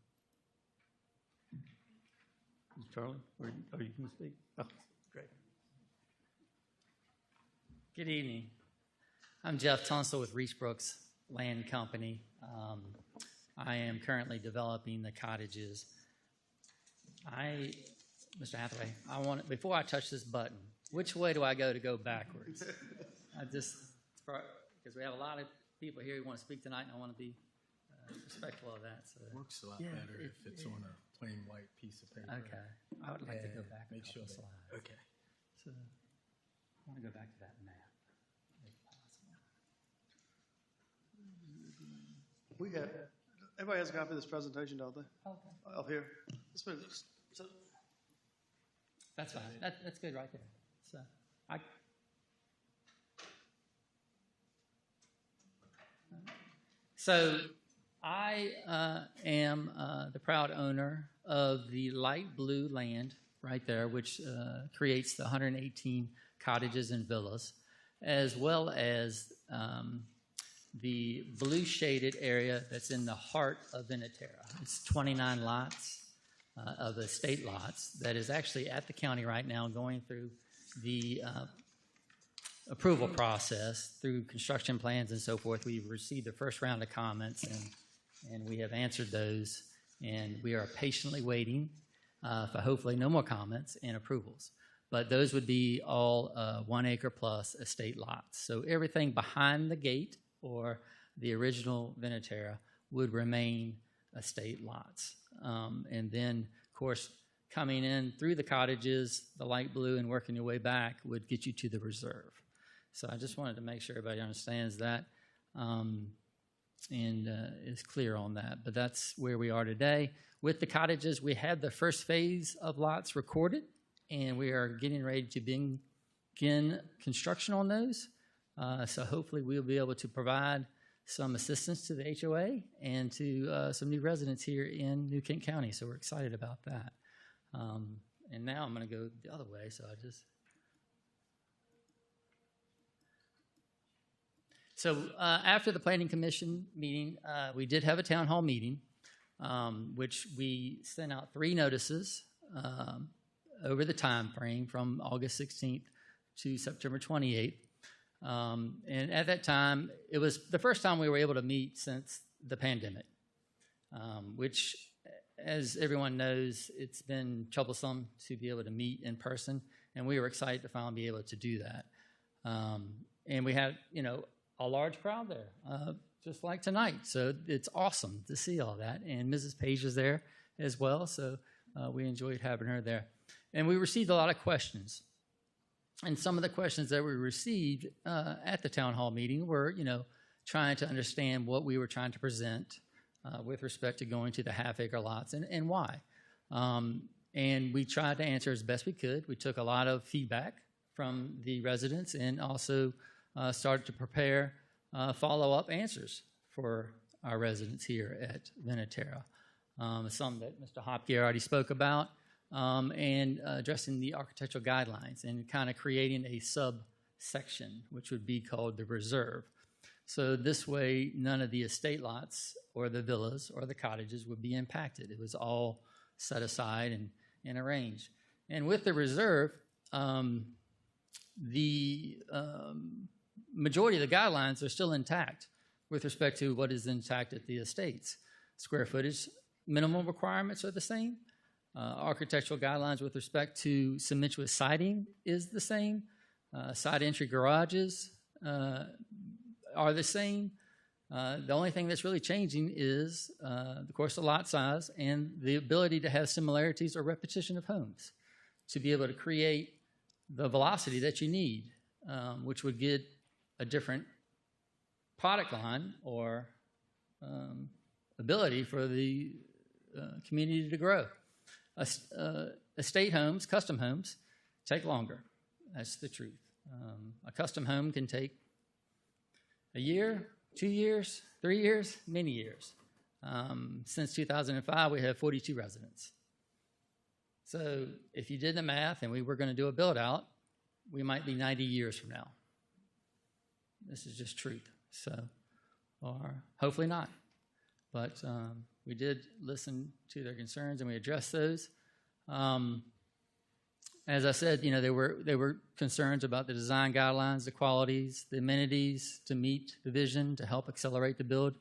Charlie, or are you going to speak? Oh, great. Good evening. I'm Jeff Tunstall with Reese Brooks Land Company. I am currently developing the cottages. Mr. Hathaway, before I touch this button, which way do I go to go backwards? Because we have a lot of people here who want to speak tonight, and I want to be respectful of that. So. It works a lot better if it's on a plain white piece of paper. Okay. I would like to go back Make sure slides. Okay. So I want to go back to that map, if possible. Everybody has a copy of this presentation, don't they? Okay. Up here. That's fine. That's good right there. So I am the proud owner of the light blue land right there, which creates the 118 cottages and villas, as well as the blue shaded area that's in the heart of Venetera. It's 29 lots of estate lots that is actually at the county right now going through the approval process through construction plans and so forth. We've received the first round of comments and we have answered those, and we are patiently waiting for hopefully no more comments and approvals. But those would be all 1 acre plus estate lots. So everything behind the gate or the original Venetera would remain estate lots. And then, of course, coming in through the cottages, the light blue, and working your way back would get you to the reserve. So I just wanted to make sure everybody understands that and is clear on that. But that's where we are today. With the cottages, we had the first phase of lots recorded, and we are getting ready to begin construction on those. So hopefully we'll be able to provide some assistance to the HOA and to some new residents here in New Kent County. So we're excited about that. And now I'm going to go the other way. So after the Planning Commission meeting, we did have a town hall meeting, which we sent out 3 notices over the time frame from August 16th to September 28th. And at that time, it was the first time we were able to meet since the pandemic, which, as everyone knows, it's been troublesome to be able to meet in person, and we were excited to finally be able to do that. And we had, a large crowd there, just like tonight. So it's awesome to see all that. And Mrs. Page is there as well, so we enjoyed having her there. And we received a lot of questions. And some of the questions that we received at the town hall meeting were, trying to understand what we were trying to present with respect to going to the half-acre lots and why. And we tried to answer as best we could. We took a lot of feedback from the residents and also started to prepare follow-up answers for our residents here at Venetera. Some that Mr. Hopke already spoke about, and addressing the architectural guidelines and kind of creating a subsection, which would be called the reserve. So this way, none of the estate lots or the villas or the cottages would be impacted. It was all set aside and arranged. And with the reserve, the majority of the guidelines are still intact with respect to what is intact at the estates. Square footage minimum requirements are the same. Architectural guidelines with respect to cementuous siding is the same. Side entry garages are the same. The only thing that's really changing is, of course, the lot size and the ability to have similarities or repetition of homes to be able to create the velocity that you need, which would get a different product line or ability for the community to grow. Estate homes, custom homes, take longer. That's the truth. A custom home can take a year, 2 years, 3 years, many years. Since 2005, we have 42 residents. So if you did the math and we were going to do a build out, we might be 90 years from now. This is just truth. So, or hopefully not. But we did listen to their concerns and we addressed those. As I said, you know, there were concerns about the design guidelines, the qualities, the amenities to meet the vision to help accelerate the build,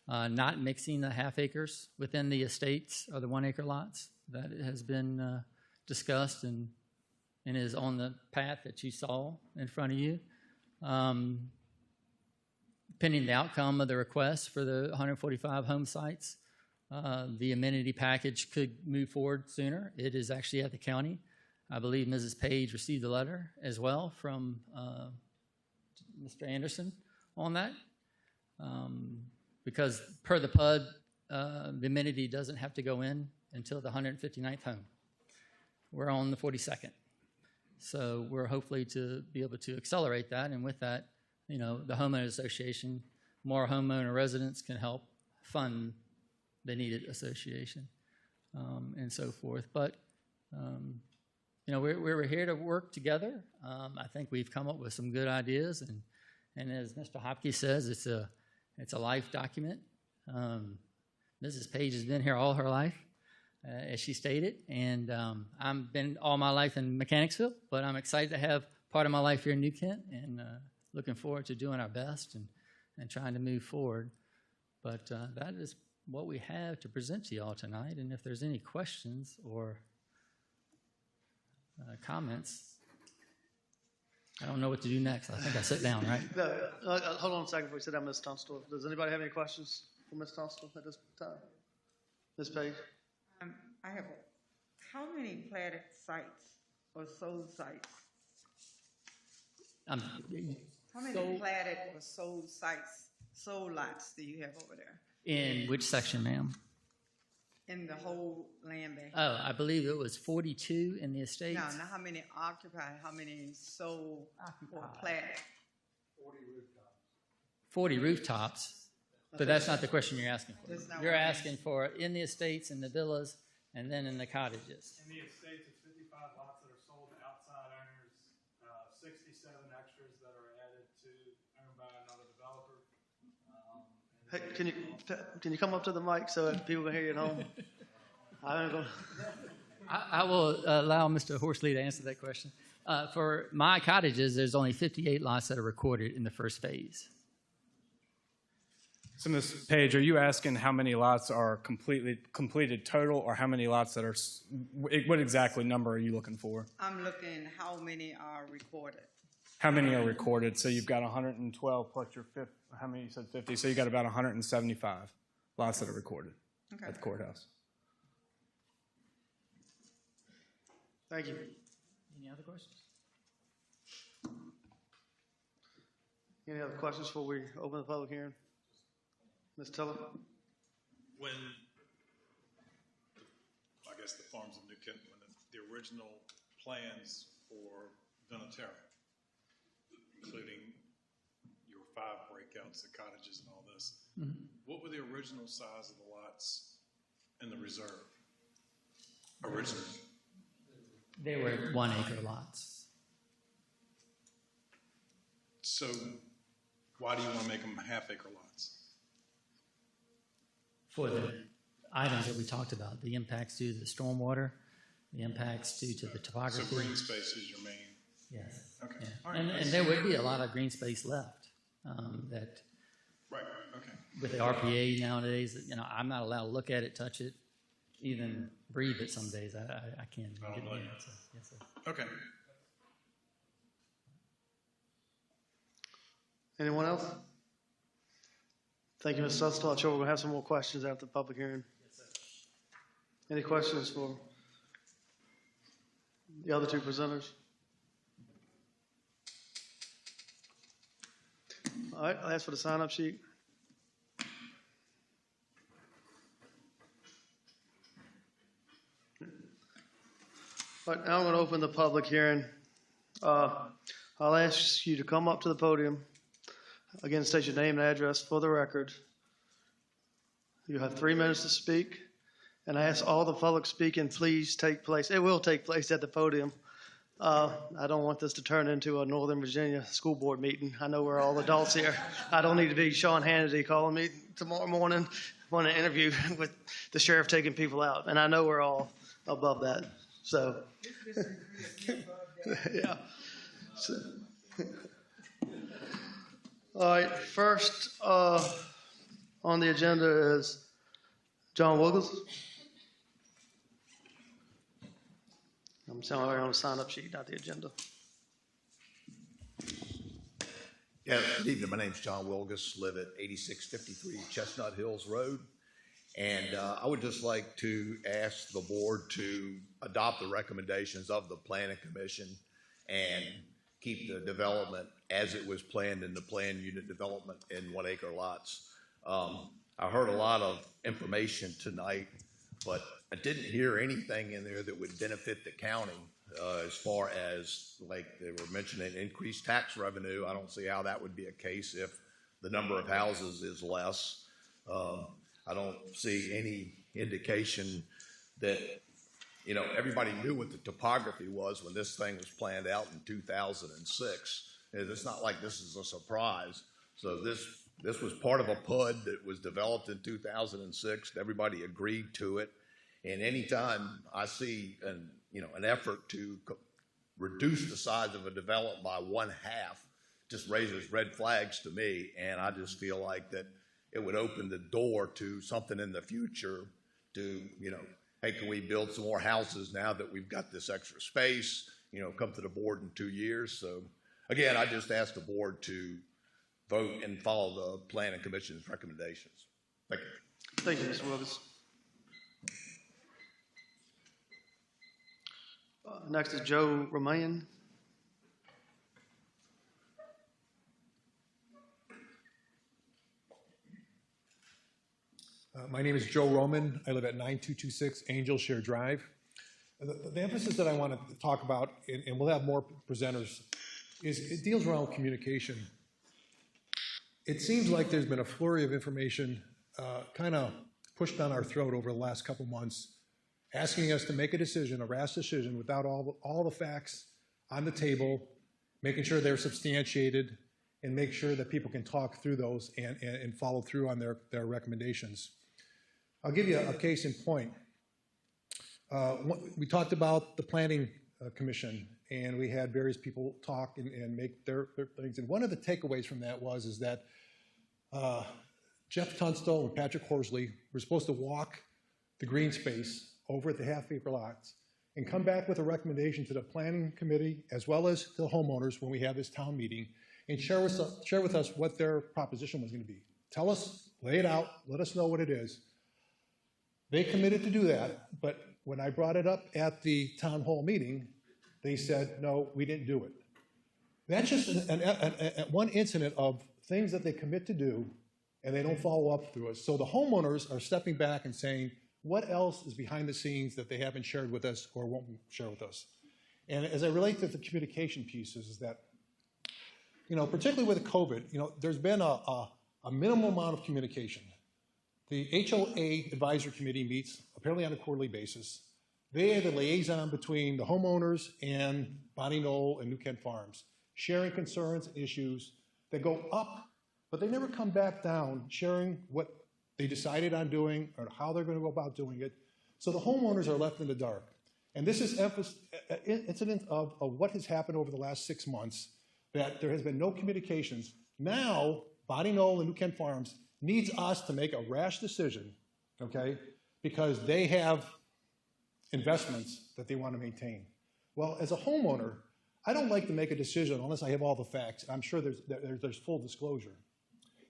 not mixing the half acres within the estates or the 1 acre lots. That has been discussed and is on the path that you saw in front of you. Pending the outcome of the request for the 145 home sites, the amenity package could move forward sooner. It is actually at the county. I believe Mrs. Page received a letter as well from Mr. Anderson on that. Because per the PUD, the amenity doesn't have to go in until the 159th home. We're on the 42nd. So we're hopefully to be able to accelerate that. And with that, you know, the homeowner association, more homeowner residents can help fund the needed association and so forth. But, you know, we're here to work together. I think we've come up with some good ideas. And as Mr. Hopkins says, it's a life document. Mrs. Page has been here all her life, as she stated. And I've been all my life in Mechanicsville, but I'm excited to have part of my life here in New Kent and looking forward to doing our best and trying to move forward. But that is what we have to present to you all tonight. And if there's any questions or comments, I don't know what to do next. I think I sit down, right? No, hold on a second before you sit down, Ms. Tunstall. Does anybody have any questions for Ms. Tunstall at this time? Ms. Page? I have, how many platted sites or sold sites? How many platted or sold sites, sold lots do you have over there? In which section, ma'am? In the whole land bank? Oh, I believe it was 42 in the estates. No, not how many occupied, how many sold or platted? 40 rooftops, but that's not the question you're asking for. You're asking for in the estates, in the villas, and then in the cottages. In the estates, it's 55 lots that are sold to outside owners, 67 extras that are added to, owned by another developer. Hey, can you come up to the mic so that people can hear you at home? I will allow Mr. Horsley to answer that question. For my cottages, there's only 58 lots that are recorded in the first phase. So, Ms. Page, are you asking how many lots are completed total, or how many lots that are, what exactly number are you looking for? I'm looking how many are recorded. How many are recorded? So you've got 112 plus your fifth, how many? You said 50, so you got about 175 lots that are recorded at the courthouse. Thank you. Any other questions? Any other questions before we open the public hearing? Ms. Tiller? When, I guess the Farms of New Kent, when the original plans for Venetera, including your 5 breakouts, the cottages and all this, what were the original size of the lots in the reserve? Originally? They were 1 acre lots. So Why do you want to make them half-acre lots? For the items that we talked about, the impacts due to the stormwater, the impacts due to the topography. So green space is your main. Yes. Okay. Yeah. All right. And there would be a lot of green space left. That Right. Okay. with the RPA nowadays, I'm not allowed to look at it, touch it, even breathe it. Some days I can't. I don't blame you. So, yes, sir. Okay. Anyone else? Thank you, Ms. Sustle. I'm sure we're going to have some more questions after the public hearing. Any questions for the other two presenters? All right, I'll ask for the sign-up sheet. All right, now I'm going to open the public hearing. I'll ask you to come up to the podium. Again, state your name and address for the record. You have 3 minutes to speak. And I ask all the public speaking, please take place. It will take place at the podium. I don't want this to turn into a Northern Virginia school board meeting. I know we're all adults here. I don't need to be Sean Hannity calling me tomorrow morning on an interview with the sheriff taking people out. And I know we're all above that. So, yeah. So, all right, first on the agenda is John Wiggles. I'm telling you on the sign-up sheet, not the agenda. Yeah, good evening. My name's John Wilgus, live at 8653 Chestnut Hills Road. And I would just like to ask the board to adopt the recommendations of the Planning Commission and keep the development as it was planned in the planned unit development in 1 acre lots. I heard a lot of information tonight, but I didn't hear anything in there that would benefit the county as far as, like they were mentioning, increased tax revenue. I don't see how that would be a case if the number of houses is less. I don't see any indication that, everybody knew what the topography was when this thing was planned out in 2006. It's not like this is a surprise. So this was part of a PUD that was developed in 2006. Everybody agreed to it. And anytime I see an effort to reduce the size of a development by 1/2, just raises red flags to me. And I just feel like that it would open the door to something in the future to, hey, can we build some more houses now that we've got this extra space, come to the board in 2 years. So again, I just ask the board to vote and follow the Planning Commission's recommendations. Thank you. Thank you, Mr. Wilkes. Next is Joe Romain. My name is Joe Roman. I live at 9226 Angel Share Drive. The emphasis that I want to talk about, and we'll have more presenters, is it deals around communication. It seems like there's been a flurry of information kind of pushed down our throat over the last couple months, asking us to make a decision, a rash decision, without all the facts on the table, making sure they're substantiated, and make sure that people can talk through those and follow through on their recommendations. I'll give you a case in point. We talked about the Planning Commission, and we had various people talk and make their things. And one of the takeaways from that is that Jeff Tunstall and Patrick Horsley were supposed to walk the green space over at the half-acre lots and come back with a recommendation to the Planning Committee as well as to the homeowners when we have this town meeting and share with us what their proposition was going to be. Tell us, lay it out, let us know what it is. They committed to do that, but when I brought it up at the town hall meeting, they said, no, we didn't do it. That's just one incident of things that they commit to do and they don't follow up through it. So the homeowners are stepping back and saying, what else is behind the scenes that they haven't shared with us or won't share with us? And as I relate to the communication pieces is that, particularly with COVID, there's been a minimal amount of communication. The HOA Advisory Committee meets apparently on a quarterly basis. They are the liaison between the homeowners and Bonnie Knoll and New Kent Farms, sharing concerns and issues that go up but they never come back down sharing what they decided on doing or how they're going to go about doing it. So the homeowners are left in the dark. And this is incident of what has happened over the last 6 months, that there has been no communications. Now, Bonnie Knoll and New Kent Farms needs us to make a rash decision, okay, because they have investments that they want to maintain. Well, as a homeowner, I don't like to make a decision unless I have all the facts. I'm sure there's full disclosure.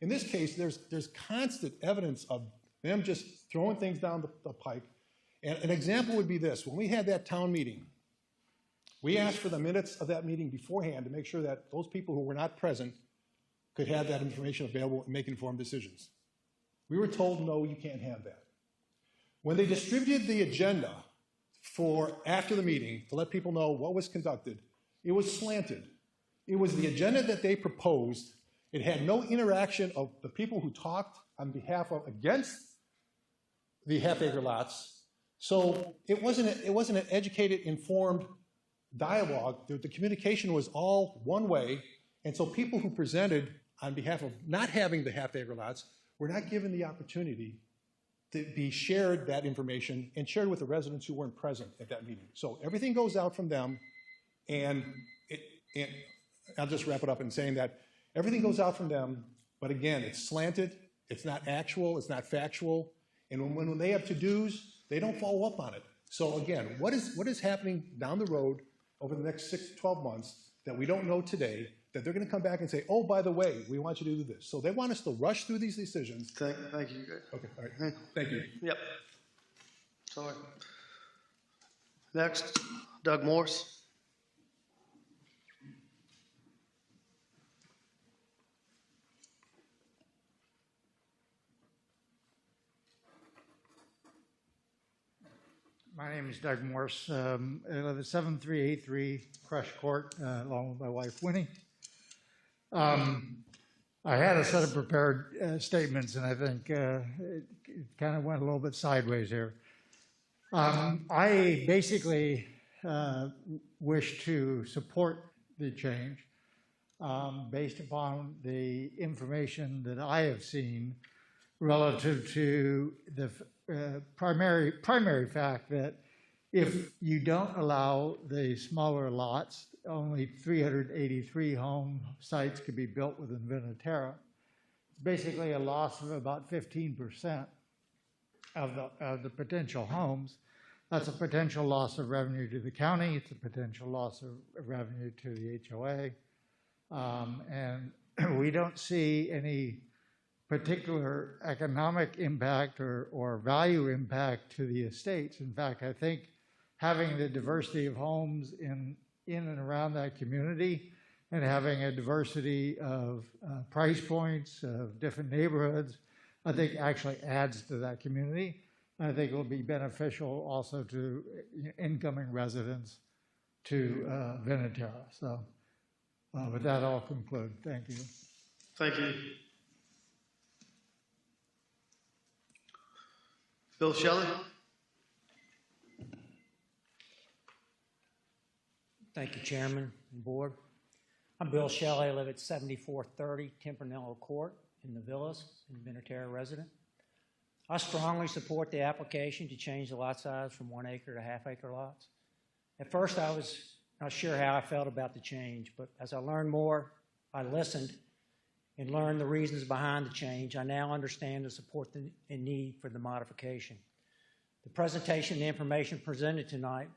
In this case, there's constant evidence of them just throwing things down the pike. And an example would be this. When we had that town meeting, we asked for the minutes of that meeting beforehand to make sure that those people who were not present could have that information available and make informed decisions. We were told, no, you can't have that. When they distributed the agenda for after the meeting to let people know what was conducted, it was slanted. It was the agenda that they proposed. It had no interaction of the people who talked on behalf of against the half-acre lots. So it wasn't an educated, informed dialogue. The communication was all one way. And so people who presented on behalf of not having the half-acre lots were not given the opportunity to be shared that information and shared with the residents who weren't present at that meeting. So everything goes out from them, and I'll just wrap it up in saying that everything goes out from them, but again, it's slanted, it's not actual, it's not factual, and when they have to-dos, they don't follow up on it. So again, what is happening down the road over the next 6 to 12 months that we don't know today, that they're going to come back and say, oh, by the way, we want you to do this. So they want us to rush through these decisions. Thank you. Okay, all right. Thank you. Yep. Sorry. Next, Doug Morse. My name is Doug Morse. I live at 7383 Crush Court, along with my wife, Winnie. I had a set of prepared statements, and I think it kind of went a little bit sideways here. I basically wish to support the change based upon the information that I have seen relative to the primary fact that if you don't allow the smaller lots, only 383 home sites could be built within Venetera. It's basically a loss of about 15% of the potential homes. That's a potential loss of revenue to the county. It's a potential loss of revenue to the HOA. And we don't see any particular economic impact or value impact to the estates. In fact, I think having the diversity of homes in and around that community and having a diversity of price points, of different neighborhoods, I think actually adds to that community. And I think it will be beneficial also to incoming residents to Venetera. So with that, I'll conclude. Thank you. Thank you. Bill Shelley. Thank you, Chairman and Board. I'm Bill Shelley. I live at 7430 Tempranillo Court in the Villas, and Venetera resident. I strongly support the application to change the lot size from 1 acre to half-acre lots. At first, I was not sure how I felt about the change, but as I learned more, I listened and learned the reasons behind the change. I now understand the support and need for the modification. The presentation and information presented tonight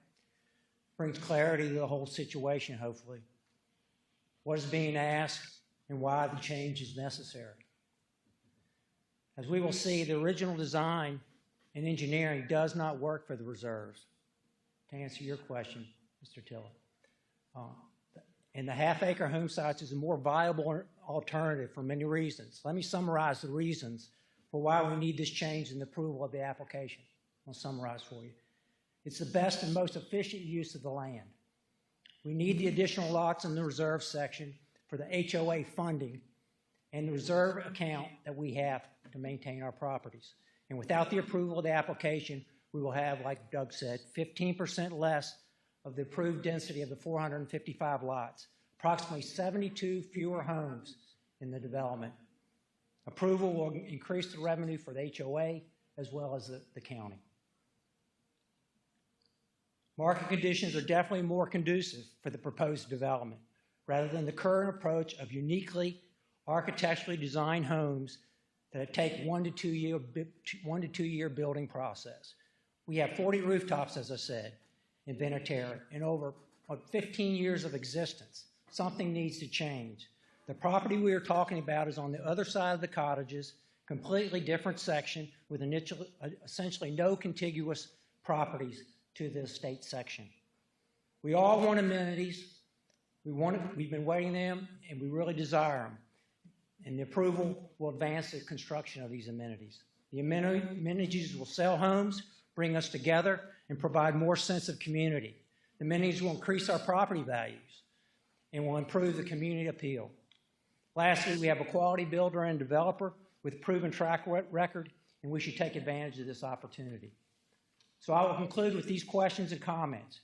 brings clarity to the whole situation, hopefully. What is being asked and why the change is necessary. As we will see, the original design and engineering does not work for the reserves. To answer your question, Mr. Tiller. And the half-acre home sites is a more viable alternative for many reasons. Let me summarize the reasons for why we need this change in the approval of the application. I'll summarize for you. It's the best and most efficient use of the land. We need the additional lots in the reserve section for the HOA funding and the reserve account that we have to maintain our properties. And without the approval of the application, we will have, like Doug said, 15% less of the approved density of the 455 lots, approximately 72 fewer homes in the development, Approval will increase the revenue for the HOA as well as the county. Market conditions are definitely more conducive for the proposed development, rather than the current approach of uniquely architecturally designed homes that take 1 to 2 year building process. We have 40 rooftops, as I said, in Ventura, in over 15 years of existence. Something needs to change. The property we are talking about is on the other side of the cottages, completely different section with essentially no contiguous properties to the estate section. We all want amenities. We've been waiting them, and we really desire them. And the approval will advance the construction of these amenities. The amenities will sell homes, bring us together, and provide more sense of community. The amenities will increase our property values and will improve the community appeal. Lastly, we have a quality builder and developer with proven track record, and we should take advantage of this opportunity. So I will conclude with these questions and comments.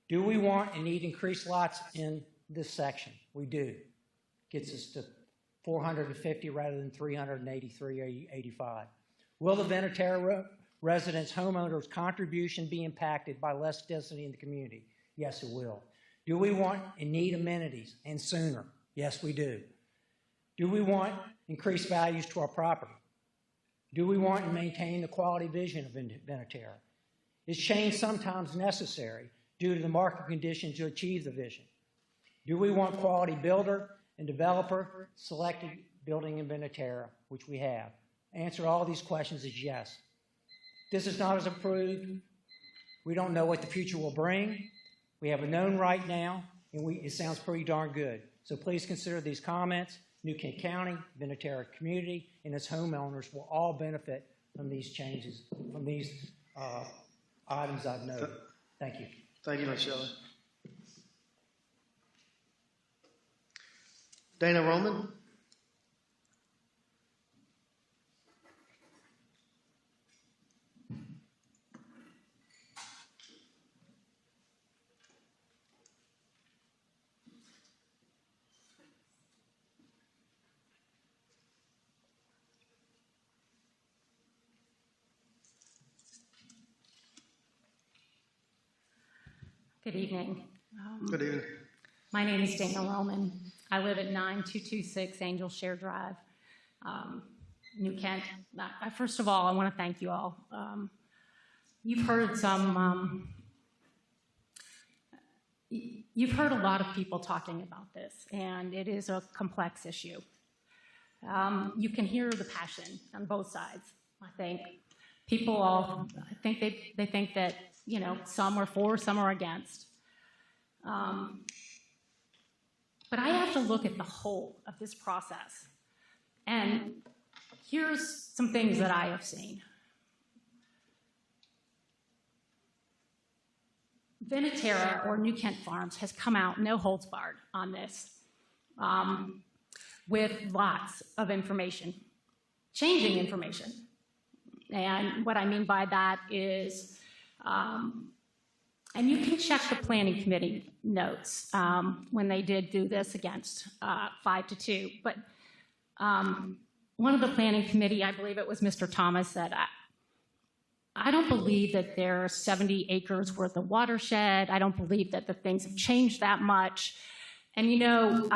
Do we want and need increased lots in this section? We do. Gets us to 450 rather than 383 or 85. Will the Ventura residents, homeowners' contribution be impacted by less density in the community? Yes, it will. Do we want and need amenities, and sooner? Yes, we do. Do we want increased values to our property? Do we want and maintain the quality vision of Ventura? Is change sometimes necessary due to the market conditions to achieve the vision? Do we want quality builder and developer selected building in Ventura, which we have? Answer to all these questions is yes. This is not as approved. We don't know what the future will bring. We have a known right now, and it sounds pretty darn good. So please consider these comments. New Kent County, Ventura community, and its homeowners will all benefit from these changes, from these items I've noted. Thank you. Thank you, Ms. Shelley. Dana Roman. Good evening. Good evening. My name is Dana Roman. I live at 9226 Angel Share Drive, New Kent. First of all, I want to thank you all. You've heard a lot of people talking about this, and it is a complex issue. You can hear the passion on both sides. I think people all think they think that, you know, some are for, some are against. But I have to look at the whole of this process. And here's some things that I have seen. Ventura, or New Kent Farms, has come out no holds barred on this, with lots of information, changing information. And what I mean by that is, and you can check the planning committee notes when they did do this against 5-2. But one of the planning committee, I believe it was Mr. Thomas, said, I don't believe that there are 70 acres worth of watershed. I don't believe that the things have changed that much. And, you know,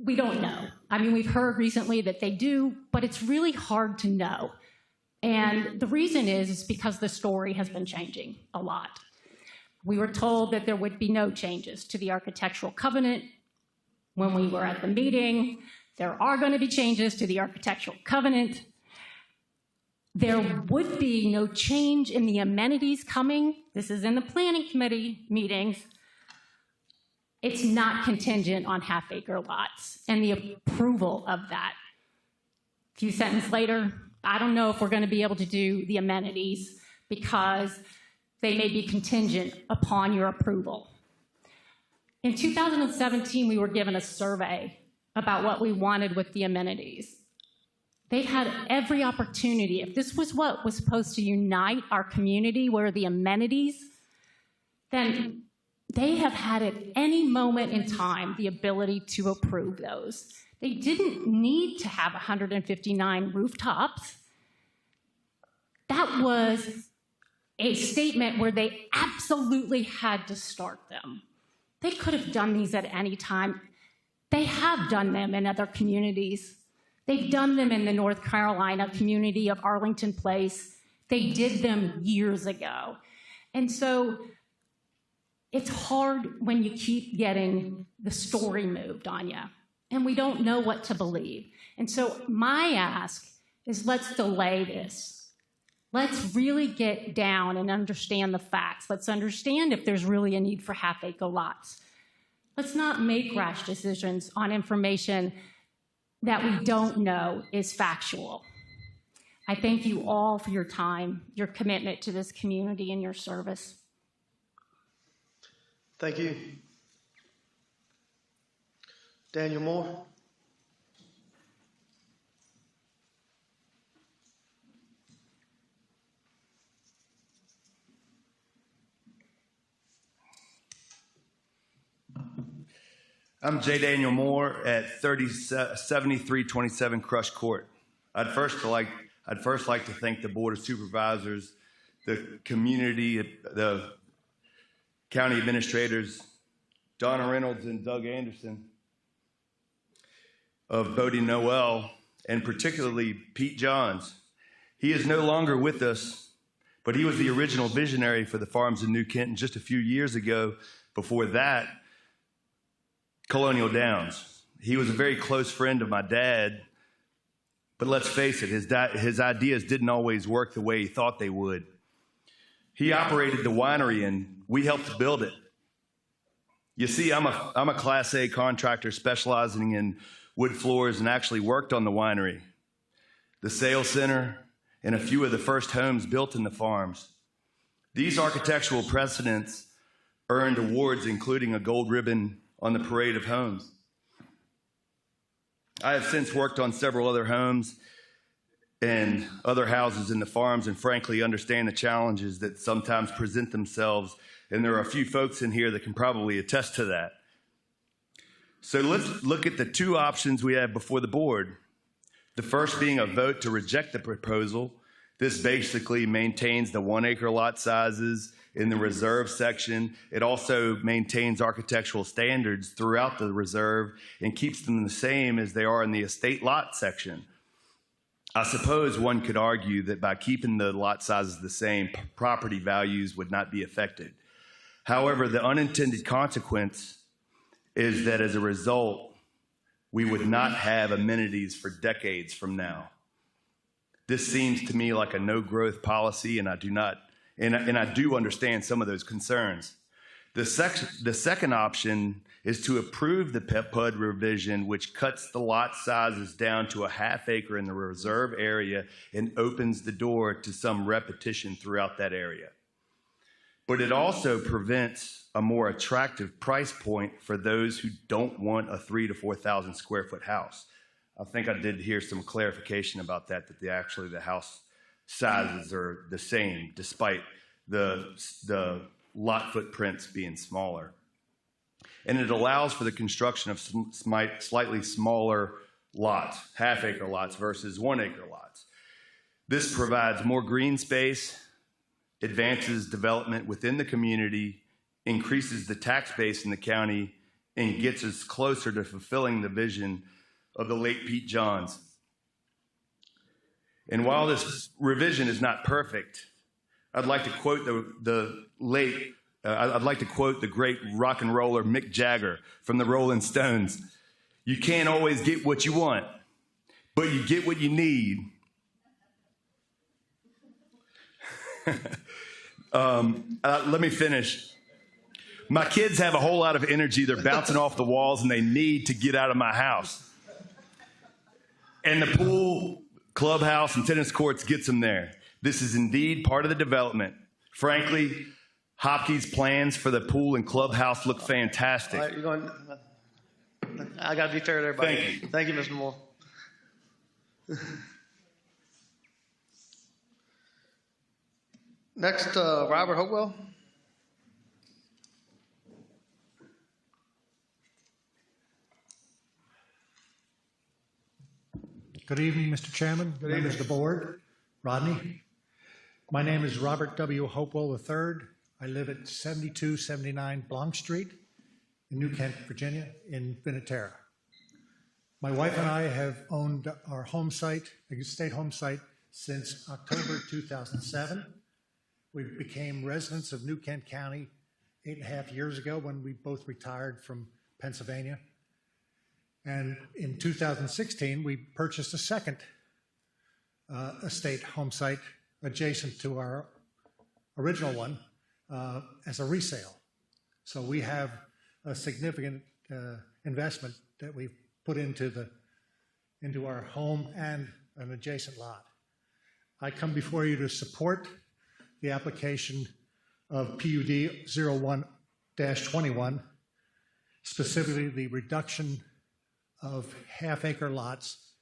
we don't know. I mean, we've heard recently that they do, but it's really hard to know. And the reason is because the story has been changing a lot. We were told that there would be no changes to the architectural covenant when we were at the meeting. There are going to be changes to the architectural covenant. There would be no change in the amenities coming. This is in the planning committee meetings. It's not contingent on half-acre lots and the approval of that. A few sentences later, I don't know if we're going to be able to do the amenities because they may be contingent upon your approval. In 2017, we were given a survey about what we wanted with the amenities. They've had every opportunity. If this was what was supposed to unite our community, were the amenities, then they have had at any moment in time the ability to approve those They didn't need to have 159 rooftops. That was a statement where they absolutely had to start them. They could have done these at any time. They have done them in other communities. They've done them in the North Carolina community of Arlington Place. They did them years ago. And so it's hard when you keep getting the story moved on you, and we don't know what to believe. And so my ask is, let's delay this. Let's really get down and understand the facts. Let's understand if there's really a need for half-acre lots. Let's not make rash decisions on information that we don't know is factual. I thank you all for your time, your commitment to this community, and your service. Thank you. Daniel Moore. I'm J. Daniel Moore at 7327 Crush Court. I'd first like to thank the Board of Supervisors, the community, the county administrators, Donna Reynolds and Doug Anderson of Bodie Noel, and particularly Pete Johns. He is no longer with us, but he was the original visionary for the farms in New Kent, and just a few years ago, before that, Colonial Downs. He was a very close friend of my dad, but let's face it, his ideas didn't always work the way he thought they would. He operated the winery, and we helped build it. You see, I'm a Class A contractor specializing in wood floors and actually worked on the winery, the sales center, and a few of the first homes built in the farms. These architectural precedents earned awards, including a gold ribbon on the Parade of Homes. I have since worked on several other homes and other houses in the farms, and frankly understand the challenges that sometimes present themselves, and there are a few folks in here that can probably attest to that. So let's look at the two options we have before the board. The first being a vote to reject the proposal. This basically maintains the 1 acre lot sizes in the reserve section. It also maintains architectural standards throughout the reserve and keeps them the same as they are in the estate lot section. I suppose one could argue that by keeping the lot sizes the same, property values would not be affected. However, the unintended consequence is that as a result, we would not have amenities for decades from now. This seems to me like a no-growth policy, and I do understand some of those concerns. The second option is to approve the Pud Revision, which cuts the lot sizes down to a ½ acre in the reserve area and opens the door to some repetition throughout that area. But it also prevents a more attractive price point for those who don't want a 3,000 to 4,000 square foot house. I think I did hear some clarification about that the house sizes are the same despite the lot footprints being smaller. And it allows for the construction of slightly smaller lots, ½ acre lots versus 1 acre lots. This provides more green space, advances development within the community, increases the tax base in the county, and gets us closer to fulfilling the vision of the late Pete Johns. And while this revision is not perfect, I'd like to quote the great rock and roller Mick Jagger from the Rolling Stones. You can't always get what you want, but you get what you need. Let me finish. My kids have a whole lot of energy. They're bouncing off the walls, and they need to get out of my house. And the pool, clubhouse, and tennis courts gets them there. This is indeed part of the development. Frankly, Hopkey's plans for the pool and clubhouse look fantastic. All right, I got to be fair to everybody. Thank you. Thank you, Mr. Moore. Next, Robert Hopewell. Good evening, Mr. Chairman, Good members evening. of the board, Rodney. My name is Robert W. Hopewell III. I live at 7279 Blanc Street in New Kent, Virginia, in Vinatera. My wife and I have owned our home site, estate home site, since October 2007. We became residents of New Kent County 8.5 years ago when we both retired from Pennsylvania. And in 2016, we purchased a second estate home site adjacent to our original one as a resale. So we have a significant investment that we've put into our home and an adjacent lot. I come before you to support the application of PUD 01-21, specifically the reduction of 1/2-acre lots,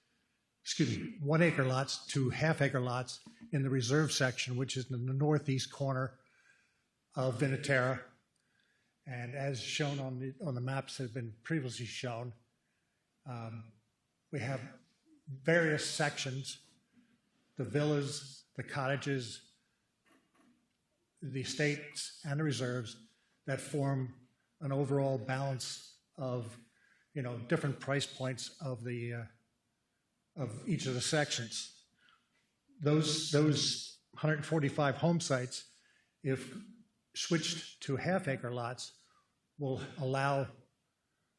1-acre lots to 1/2-acre lots in the reserve section, which is in the northeast corner of Vinatera. And as shown on the maps that have been previously shown, we have various sections, the villas, the cottages, the estates, and the reserves that form an overall balance of, different price points of each of the sections. Those 145 home sites, if switched to 1/2-acre lots, will allow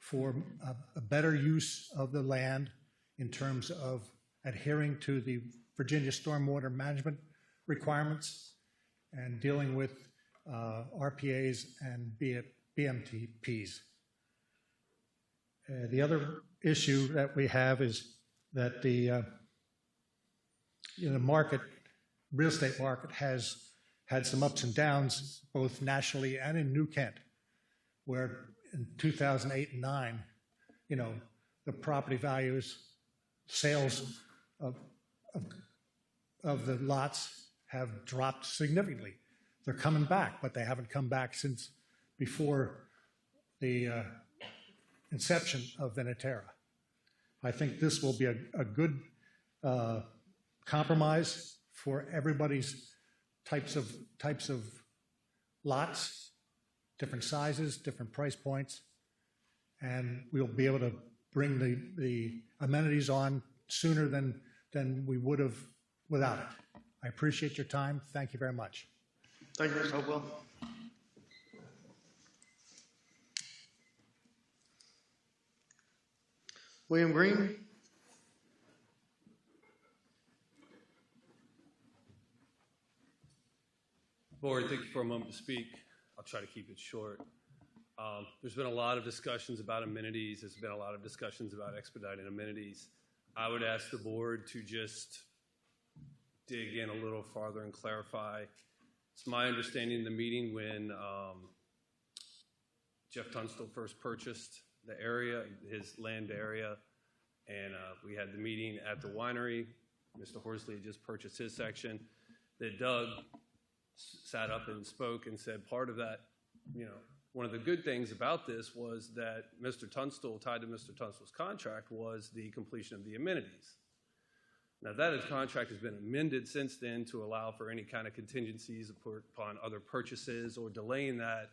for a better use of the land in terms of adhering to the Virginia Stormwater Management requirements and dealing with RPAs and BMTPs. The other issue that we have is that the real estate market has had some ups and downs, both nationally and in New Kent, where in 2008 and 9, the property values, sales of the lots have dropped significantly. They're coming back, but they haven't come back since before the inception of Vinatera. I think this will be a good compromise for everybody's types of lots, different sizes, different price points, and we'll be able to bring the amenities on sooner than we would have without it. I appreciate your time. Thank you very much. Thank you, Mr. Hopewell. William Green. Board, thank you for a moment to speak. I'll try to keep it short. There's been a lot of discussions about amenities. There's been a lot of discussions about expediting amenities. I would ask the board to just dig in a little farther and clarify. It's my understanding in the meeting when Jeff Tunstall first purchased the area, his land area, and we had the meeting at the winery. Mr. Horsley had just purchased his section. That Doug sat up and spoke and said part of that, one of the good things about this was that Mr. Tunstall, tied to Mr. Tunstall's contract, was the completion of the amenities. Now that contract has been amended since then to allow for any kind of contingencies upon other purchases or delaying that.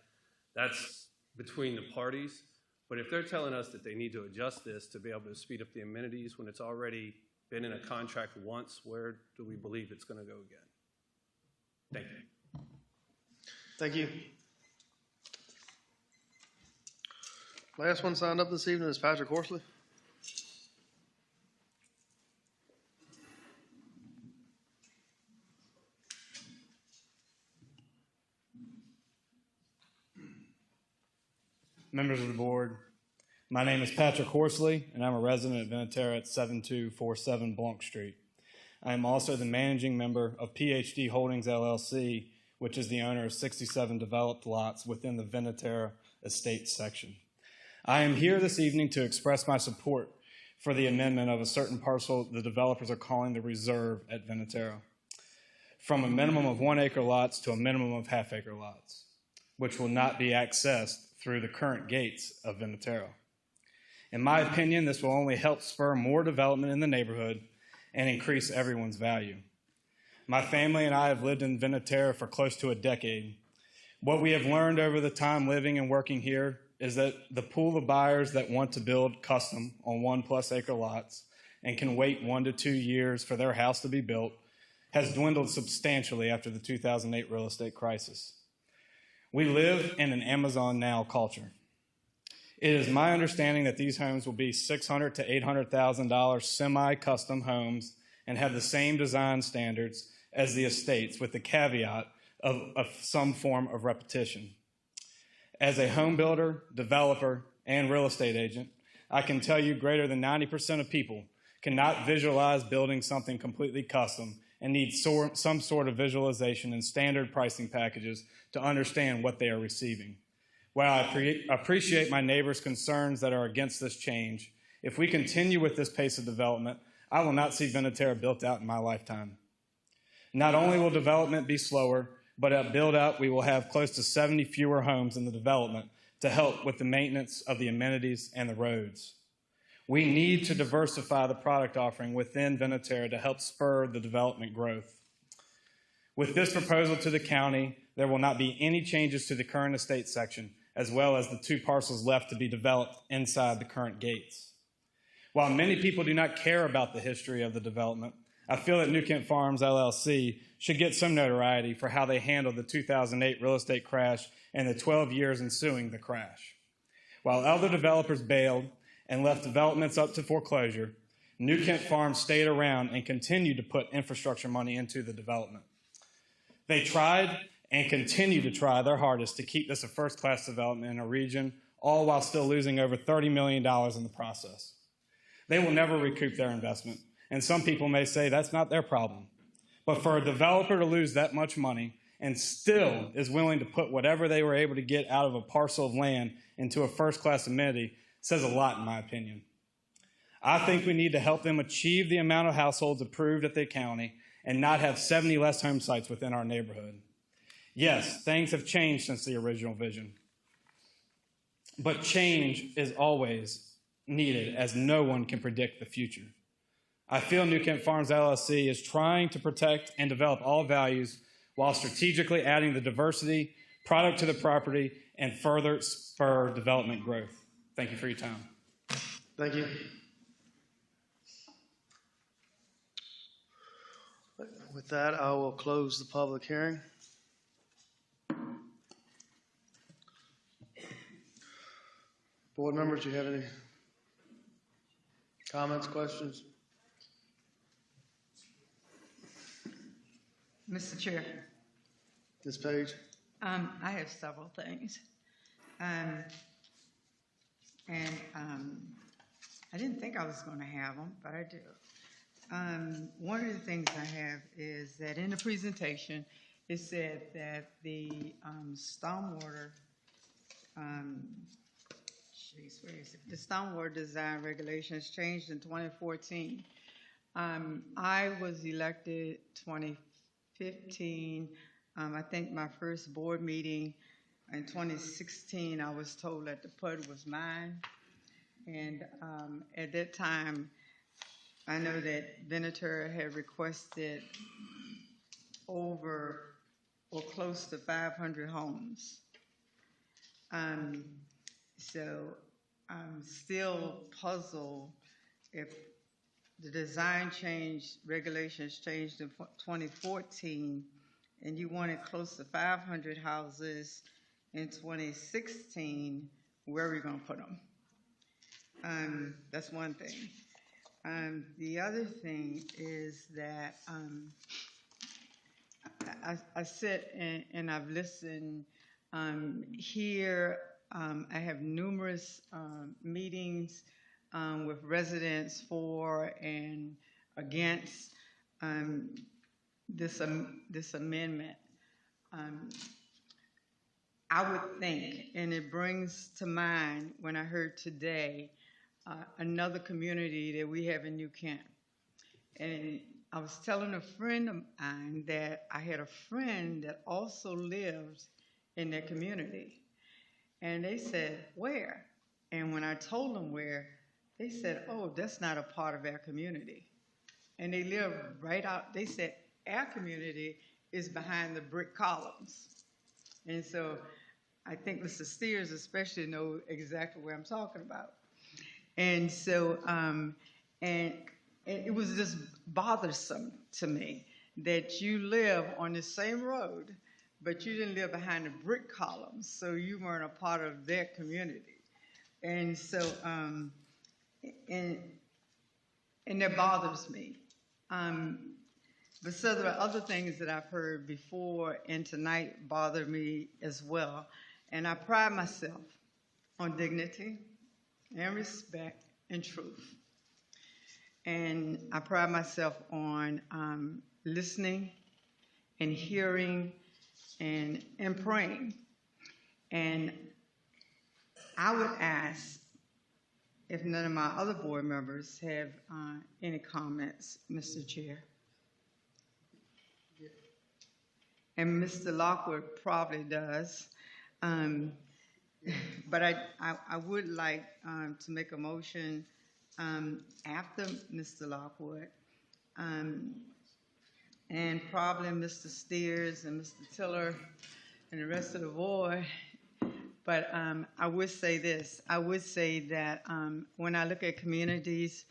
That's between the parties. But if they're telling us that they need to adjust this to be able to speed up the amenities when it's already been in a contract once, where do we believe it's going to go again? Thank you. Thank you. Last one signed up this evening is Patrick Horsley. Members of the board, my name is Patrick Horsley, and I'm a resident of Vinatera at 7247 Blanc Street. I am also the managing member of PhD Holdings, LLC, which is the owner of 67 developed lots within the Vinatera estate section. I am here this evening to express my support for the amendment of a certain parcel the developers are calling the reserve at Vinatera, from a minimum of 1-acre lots to a minimum of 1/2-acre lots, which will not be accessed through the current gates of Vinatera. In my opinion, this will only help spur more development in the neighborhood and increase everyone's value. My family and I have lived in Venaterra for close to a decade. What we have learned over the time living and working here is that the pool of buyers that want to build custom on 1+ acre lots and can wait 1 to 2 years for their house to be built has dwindled substantially after the 2008 real estate crisis. We live in an Amazon Now culture. It is my understanding that these homes will be $600,000 to $800,000 semi-custom homes and have the same design standards as the estates, with the caveat of some form of repetition. As a home builder, developer, and real estate agent, I can tell you greater than 90% of people cannot visualize building something completely custom and need some sort of visualization and standard pricing packages to understand what they are receiving. While I appreciate my neighbors' concerns that are against this change, if we continue with this pace of development, I will not see Venaterra built out in my lifetime. Not only will development be slower, but at build-out, we will have close to 70 fewer homes in the development to help with the maintenance of the amenities and the roads. We need to diversify the product offering within Venaterra to help spur the development growth. With this proposal to the county, there will not be any changes to the current estate section, as well as the 2 parcels left to be developed inside the current gates. While many people do not care about the history of the development, I feel that New Kent Farms, LLC should get some notoriety for how they handled the 2008 real estate crash and the 12 years ensuing the crash. While other developers bailed and left developments up to foreclosure, New Kent Farms stayed around and continued to put infrastructure money into the development. They tried and continue to try their hardest to keep this a first-class development in a region, all while still losing over $30 million in the process. They will never recoup their investment, and some people may say that's not their problem. But for a developer to lose that much money and still is willing to put whatever they were able to get out of a parcel of land into a first-class amenity says a lot, in my opinion. I think we need to help them achieve the amount of households approved at the county and not have 70 less home sites within our neighborhood. Yes, things have changed since the original vision, but change is always needed, as no one can predict the future. I feel New Kent Farms LLC is trying to protect and develop all values while strategically adding the diversity, product to the property, and further spur development growth. Thank you for your time. Thank you. With that, I will close the public hearing. Board members, do you have any comments, questions? Mr. Chair. Ms. Page? I have several things. I didn't think I was going to have them, but I do. One of the things I have is that in the presentation, it said that the stormwater, the stormwater design regulations changed in 2014. I was elected 2015. I think my first board meeting in 2016, I was told that the PUD was mine. And at that time, I know that Venaterra had requested over or close to 500 homes. So I'm still puzzled if the design change, regulations changed in 2014, and you wanted close to 500 houses in 2016, where are we going to put them? That's one thing. The other thing is that I sit and I've listened here. I have numerous meetings with residents for and against this amendment. I would think, and it brings to mind when I heard today another community that we have in New Kent. And I was telling a friend of mine that I had a friend that also lived in that community. And they said, where? And when I told them where, they said, oh, that's not a part of our community. and they live right out. They said our community is behind the brick columns. And so I think Mr. Steers especially know exactly what I'm talking about. And so, and it was just bothersome to me that you live on the same road, but you didn't live behind the brick columns, so you weren't a part of their community. And so, and that bothers me. But so there are other things that I've heard before and tonight bother me as well. And I pride myself on dignity and respect and truth. And I pride myself on listening and hearing and praying. And I would ask if none of my other board members have any comments, Mr. Chair. And Mr. Lockwood probably does. But I would like to make a motion after Mr. Lockwood, and probably Mr. Steers and Mr. Tiller and the rest of the board. But I would say this. I would say that when I look at communities,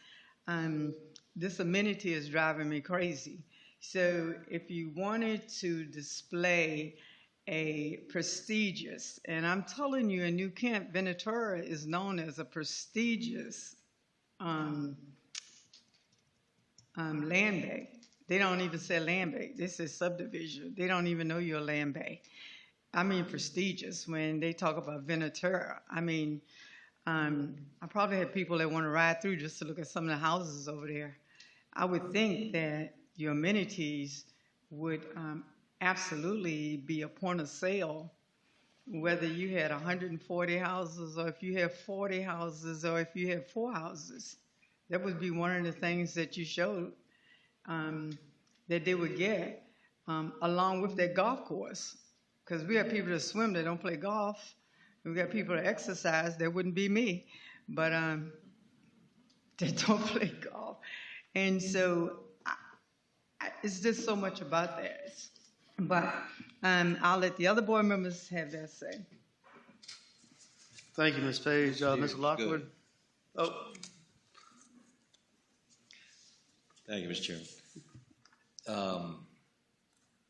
this amenity is driving me crazy. So if you wanted to display a prestigious, and I'm telling you, in New Kent, Ventura is known as a prestigious land bank. They don't even say land bank. They say subdivision. They don't even know you're a land bank. I mean prestigious when they talk about Ventura. I mean, I probably had people that want to ride through just to look at some of the houses over there. I would think that your amenities would absolutely be a point of sale, whether you had 140 houses or if you have 40 houses or if you have 4 houses. That would be one of the things that you showed that they would get along with their golf course. Because we have people that swim that don't play golf. We got people that exercise. That wouldn't be me, but that don't play golf. And so it's just so much about that. But I'll let the other board members have their say. Thank you, Ms. Page. Mr. Lockwood? Oh. Thank you, Mr. Chairman.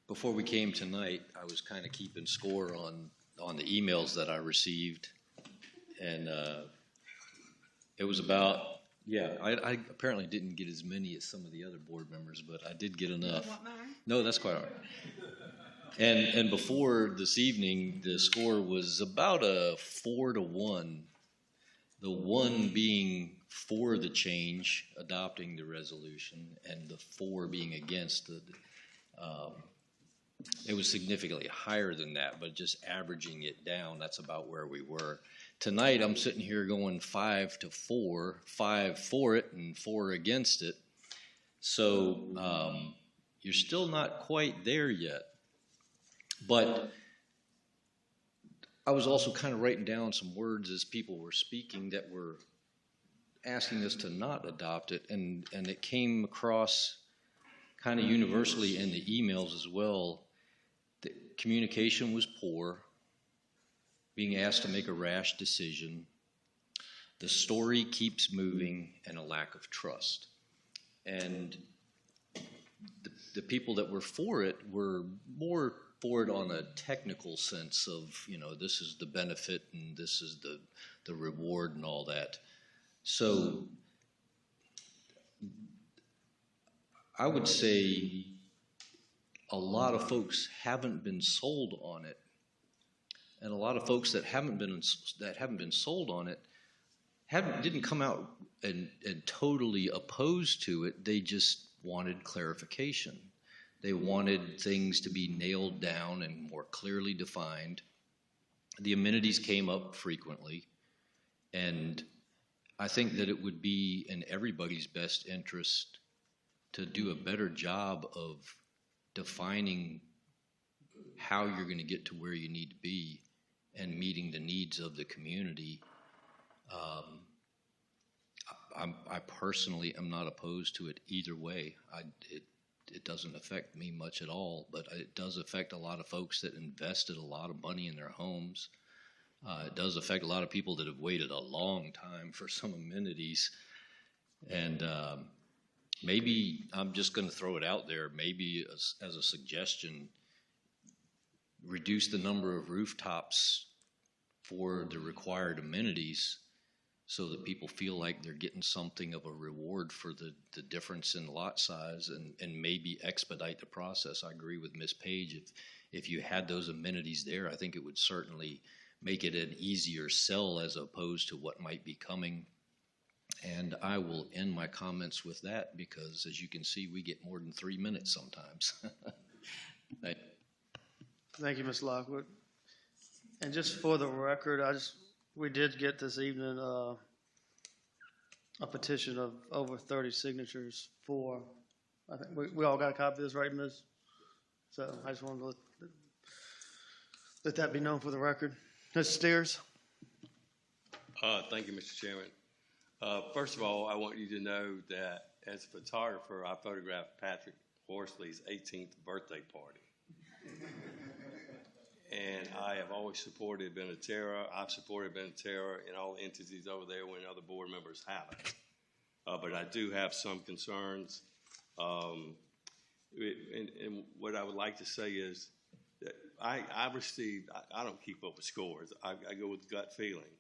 Before we came tonight, I was kind of keeping score on the emails that I received. And it was about, I apparently didn't get as many as some of the other board members, but I did get enough. You want mine? No, that's quite all right. And before this evening, the score was about a 4-1. The 1 being for the change, adopting the resolution, and the 4 being against the. It was significantly higher than that, but just averaging it down, that's about where we were. Tonight, I'm sitting here going 5-4, 5 for it and 4 against it. So you're still not quite there yet. But I was also kind of writing down some words as people were speaking that were asking us to not adopt it, and it came across kind of universally in the emails as well. The communication was poor, being asked to make a rash decision, the story keeps moving, and a lack of trust. And the people that were for it were more for it on a technical sense of, this is the benefit and this is the reward and all that. So I would say a lot of folks haven't been sold on it, and a lot of folks that haven't been sold on it didn't come out and totally opposed to it. They just wanted clarification. They wanted things to be nailed down and more clearly defined. The amenities came up frequently, and I think that it would be in everybody's best interest to do a better job of defining how you're going to get to where you need to be and meeting the needs of the community. I personally am not opposed to it either way. It doesn't affect me much at all, but it does affect a lot of folks that invested a lot of money in their homes. It does affect a lot of people that have waited a long time for some amenities. And maybe I'm just going to throw it out there, maybe as a suggestion, reduce the number of rooftops for the required amenities so that people feel like they're getting something of a reward for the difference in lot size, and maybe expedite the process. I agree with Ms. Page. If you had those amenities there, I think it would certainly make it an easier sell as opposed to what might be coming. And I will end my comments with that because, as you can see, we get more than 3 minutes sometimes. Thank you, Ms. Lockwood. And just for the record, we did get this evening a petition of over 30 signatures for, I think we all got a copy of this, right, Ms.? So I just wanted to let that be known for the record. Mr. Steers? Thank you, Mr. Chairman. First of all, I want you to know that as a photographer, I photographed Patrick Horsley's 18th birthday party. And I have always supported Benaterra. I've supported Benaterra and all entities over there when other board members haven't. But I do have some concerns. And what I would like to say is that I don't keep up with scores. I go with gut feeling.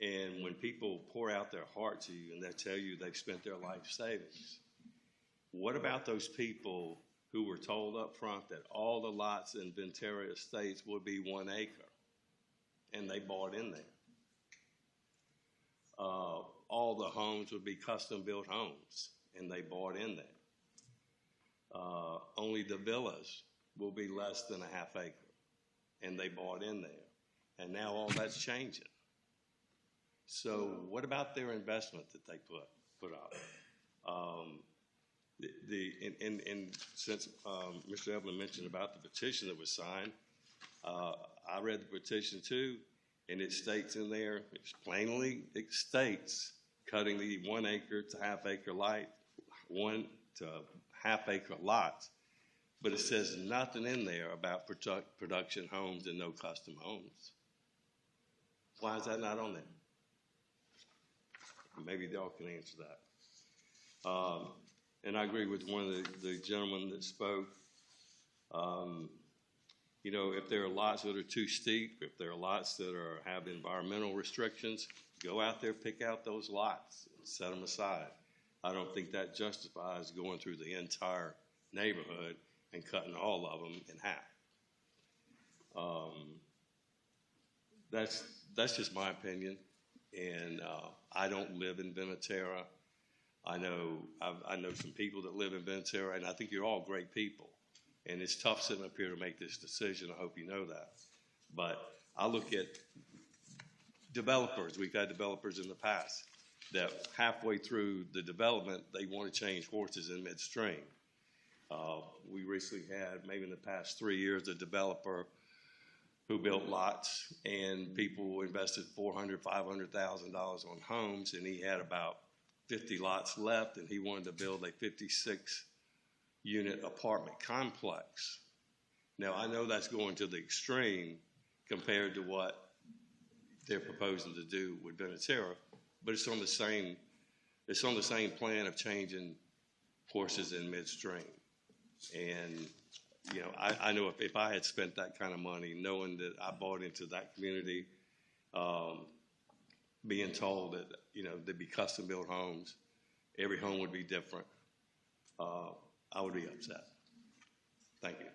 And when people pour out their heart to you and they tell you they've spent their life savings, what about those people who were told up front that all the lots in Ventura Estates would be 1 acre, and they bought in there? All the homes would be custom-built homes, and they bought in there. Only the villas will be less than a half acre, and they bought in there. And now all that's changing. So what about their investment that they put up? Since Mr. Evelyn mentioned about the petition that was signed, I read the petition too, and it states in there, it states cutting the 1 acre to half acre lot, 1 to half acre lots, but it says nothing in there about production homes and no custom homes. Why is that not on there? Maybe y'all can answer that. And I agree with one of the gentlemen that spoke. You know, if there are lots that are too steep, if there are lots that have environmental restrictions, go out there, pick out those lots, and set them aside. I don't think that justifies going through the entire neighborhood and cutting all of them in half. That's just my opinion, and I don't live in Benaterra. I know some people that live in Benaterra, and I think you're all great people. And it's tough sitting up here to make this decision. I hope you know that. But I look at developers. We've had developers in the past that halfway through the development, they want to change horses in midstream. We recently had, maybe in the past 3 years, a developer who built lots, and people invested $400,000, $500,000 on homes, and he had about 50 lots left, and he wanted to build a 56-unit apartment complex. Now, I know that's going to the extreme compared to what they're proposing to do with Benaterra, but it's on the same plan of changing horses in midstream. And you know, I know if I had spent that kind of money, knowing that I bought into that community, being told that, you know, there'd be custom-built homes, every home would be different, I would be upset. Thank you.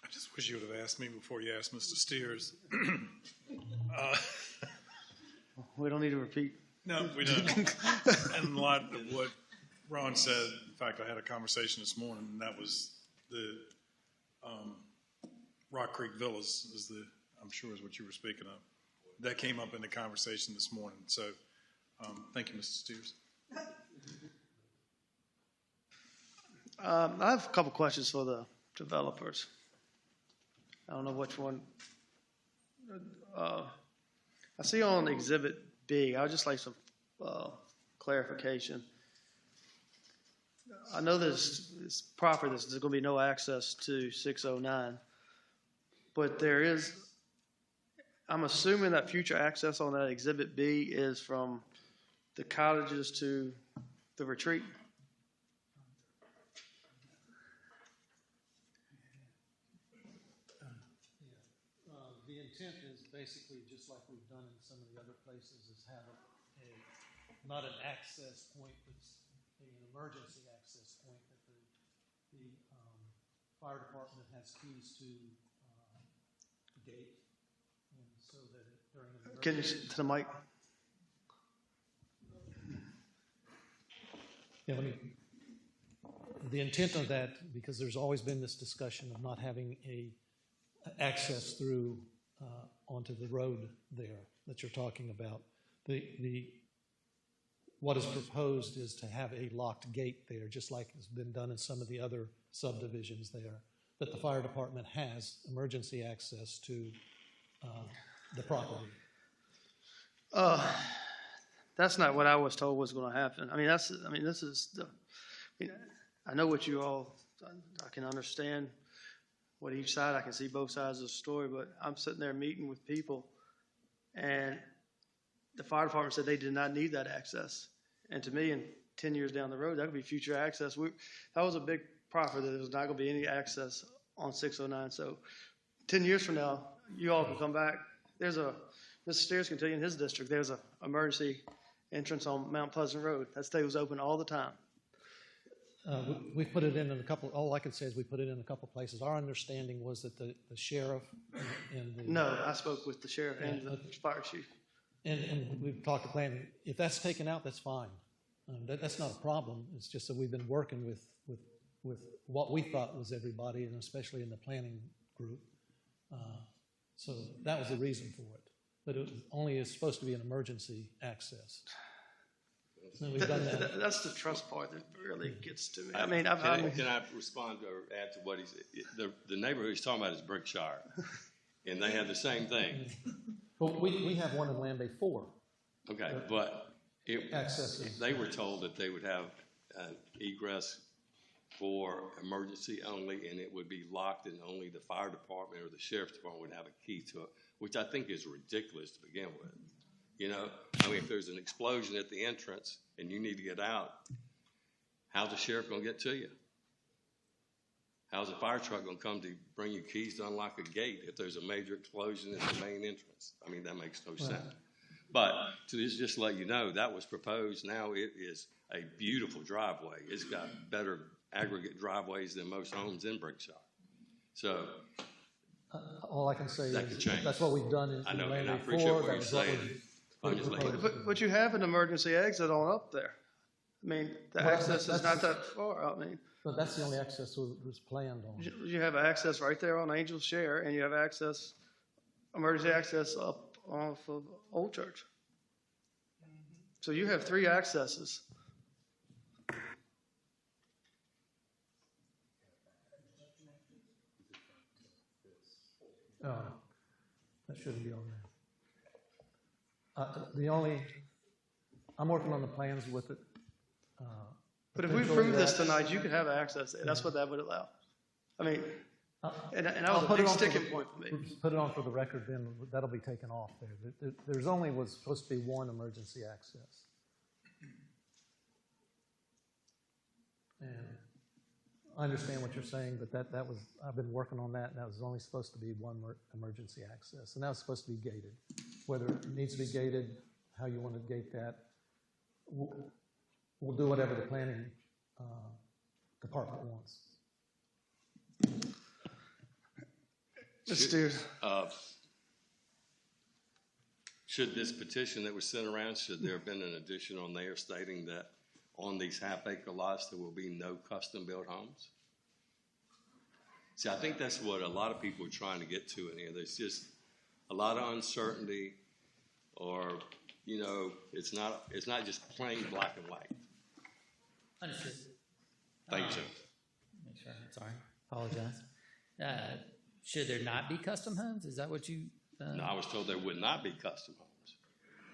I just wish you would have asked me before you asked Mr. Steers. We don't need to repeat. No, we don't. And a lot of what Ron said, in fact, I had a conversation this morning, and that was the Rock Creek Villas, I'm sure is what you were speaking of. That came up in the conversation this morning. So thank you, Mr. Steers. I have a couple questions for the developers. I don't know which one I see on Exhibit B, I would just like some clarification. I know it's proper, there's going to be no access to 609, but there is, I'm assuming that future access on that Exhibit B is from the cottages to the retreat? The intent is basically just like we've done in some of the other places, is have not an access point, but an emergency access point that the fire department has keys to the gate, and so that during an Can you, emergency. to the mic? Yeah, the intent of that, because there's always been this discussion of not having access through onto the road there that you're talking about. What is proposed is to have a locked gate there, just like has been done in some of the other subdivisions there, that the fire department has emergency access to the property. That's not what I was told was going to happen. I know what you all, I can understand what each side, I can see both sides of the story, but I'm sitting there meeting with people, and the fire department said they did not need that access. And to me, in 10 years down the road, that could be future access. That was a big proffer that there was not going to be any access on 609. So 10 years from now, you all can come back. Mr. Steers can tell you in his district, there's an emergency entrance on Mount Pleasant Road. That stays open all the time. We put it in a couple, all I can say is we put it in a couple places. Our understanding was that the sheriff and the... No, I spoke with the sheriff and the fire chief. And we've talked to planning. If that's taken out, that's fine. That's not a problem. It's just that we've been working with what we thought was everybody, and especially in the planning group. So that was the reason for it. But it only is supposed to be an emergency access. And we've done that. That's the trust part that really gets to me. Can I respond or add to what he said? The neighborhood he's talking about is Brickshire, and they have the same thing. Well, we have one in Land Bay 4. Okay, but they were told that they would have egress for emergency only, and it would be locked, and only the fire department or the sheriff's department would have a key to it, which I think is ridiculous to begin with. You know, I mean, if there's an explosion at the entrance and you need to get out, how's the sheriff going to get to you? How's a fire truck going to come to bring you keys to unlock a gate if there's a major explosion at the main entrance? I mean, that makes no sense. But to just let you know, that was proposed. Now it is a beautiful driveway. It's got better aggregate driveways than most homes in Brickshire. So all I can say that is change. That's what we've done in I know, Land and I Bay appreciate 4. what you're saying. But you have an emergency exit on up there. I mean, the access is not that far. I mean, but that's the only access that was planned on. You have access right there on Angel's Share, and you have access, emergency access up off of Old Church. So you have 3 accesses. Oh, that shouldn't be on there. I'm working on the plans with it. But if we approve this tonight, you could have access there. That's what that would allow. I mean, and that was a big sticking point for me. Put it on for the record, then that'll be taken off there. There's only was supposed to be one emergency access. And I understand what you're saying, but that was, I've been working on that, and that was only supposed to be one emergency access. And that was supposed to be gated. Whether it needs to be gated, how you want to gate that, we'll do whatever the planning department wants. Should this petition that was sent around, should there have been an addition on there stating that on these half-acre lots there will be no custom-built homes? See, I think that's what a lot of people are trying to get to in here. There's just a lot of uncertainty, or, you know, it's not just plain black and white. Understood. Thank you, sir. Make sure. Sorry. Apologize. Should there not be custom homes? Is that what you No, I was told there would not be custom homes.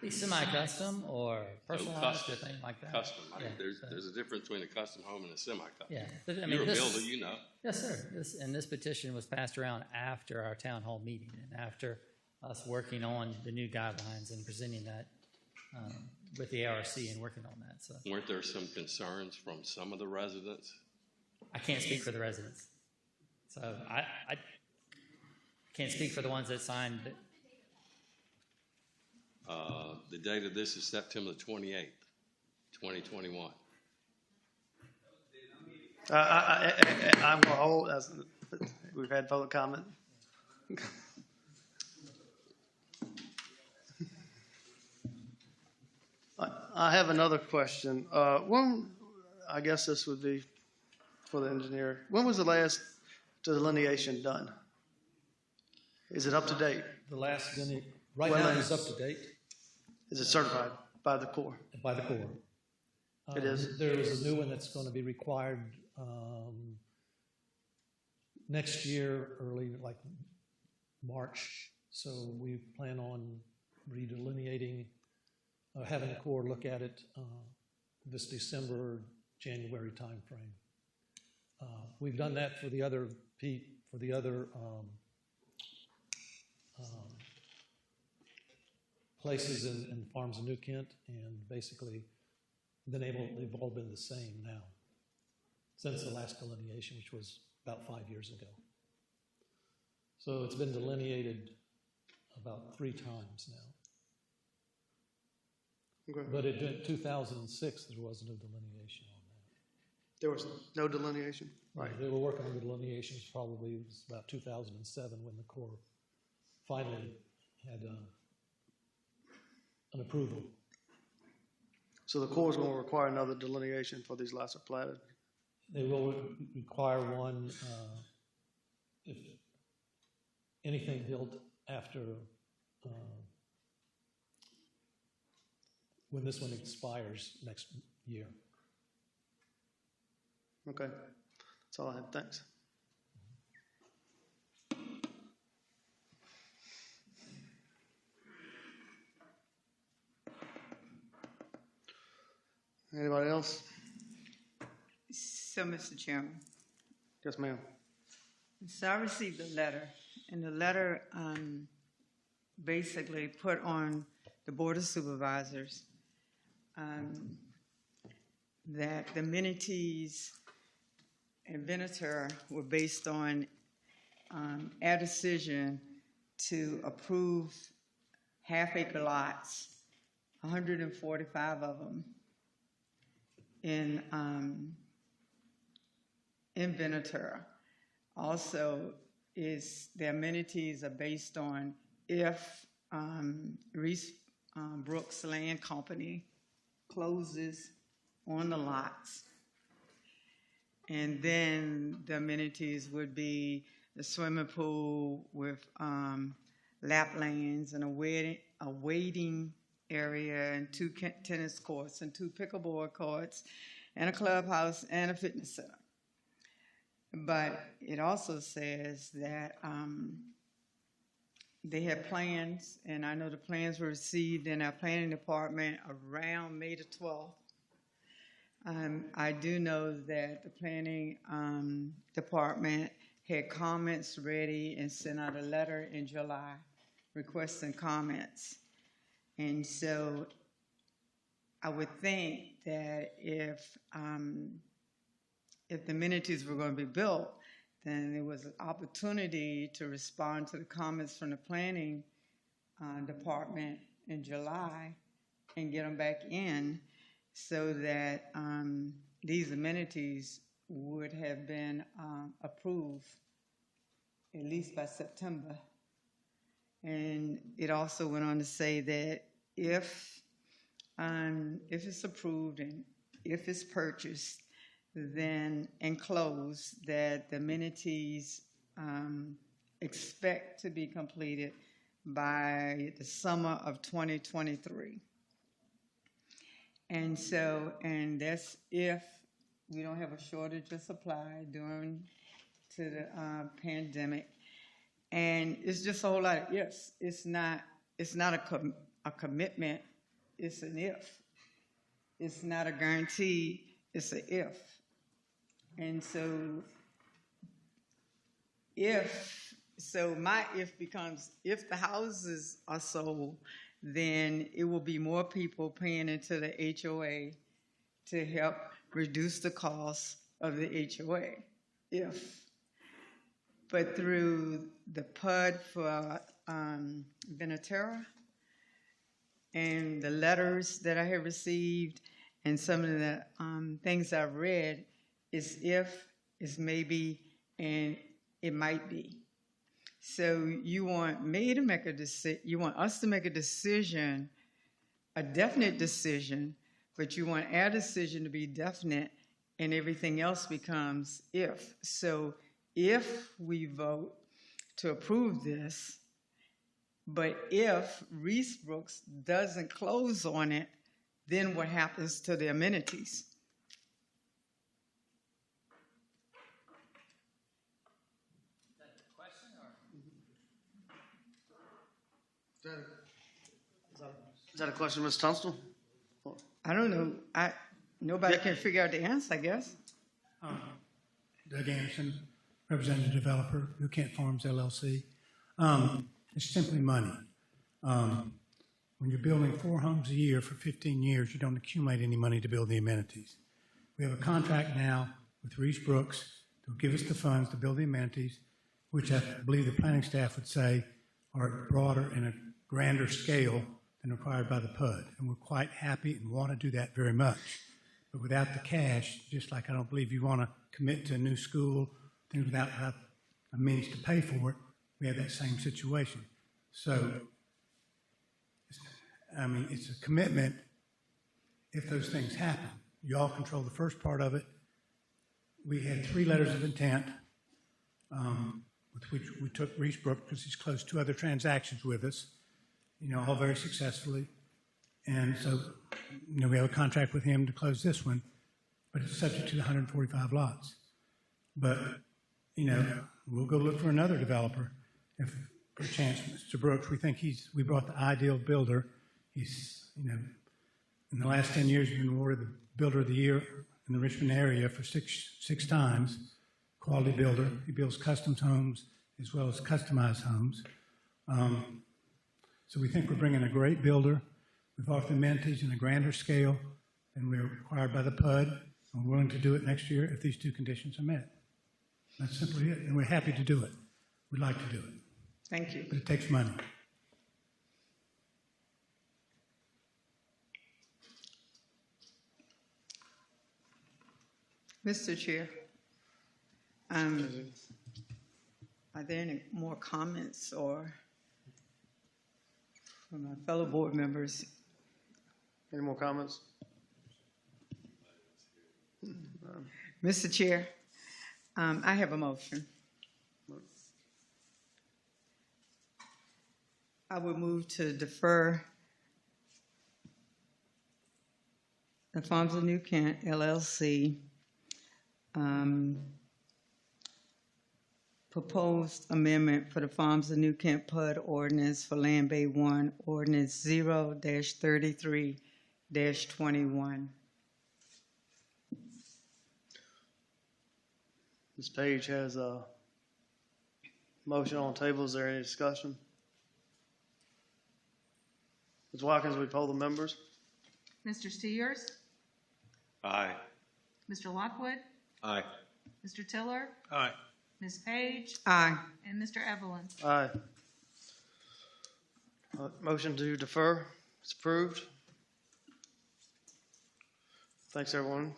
Be semi-custom or personalized or custom. thing like that. Custom. I mean, Yeah, there's a difference between a custom home and a semi-custom. Yeah, but, I mean, You're a this- builder, you know. Yes, sir. This petition was passed around after our town hall meeting and after us working on the new guidelines and presenting that with the ARC and working on that. So Weren't there some concerns from some of the residents? I can't speak for the residents. So I can't speak for the ones that signed it. The date of this is September 28th, 2021. I'm going to hold, we've had public comment. I have another question. I guess this would be for the engineer. When was the last delineation done? Is it up to date? The last, right now it's up to date. Is it certified by the Corps? By the Corps. It is? There is a new one that's going to be required next year, early, like March. So we plan on redelineating, having the Corps look at it this December, January timeframe. We've done that for the other places in farms in New Kent, and basically they've all been the same now since the last delineation, which was about 5 years ago. So it's been delineated about 3 times now. Okay. But in 2006, there was no delineation on that. There was no delineation? Right. They were working on the delineations probably, it was about 2007 when the Corps finally had an approval. So the Corps is going to require another delineation for these lots are platted? They will require one if anything built after when this one expires next year. Okay. That's all I have. Thanks. Anybody else? So, Mr. Chairman. Yes, ma'am. So I received a letter, and the letter basically put on the Board of Supervisors that the amenities in Venator were based on our decision to approve half-acre lots, 145 of them, in Venator. Also, the amenities are based on if Reese Brooks Land Company closes on the lots. And then the amenities would be the swimming pool with lap lanes and a waiting area and 2 tennis courts and 2 pickleball courts and a clubhouse and a fitness center. But it also says that they have plans, and I know the plans were received in our planning department around May the 12th. I do know that the planning department had comments ready and sent out a letter in July requesting comments. And so I would think that if the amenities were going to be built, then there was an opportunity to respond to the comments from the planning department in July and get them back in so that these amenities would have been approved at least by September. And it also went on to say that if it's approved and if it's purchased, then enclosed, that the amenities expect to be completed by the summer of 2023. And that's if we don't have a shortage of supply during the pandemic. And it's just a whole lot of ifs. It's not a commitment, it's an if. It's not a guarantee, it's an if. And so my if becomes, if the houses are sold, then it will be more people paying into the HOA to help reduce the cost of the HOA, if. But through the PUD for Ventura and the letters that I have received and some of the things I've read, is if, is maybe, and it might be. So you want me to make a decision, you want us to make a decision, a definite decision, but you want our decision to be definite and everything else becomes if. So if we vote to approve this, but if Reese Brooks doesn't close on it, then what happens to the amenities? Is that a question, Ms. Tunstall? I don't know. Nobody can figure out the answer, I guess. Doug Anderson, representative developer, New Kent Farms LLC. It's simply money. When you're building 4 homes a year for 15 years, you don't accumulate any money to build the amenities. We have a contract now with Reese Brooks to give us the funds to build the amenities, which I believe the planning staff would say are broader and a grander scale than required by the PUD. And we're quite happy and want to do that very much. But without the cash, just like I don't believe you want to commit to a new school, things without a means to pay for it, we have that same situation. So, I mean, it's a commitment if those things happen. You all control the first part of it. We had 3 letters of intent, with which we took Reese Brooks because he's closed 2 other transactions with us, all very successfully. And so, we have a contract with him to close this one, but it's subject to the 145 lots. But, we'll go look for another developer if, per chance, Mr. Brooks, we think we brought the ideal builder. He's, in the last 10 years, he's been awarded the Builder of the Year in the Richmond area for six times. Quality builder. He builds custom homes as well as customized homes. So we think we're bringing a great builder. We've offered amenities in a grander scale than we're required by the PUD. We're willing to do it next year if these 2 conditions are met. That's simply it, and we're happy to do it. We'd like to do it. Thank you. But it takes money. Mr. Chair, are there any more comments or from my fellow board members? Any more comments? Mr. Chair, I have a motion. I would move to defer the Farms of New Kent LLC proposed amendment for the Farms of New Kent PUD ordinance for Land Bay 1, ordinance 0-33-21. Ms. Page has a motion on the table. Is there any discussion? Ms. Watkins, we poll the members. Mr. Steers? Aye. Mr. Lockwood? Aye. Mr. Tiller? Aye. Ms. Page? Aye. And Mr. Evelyn? Aye. Motion to defer is approved. Thanks, everyone.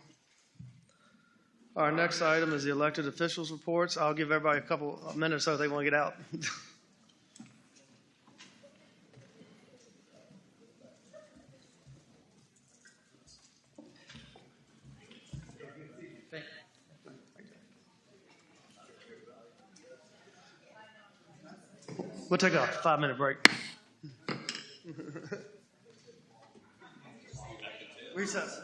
Our next item is the elected officials reports. I'll give everybody a couple of minutes so they want to get out. We'll take a 5-minute break. Recess.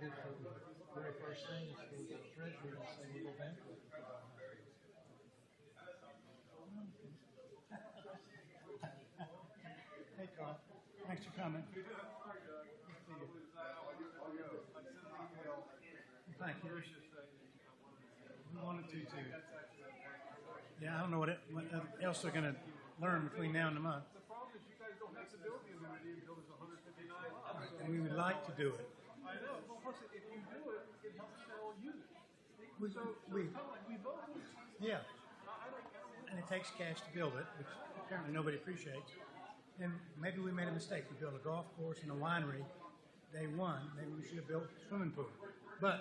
did for the very first thing is go to the treasury and say we go bankrupt. Hey, Carl. Thanks for coming. Thank you. We wanted to too. Yeah, I don't know what else they're going to learn between now and the month. The problem is you guys don't have to build the amenity until there's 159 lots. And we would like to do it. I know. Well, plus, if you do it, it helps sell units. We, We vote. yeah. And it takes cash to build it, which apparently nobody appreciates. And maybe we made a mistake. We built a golf course and a winery. Day one, maybe we should have built a swimming pool. But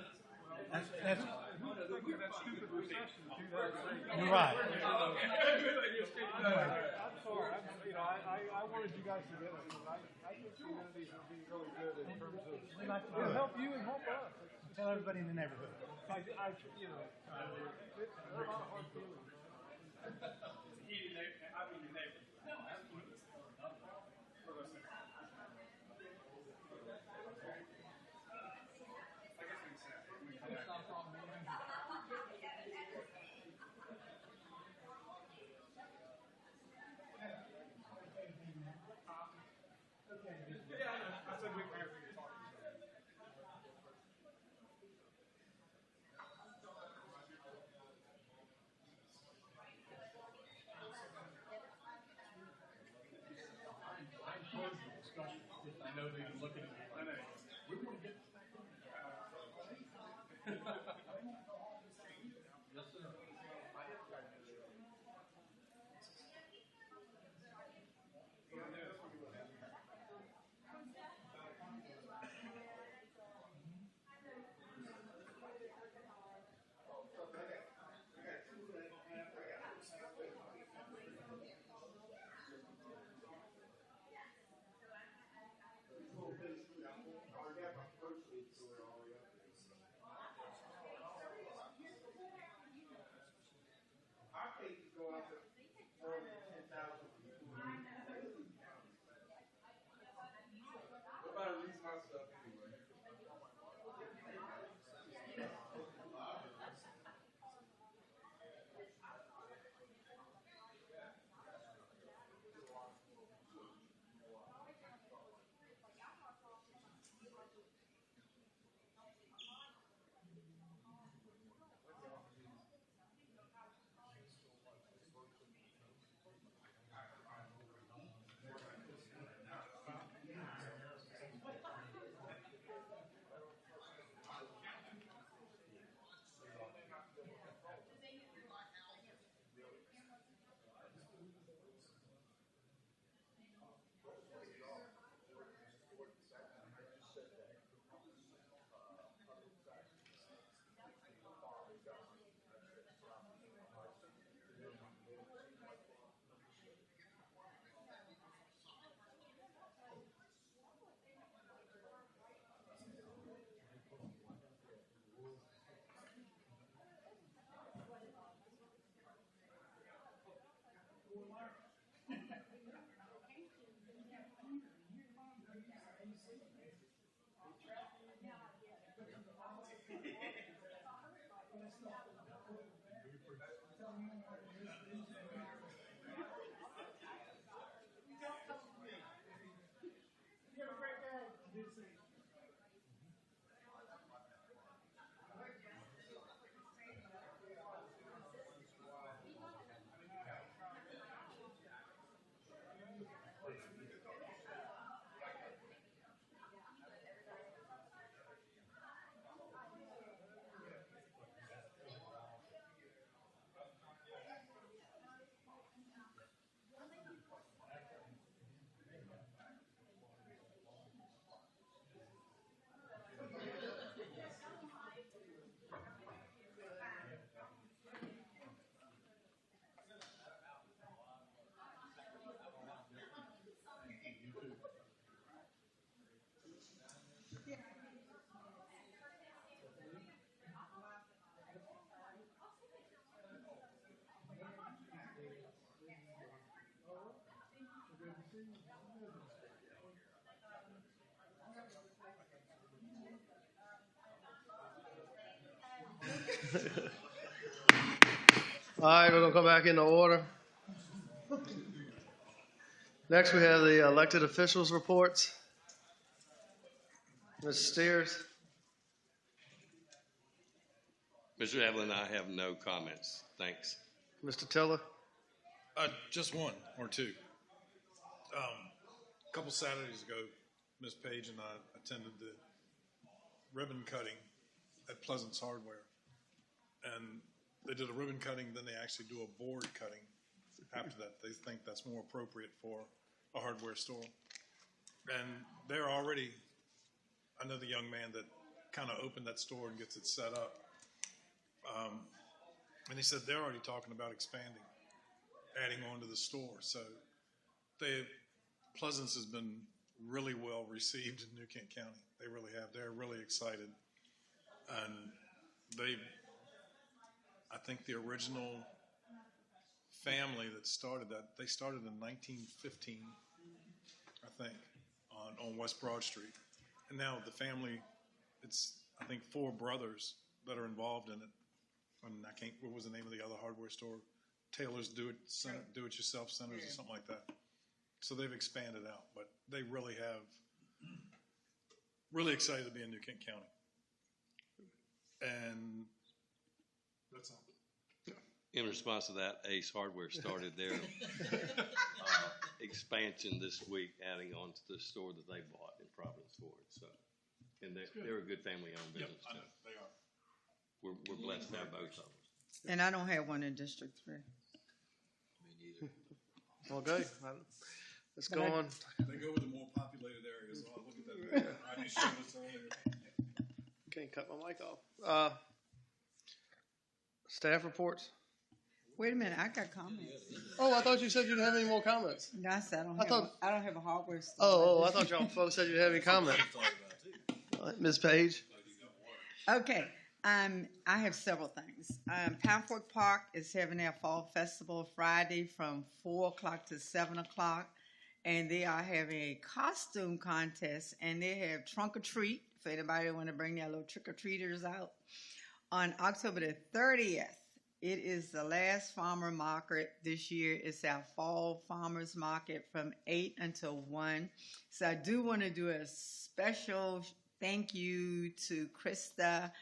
that's That stupid recession in 2008. you're right. I'm sorry. I wanted you guys to get it. I think the amenities would be really good in terms of We like to do it'll it. help you and help us. Tell everybody in the neighborhood. You know, there are a lot of hard feelings. I know they've been looking at me. I know. We want to get. Yes, sir. All right, we're going to come back into order. Next, we have the elected officials' reports. Ms. Steers. Mr. Evelyn, I have no comments. Thanks. Mr. Tiller. Just one or two. A couple Saturdays ago, Ms. Page and I attended the ribbon cutting at Pleasance Hardware. And they did a ribbon cutting, then they actually do a board cutting after that. They think that's more appropriate for a hardware store. And they're already, I know the young man that kind of opened that store and gets it set up. And he said they're already talking about expanding, adding on to the store. So Pleasance has been really well received in New Kent County. They really have. They're really excited. And I think the original family that started that, they started in 1915, I think, on West Broad Street. And now the family, it's, I think, 4 brothers that are involved in it. And what was the name of the other hardware store? Taylor's Do-It-Yourself Centers or something like that. So they've expanded out, but they really excited to be in New Kent County. And that's all. In response to that, Ace Hardware started their expansion this week, adding on to the store that they bought in Providence Ford. So, and they're a good family-owned business. I know, they are. We're blessed to have both of them. And I don't have one in District 3. Okay, let's go on. They go with the more populated areas. Oh, look at that. I just showed us earlier. Can't cut my mic off. Staff reports. Wait a minute, I got comments. Oh, I thought you said you didn't have any more comments. No, I said I don't have a hardware store. Oh, I thought y'all folks said you didn't have any comments. Ms. Page. Okay. I have several things. Pound Fork Park is having their fall festival Friday from 4 o'clock to 7 o'clock. And they are having a costume contest, and they have trunk or treat for anybody who want to bring their little trick-or-treaters out. On October the 30th, it is the last farmer market this year. It's our fall farmers market from 8 until 1. So I do want to do a special thank you to Krista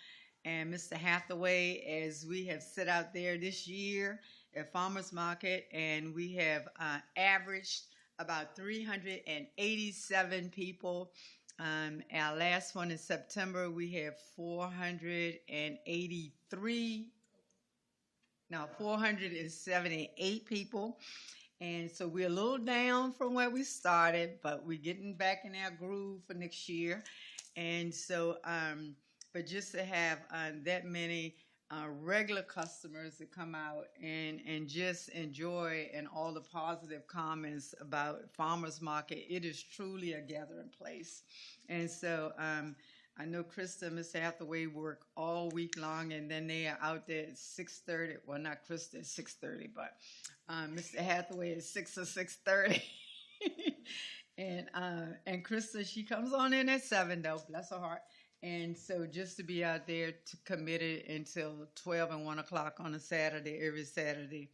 and Mr. Hathaway, as we have set out there this year at Farmers Market, and we have averaged about 387 people. Our last one in September, we have 478 people. And so we're a little down from where we started, but we're getting back in our groove for next year. And so, but just to have that many regular customers that come out and just enjoy and all the positive comments about Farmers Market, it is truly a gathering place. And so I know Krista and Mr. Hathaway work all week long, and then they are out there at 6:30. Well, not Krista at 6:30, but Mr. Hathaway at 6 or 6:30. And Krista, she comes on in at 7, though, bless her heart. And so just to be out there committed until 12 and 1 o'clock on a Saturday, every Saturday.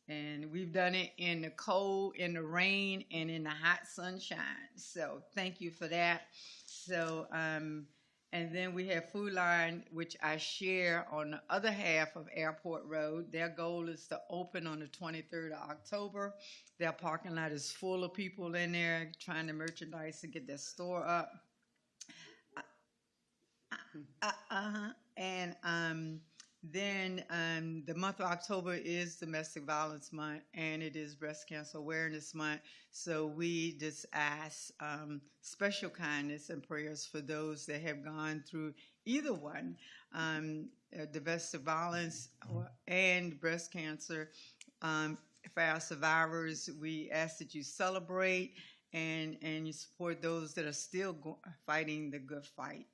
And we've done it in the cold, in the rain, and in the hot sunshine. So thank you for that. So, and then we have Food Line, which I share on the other half of Airport Road. Their goal is to open on the 23rd of October. Their parking lot is full of people in there trying to merchandise to get their store up. And then the month of October is Domestic Violence Month, and it is Breast Cancer Awareness Month. So we just ask special kindness and prayers for those that have gone through either one, domestic violence and breast cancer. For our survivors, we ask that you celebrate and you support those that are still fighting the good fight.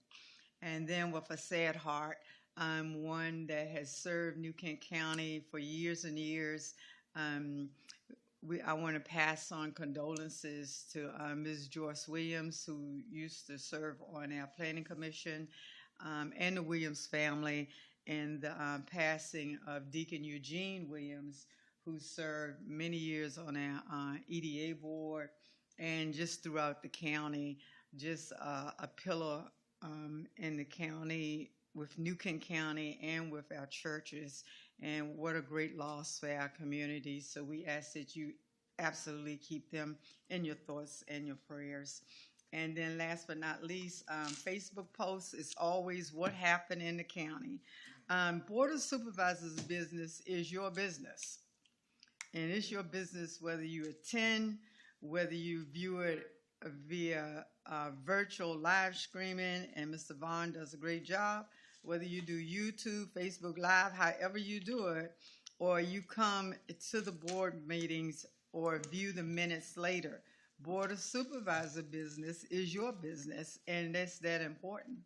And then with a sad heart, one that has served New Kent County for years and years, I want to pass on condolences to Ms. Joyce Williams, who used to serve on our Planning Commission, and the Williams family. in the passing of Deacon Eugene Williams, who served many years on our EDA board and just throughout the county, just a pillar in the county with New Kent County and with our churches. And what a great loss for our community. So we ask that you absolutely keep them in your thoughts and your prayers. And then last but not least, Facebook posts is always what happened in the county. Board of Supervisors business is your business. And it's your business whether you attend, whether you view it via virtual live streaming, and Mr. Vaughn does a great job, whether you do YouTube, Facebook Live, however you do it, or you come to the board meetings or view the minutes later. Board of Supervisor business is your business, and that's that important.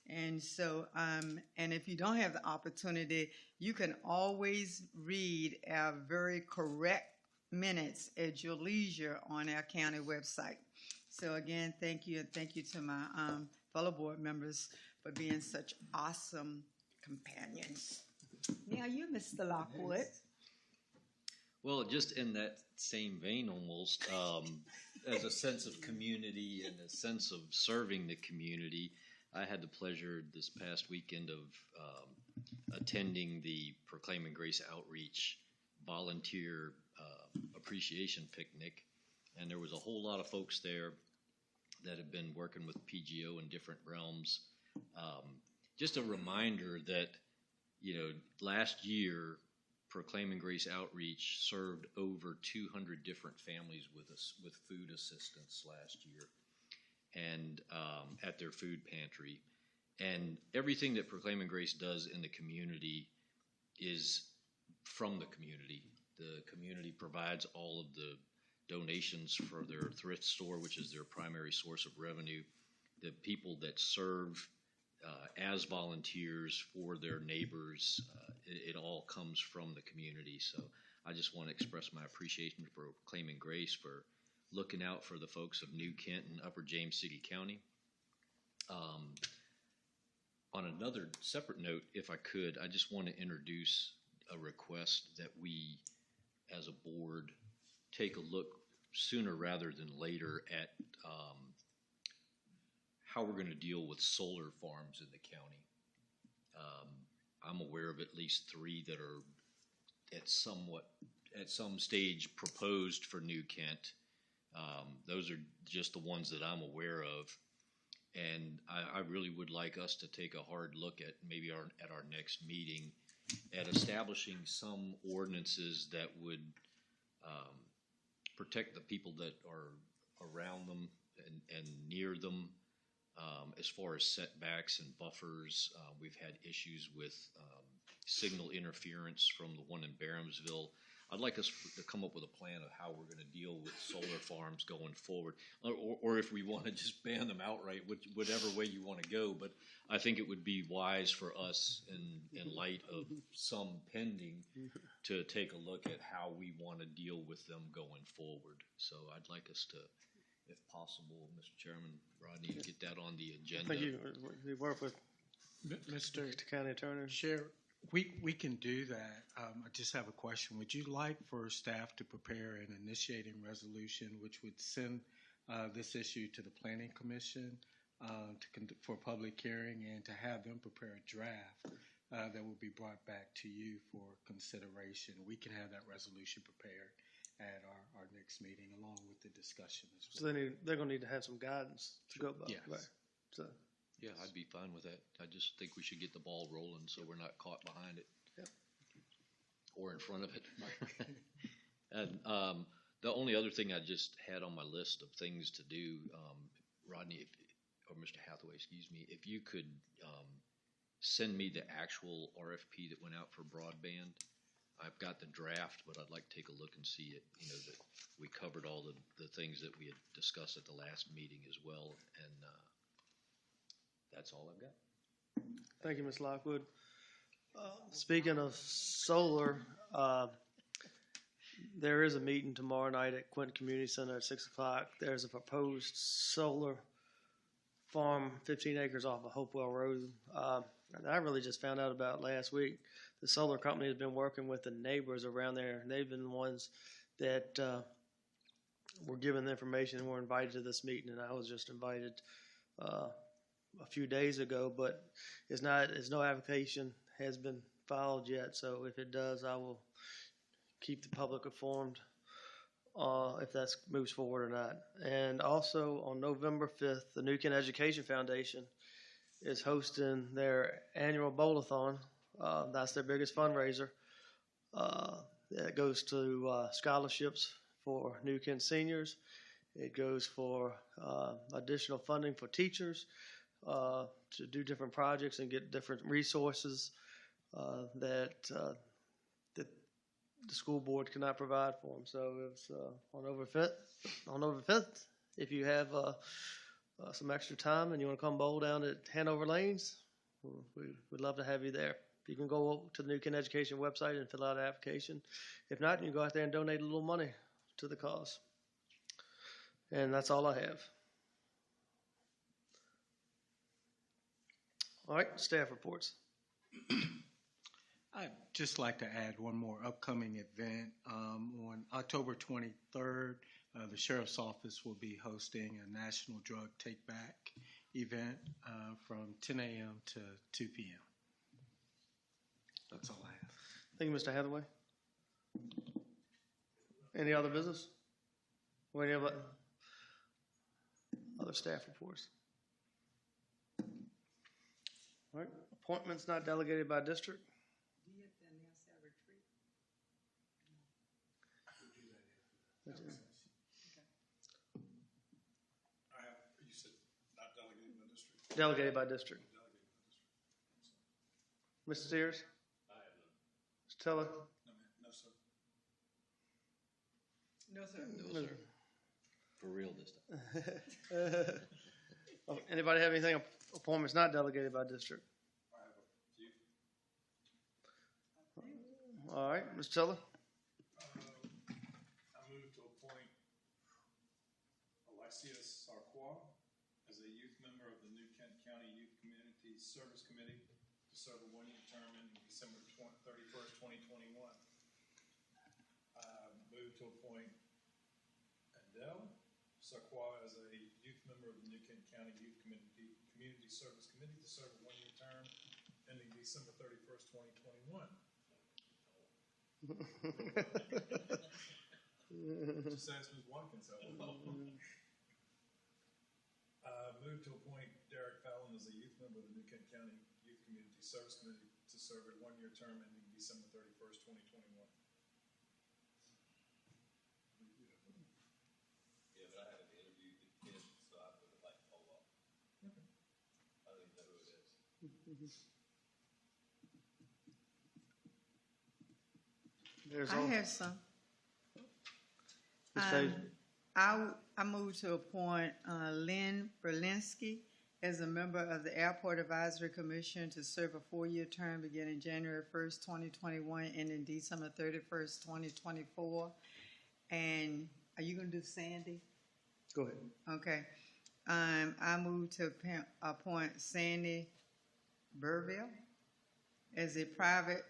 And so, and if you don't have the opportunity, you can always read our very correct minutes at your leisure on our county website. So again, thank you, and thank you to my fellow board members for being such awesome companions. Now you, Mr. Lockwood. Well, just in that same vein almost, as a sense of community and a sense of serving the community, I had the pleasure this past weekend of attending the Proclaiming Grace Outreach volunteer appreciation picnic, and there was a whole lot of folks there that have been working with PGO in different realms. Just a reminder that, you know, last year Proclaiming Grace Outreach served over 200 different families with food assistance last year, and at their food pantry. And everything that Proclaiming Grace does in the community is from the community. The community provides all of the donations for their thrift store, which is their primary source of revenue. The people that serve as volunteers for their neighbors, it all comes from the community. So I just want to express my appreciation for Proclaiming Grace for looking out for the folks of New Kent and Upper James City County. On another separate note, if I could, I just want to introduce a request that we, as a board, take a look sooner rather than later at how we're going to deal with solar farms in the county. I'm aware of at least 3 that are at some stage proposed for New Kent. Those are just the ones that I'm aware of. And I really would like us to take a hard look at maybe at our next meeting at establishing some ordinances that would protect the people that are around them and near them. As far as setbacks and buffers, we've had issues with signal interference from the one in Barhamsville. I'd like us to come up with a plan of how we're going to deal with solar farms going forward, or if we want to just ban them outright, whatever way you want to go. But I think it would be wise for us, in light of some pending, to take a look at how we want to deal with them going forward. So I'd like us to, if possible, Mr. Chairman, Rodney, get that on the agenda. Thank you. We work with Mr. County Attorney. Chair, we can do that. I just have a question. Would you like for staff to prepare an initiating resolution which would send this issue to the Planning Commission for public hearing, and to have them prepare a draft that will be brought back to you for consideration? We can have that resolution prepared at our next meeting, along with the discussion as well. So they're going to need to have some guidance to go by. Yes. Right. So. Yeah, I'd be fine with that. I just think we should get the ball rolling so we're not caught behind it. Yep. Or in front of it. And the only other thing I just had on my list of things to do, Rodney, or Mr. Hathaway, excuse me, if you could send me the actual RFP that went out for broadband. I've got the draft, but I'd like to take a look and see it, you know, that we covered all the things that we had discussed at the last meeting as well. And that's all I've got. Thank you, Ms. Lockwood. Speaking of solar, there is a meeting tomorrow night at Quinton Community Center at 6 o'clock. There's a proposed solar farm, 15 acres off of Hopewell Road. And I really just found out about last week. The solar company has been working with the neighbors around there, and they've been the ones that were given the information and were invited to this meeting. And I was just invited a few days ago, but it's no application has been filed yet. So if it does, I will keep the public informed if that moves forward or not. And also on November 5th, the New Kent Education Foundation is hosting their annual bowl-a-thon. That's their biggest fundraiser. It goes to scholarships for New Kent seniors. It goes for additional funding for teachers to do different projects and get different resources that the school board cannot provide for them. So it's on November 5th. If you have some extra time and you want to come bowl down at Hanover Lanes, we'd love to have you there. You can go to the New Kent Education website and fill out an application. If not, you can go out there and donate a little money to the cause. And that's all I have. All right, staff reports. I'd just like to add one more upcoming event. On October 23rd, the Sheriff's Office will be hosting a National Drug Take Back event from 10 a.m. to 2 p.m. That's all I have. Thank you, Mr. Hathaway. Any other business? Or any other staff reports? All right, appointments not delegated by district. You said not delegated by district? Delegated by district. Mr. Sears? I have none. Mr. Teller? No, sir. No, sir. No, sir. For real this time. Anybody have anything, appointments not delegated by district? I have a few. All right, Mr. Teller? I move to appoint Alexius Sarquois as a youth member of the New Kent County Youth Community Service Committee to serve a one-year term ending December 31st, 2021. Move to appoint Adele Sarquois as a youth member of the New Kent County Youth Community Service Committee to serve a one-year term ending December 31st, 2021. Just ask Ms. Watkins how it will. Move to appoint Derek Fallon as a youth member of the New Kent County Youth Community Service Committee to serve a one-year term ending December 31st, 2021. Yeah, but I haven't interviewed the kids, so I would like to follow up. Okay. I don't even know who it is. I have some. Ms. Page? I move to appoint Lynn Berlinski as a member of the Airport Advisory Commission to serve a four-year term beginning January 1st, 2021, ending December 31st, 2024. And are you going to do Sandy? Go ahead. Okay. I move to appoint Sandy Burville as a private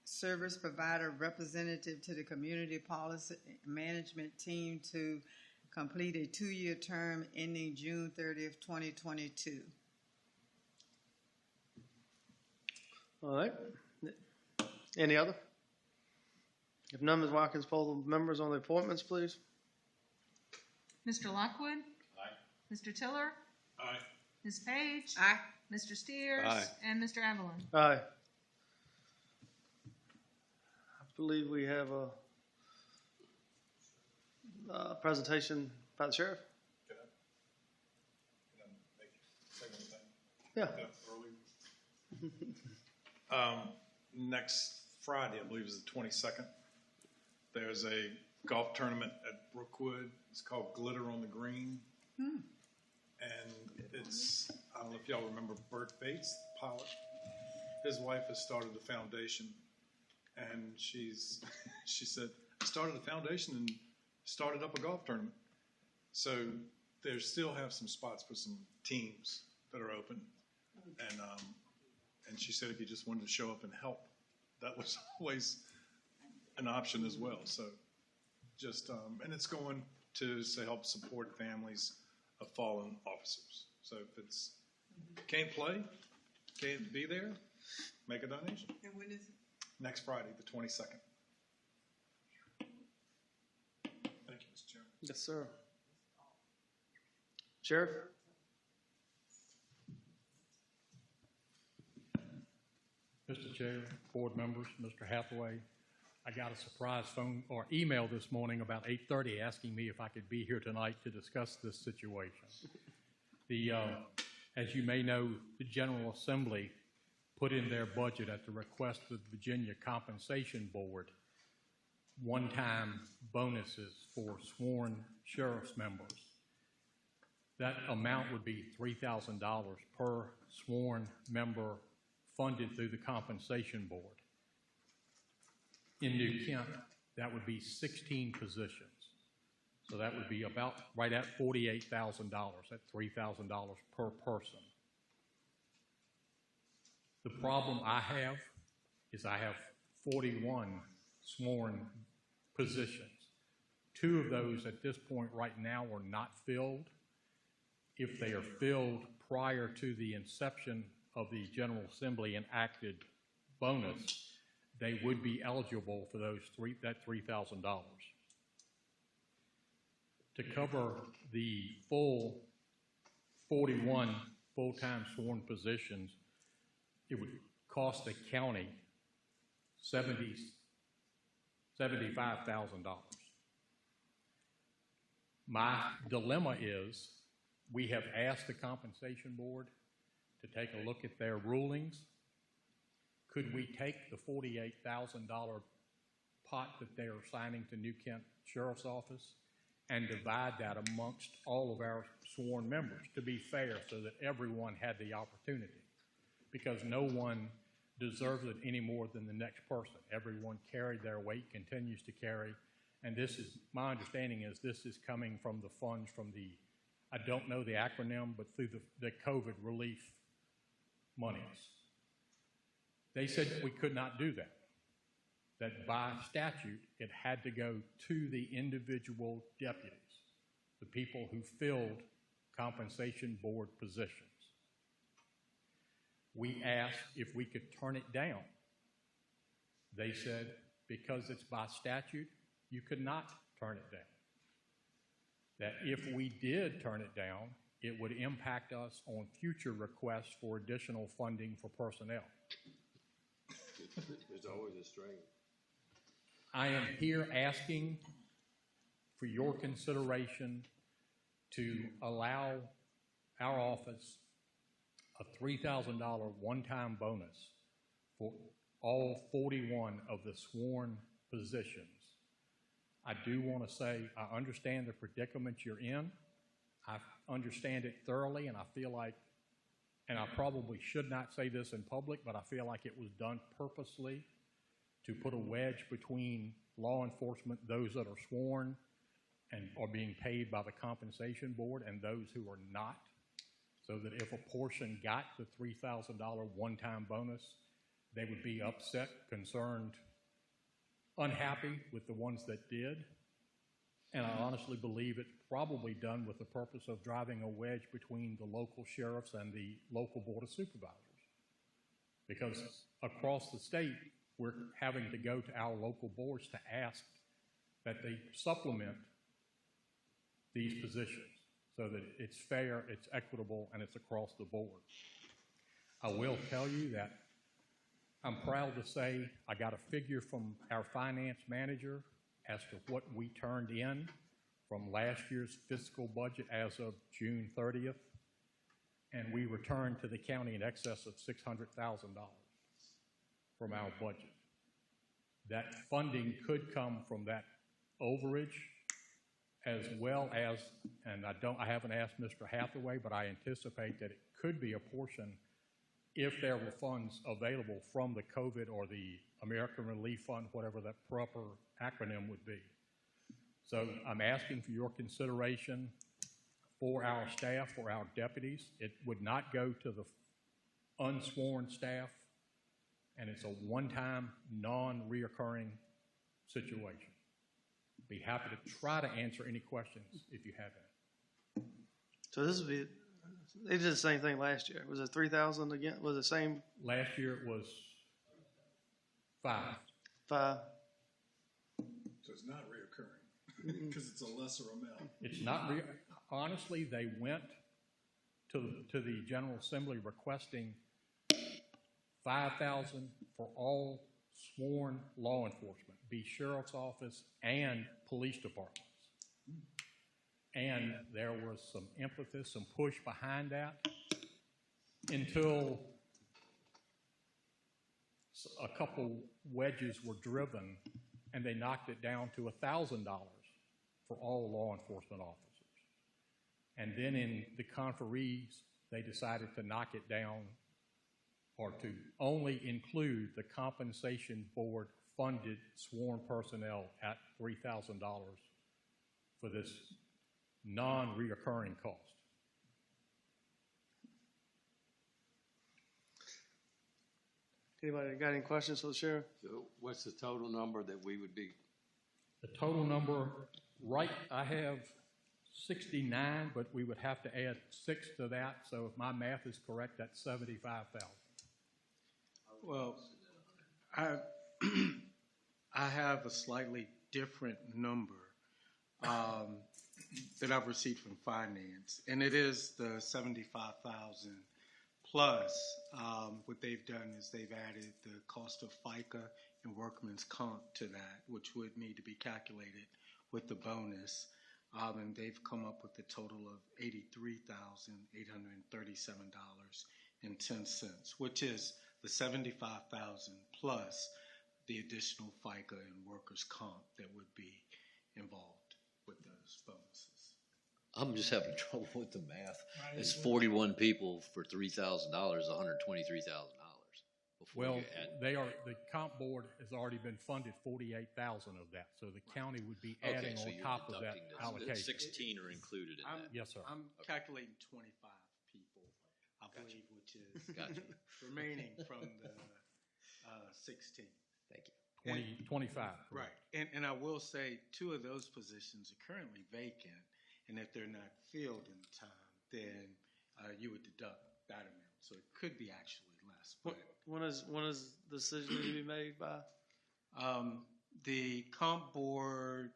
service provider representative to the Community Policy Management Team to complete a two-year term ending June 30th, 2022. All right. Any other? If none, Ms. Watkins, poll the members on the appointments, please. Mr. Lockwood? Aye. Mr. Tiller? Aye. Ms. Page? Aye. Mr. Steers? Aye. And Mr. Evelyn? Aye. I believe we have a presentation by the sheriff. Can I say one thing? Yeah. Early. Next Friday, I believe is the 22nd. There's a golf tournament at Brookwood. It's called Glitter on the Green. And it's, I don't know if y'all remember Bert Bates, the pilot. His wife has started a foundation, and she said, I started a foundation and started up a golf tournament. So they still have some spots for some teams that are open. And she said if you just wanted to show up and help, that was always an option as well. So just, and it's going to help support families of fallen officers. So if it's, can't play, can't be there, make a donation. And when is it? Next Friday, the 22nd. Thank you, Mr. Chairman. Yes, sir. Sheriff? Mr. Chair, board members, Mr. Hathaway, I got a surprise phone or email this morning about 8:30 asking me if I could be here tonight to discuss this situation. As you may know, the General Assembly put in their budget at the request of the Virginia Compensation Board one-time bonuses for sworn sheriff's members. That amount would be $3,000 per sworn member funded through the Compensation Board. In New Kent, that would be 16 positions. So that would be about right at $48,000, at $3,000 per person. The problem I have is I have 41 sworn positions. 2 of those at this point right now are not filled. If they are filled prior to the inception of the General Assembly enacted bonus, they would be eligible for that $3,000. To cover the full 41 full-time sworn positions, it would cost the county $75,000. My dilemma is we have asked the Compensation Board to take a look at their rulings. Could we take the $48,000 pot that they are assigning to New Kent Sheriff's Office and divide that amongst all of our sworn members, to be fair, so that everyone had the opportunity? Because no one deserves it any more than the next person. Everyone carried their weight, continues to carry, and this is, my understanding is this is coming from the funds from the, I don't know the acronym, but through the COVID relief monies. They said we could not do that, that by statute, it had to go to the individual deputies, the people who filled Compensation Board positions. We asked if we could turn it down. They said, because it's by statute, you could not turn it down. That if we did turn it down, it would impact us on future requests for additional funding for personnel. There's always a strain. I am here asking for your consideration to allow our office a $3,000 one-time bonus for all 41 of the sworn positions. I do want to say I understand the predicament you're in. I understand it thoroughly, and I feel like, and I probably should not say this in public, but I feel like it was done purposely to put a wedge between law enforcement, those that are sworn and are being paid by the Compensation Board, and those who are not, so that if a portion got the $3,000 one-time bonus, they would be upset, concerned, unhappy with the ones that did. And I honestly believe it's probably done with the purpose of driving a wedge between the local sheriffs and the local Board of Supervisors. Because across the state, we're having to go to our local boards to ask that they supplement these positions so that it's fair, it's equitable, and it's across the board. I will tell you that I'm proud to say I got a figure from our finance manager as to what we turned in from last year's fiscal budget as of June 30th, and we returned to the county in excess of $600,000 from our budget. That funding could come from that overage, as well as, and I haven't asked Mr. Hathaway, but I anticipate that it could be a portion if there were funds available from the COVID or the American Relief Fund, whatever that proper acronym would be. So I'm asking for your consideration for our staff, for our deputies. It would not go to the unsworn staff, and it's a one-time, non-reoccurring situation. Be happy to try to answer any questions if you have any. So this would be, they did the same thing last year. Was it 3,000 again? Was it the same? Last year it was 5. 5. So it's not reoccurring because it's a lesser amount. It's not honestly, they went to the General Assembly requesting 5,000 for all sworn law enforcement, be sheriff's office and police departments. And there was some emphasis, some push behind that until a couple wedges were driven and they knocked it down to $1,000 for all law enforcement officers. And then in the conferees, they decided to knock it down or to only include the compensation board funded sworn personnel at $3,000 for this non-reoccurring cost. Anybody got any questions for the sheriff? So what's the total number that we would be? The total number, right, I have 69, but we would have to add 6 to that. So if my math is correct, that's 75,000. Well, I have a slightly different number that I've received from finance, and it is the 75,000 plus. What they've done is they've added the cost of FICA and workman's comp to that, which would need to be calculated with the bonus. And they've come up with a total of $83,837.10, which is the 75,000 plus the additional FICA and workers' comp that would be involved with those bonuses. I'm just having trouble with the math. It's 41 people for $3,000, $123,000. Well, the comp board has already been funded 48,000 of that, so the county would be adding on top of that allocation. 16 are included in that. Yes, sir. I'm calculating 25 people, I believe, which is remaining from the 16. Thank you. 25. Right. And I will say 2 of those positions are currently vacant, and if they're not filled in time, then you would deduct that amount. So it could be actually less. But When is the decision to be made by? The comp board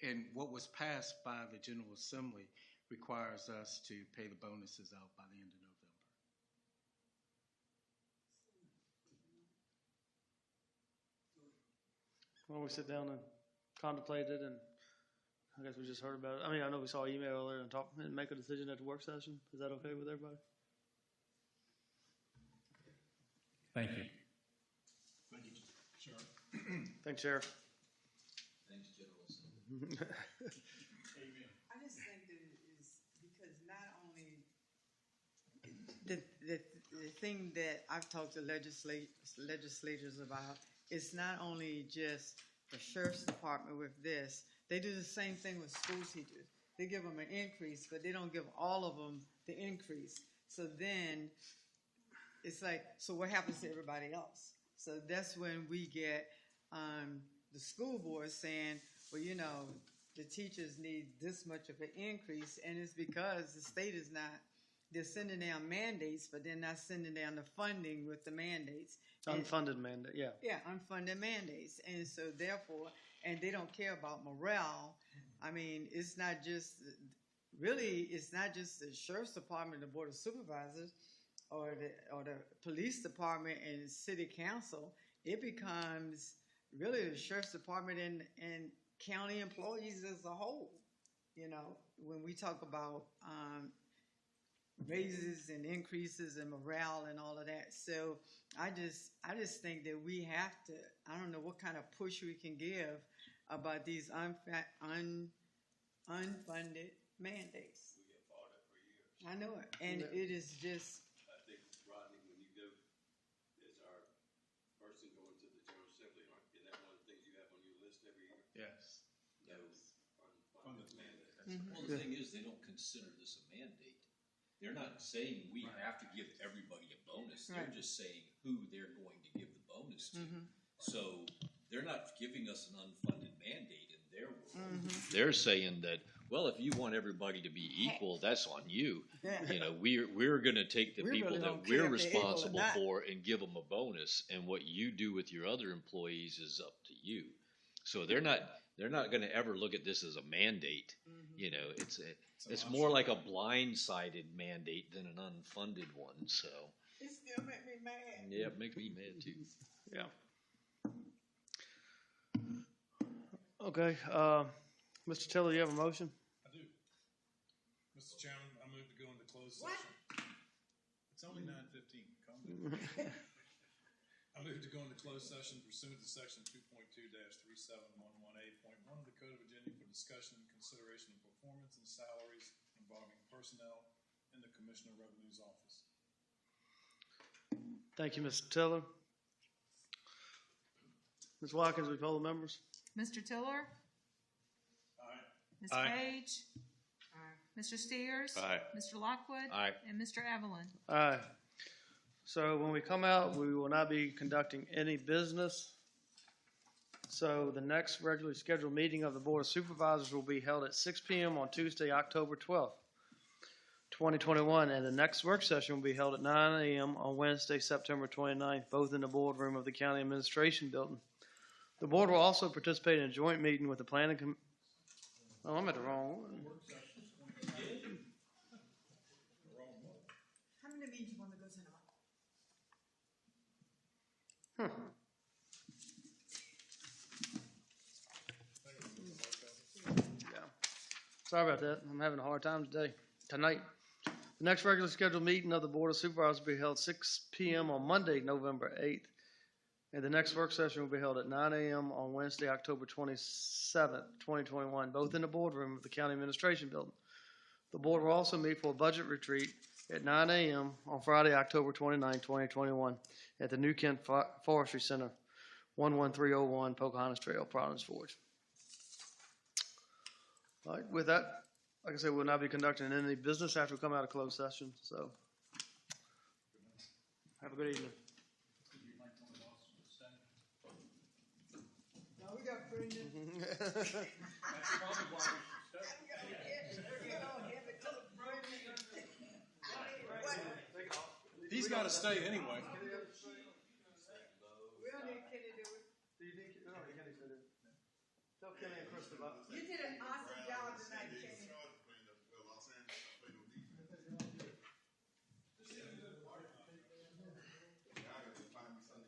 and what was passed by the General Assembly requires us to pay the bonuses out by the end of November. Why don't we sit down and contemplate it, and I guess we just heard about it. I mean, I know we saw an email earlier and make a decision at the work session. Is that okay with everybody? Thank you. Thank you, Sheriff. Thanks, Sheriff. Thanks, General Assembly. I just think that it is because not only the thing that I've talked to legislators about, it's not only just the sheriff's department with this. They do the same thing with school teachers. They give them an increase, but they don't give all of them the increase. So then it's like, so what happens to everybody else? So that's when we get the school board saying, well, you know, the teachers need this much of an increase, and it's because the state is not, they're sending down mandates, but they're not sending down the funding with the mandates. Unfunded mandate, yeah. Yeah, unfunded mandates. And so therefore, and they don't care about morale. I mean, it's not just, really, it's not just the sheriff's department, the board of supervisors, or the police department and city council. It becomes really the sheriff's department and county employees as a whole. You know, when we talk about raises and increases and morale and all of that. So I just think that we have to, I don't know what kind of push we can give about these unfunded mandates. We get fought it for years. I know it. And it is just, I think, Rodney, when you go as our person going to the General Assembly, isn't that one of the things you have on your list every year? Yes. Those unfunded mandates. Well, the thing is, they don't consider this a mandate. They're not saying we have to give everybody a bonus. They're Right. just saying who they're going to give the bonus to. Mhm. So they're not giving us an unfunded mandate in their world. Mhm. They're saying that, well, if you want everybody to be equal, that's on you. Yeah. You know, we're going to take the We people really that don't care we're if they're able or responsible not. for and give them a bonus, and what you do with your other employees is up to you. So they're not going to ever look at this as a mandate. You know, it's more like a blindsided mandate than an unfunded one. So It still make me mad. yeah, it makes me mad too. Yeah. Okay, Mr. Tiller, you have a motion? I do. Mr. Chairman, I move to go into closed session. It's only 9:15. Calm down. I move to go into closed session pursuant to section 2.2-3711A.1 of the Code of Virginia for discussion and consideration of performance and salaries involving personnel in the Commissioner of Revenue's office. Thank you, Mr. Tiller. Ms. Watkins, we poll the members? Mr. Tiller? Aye. Ms. Aye. Page? Mr. Steers? Aye. Mr. Lockwood? Aye. And Mr. Evelyn? Aye. So when we come out, we will not be conducting any business. So the next regularly scheduled meeting of the Board of Supervisors will be held at 6 p.m. on Tuesday, October 12th, 2021, and the next work session will be held at 9 a.m. on Wednesday, September 29th, both in the boardroom of the County Administration Building. The board will also participate in a joint meeting with the planning oh, I'm at the wrong one. How many meetings you want to go to now? Yeah. Sorry about that. I'm having a hard time tonight. The next regularly scheduled meeting of the Board of Supervisors will be held 6 p.m. on Monday, November 8th. And the next work session will be held at 9 a.m. on Wednesday, October 27th, 2021, both in the boardroom of the County Administration Building. The board will also meet for a budget retreat at 9 a.m. on Friday, October 29, 2021, at the New Kent Forestry Center, 11301 Pocahontas Trail, Providence Forge. All right, with that, like I said, we'll not be conducting any business after we come out of closed session, so have a good evening. No, we got Brendan. He's got to stay anyway. We don't need Kenny, do we? Do you think? No, Kenny said it. Tell Kenny and Chris about it. You did an awesome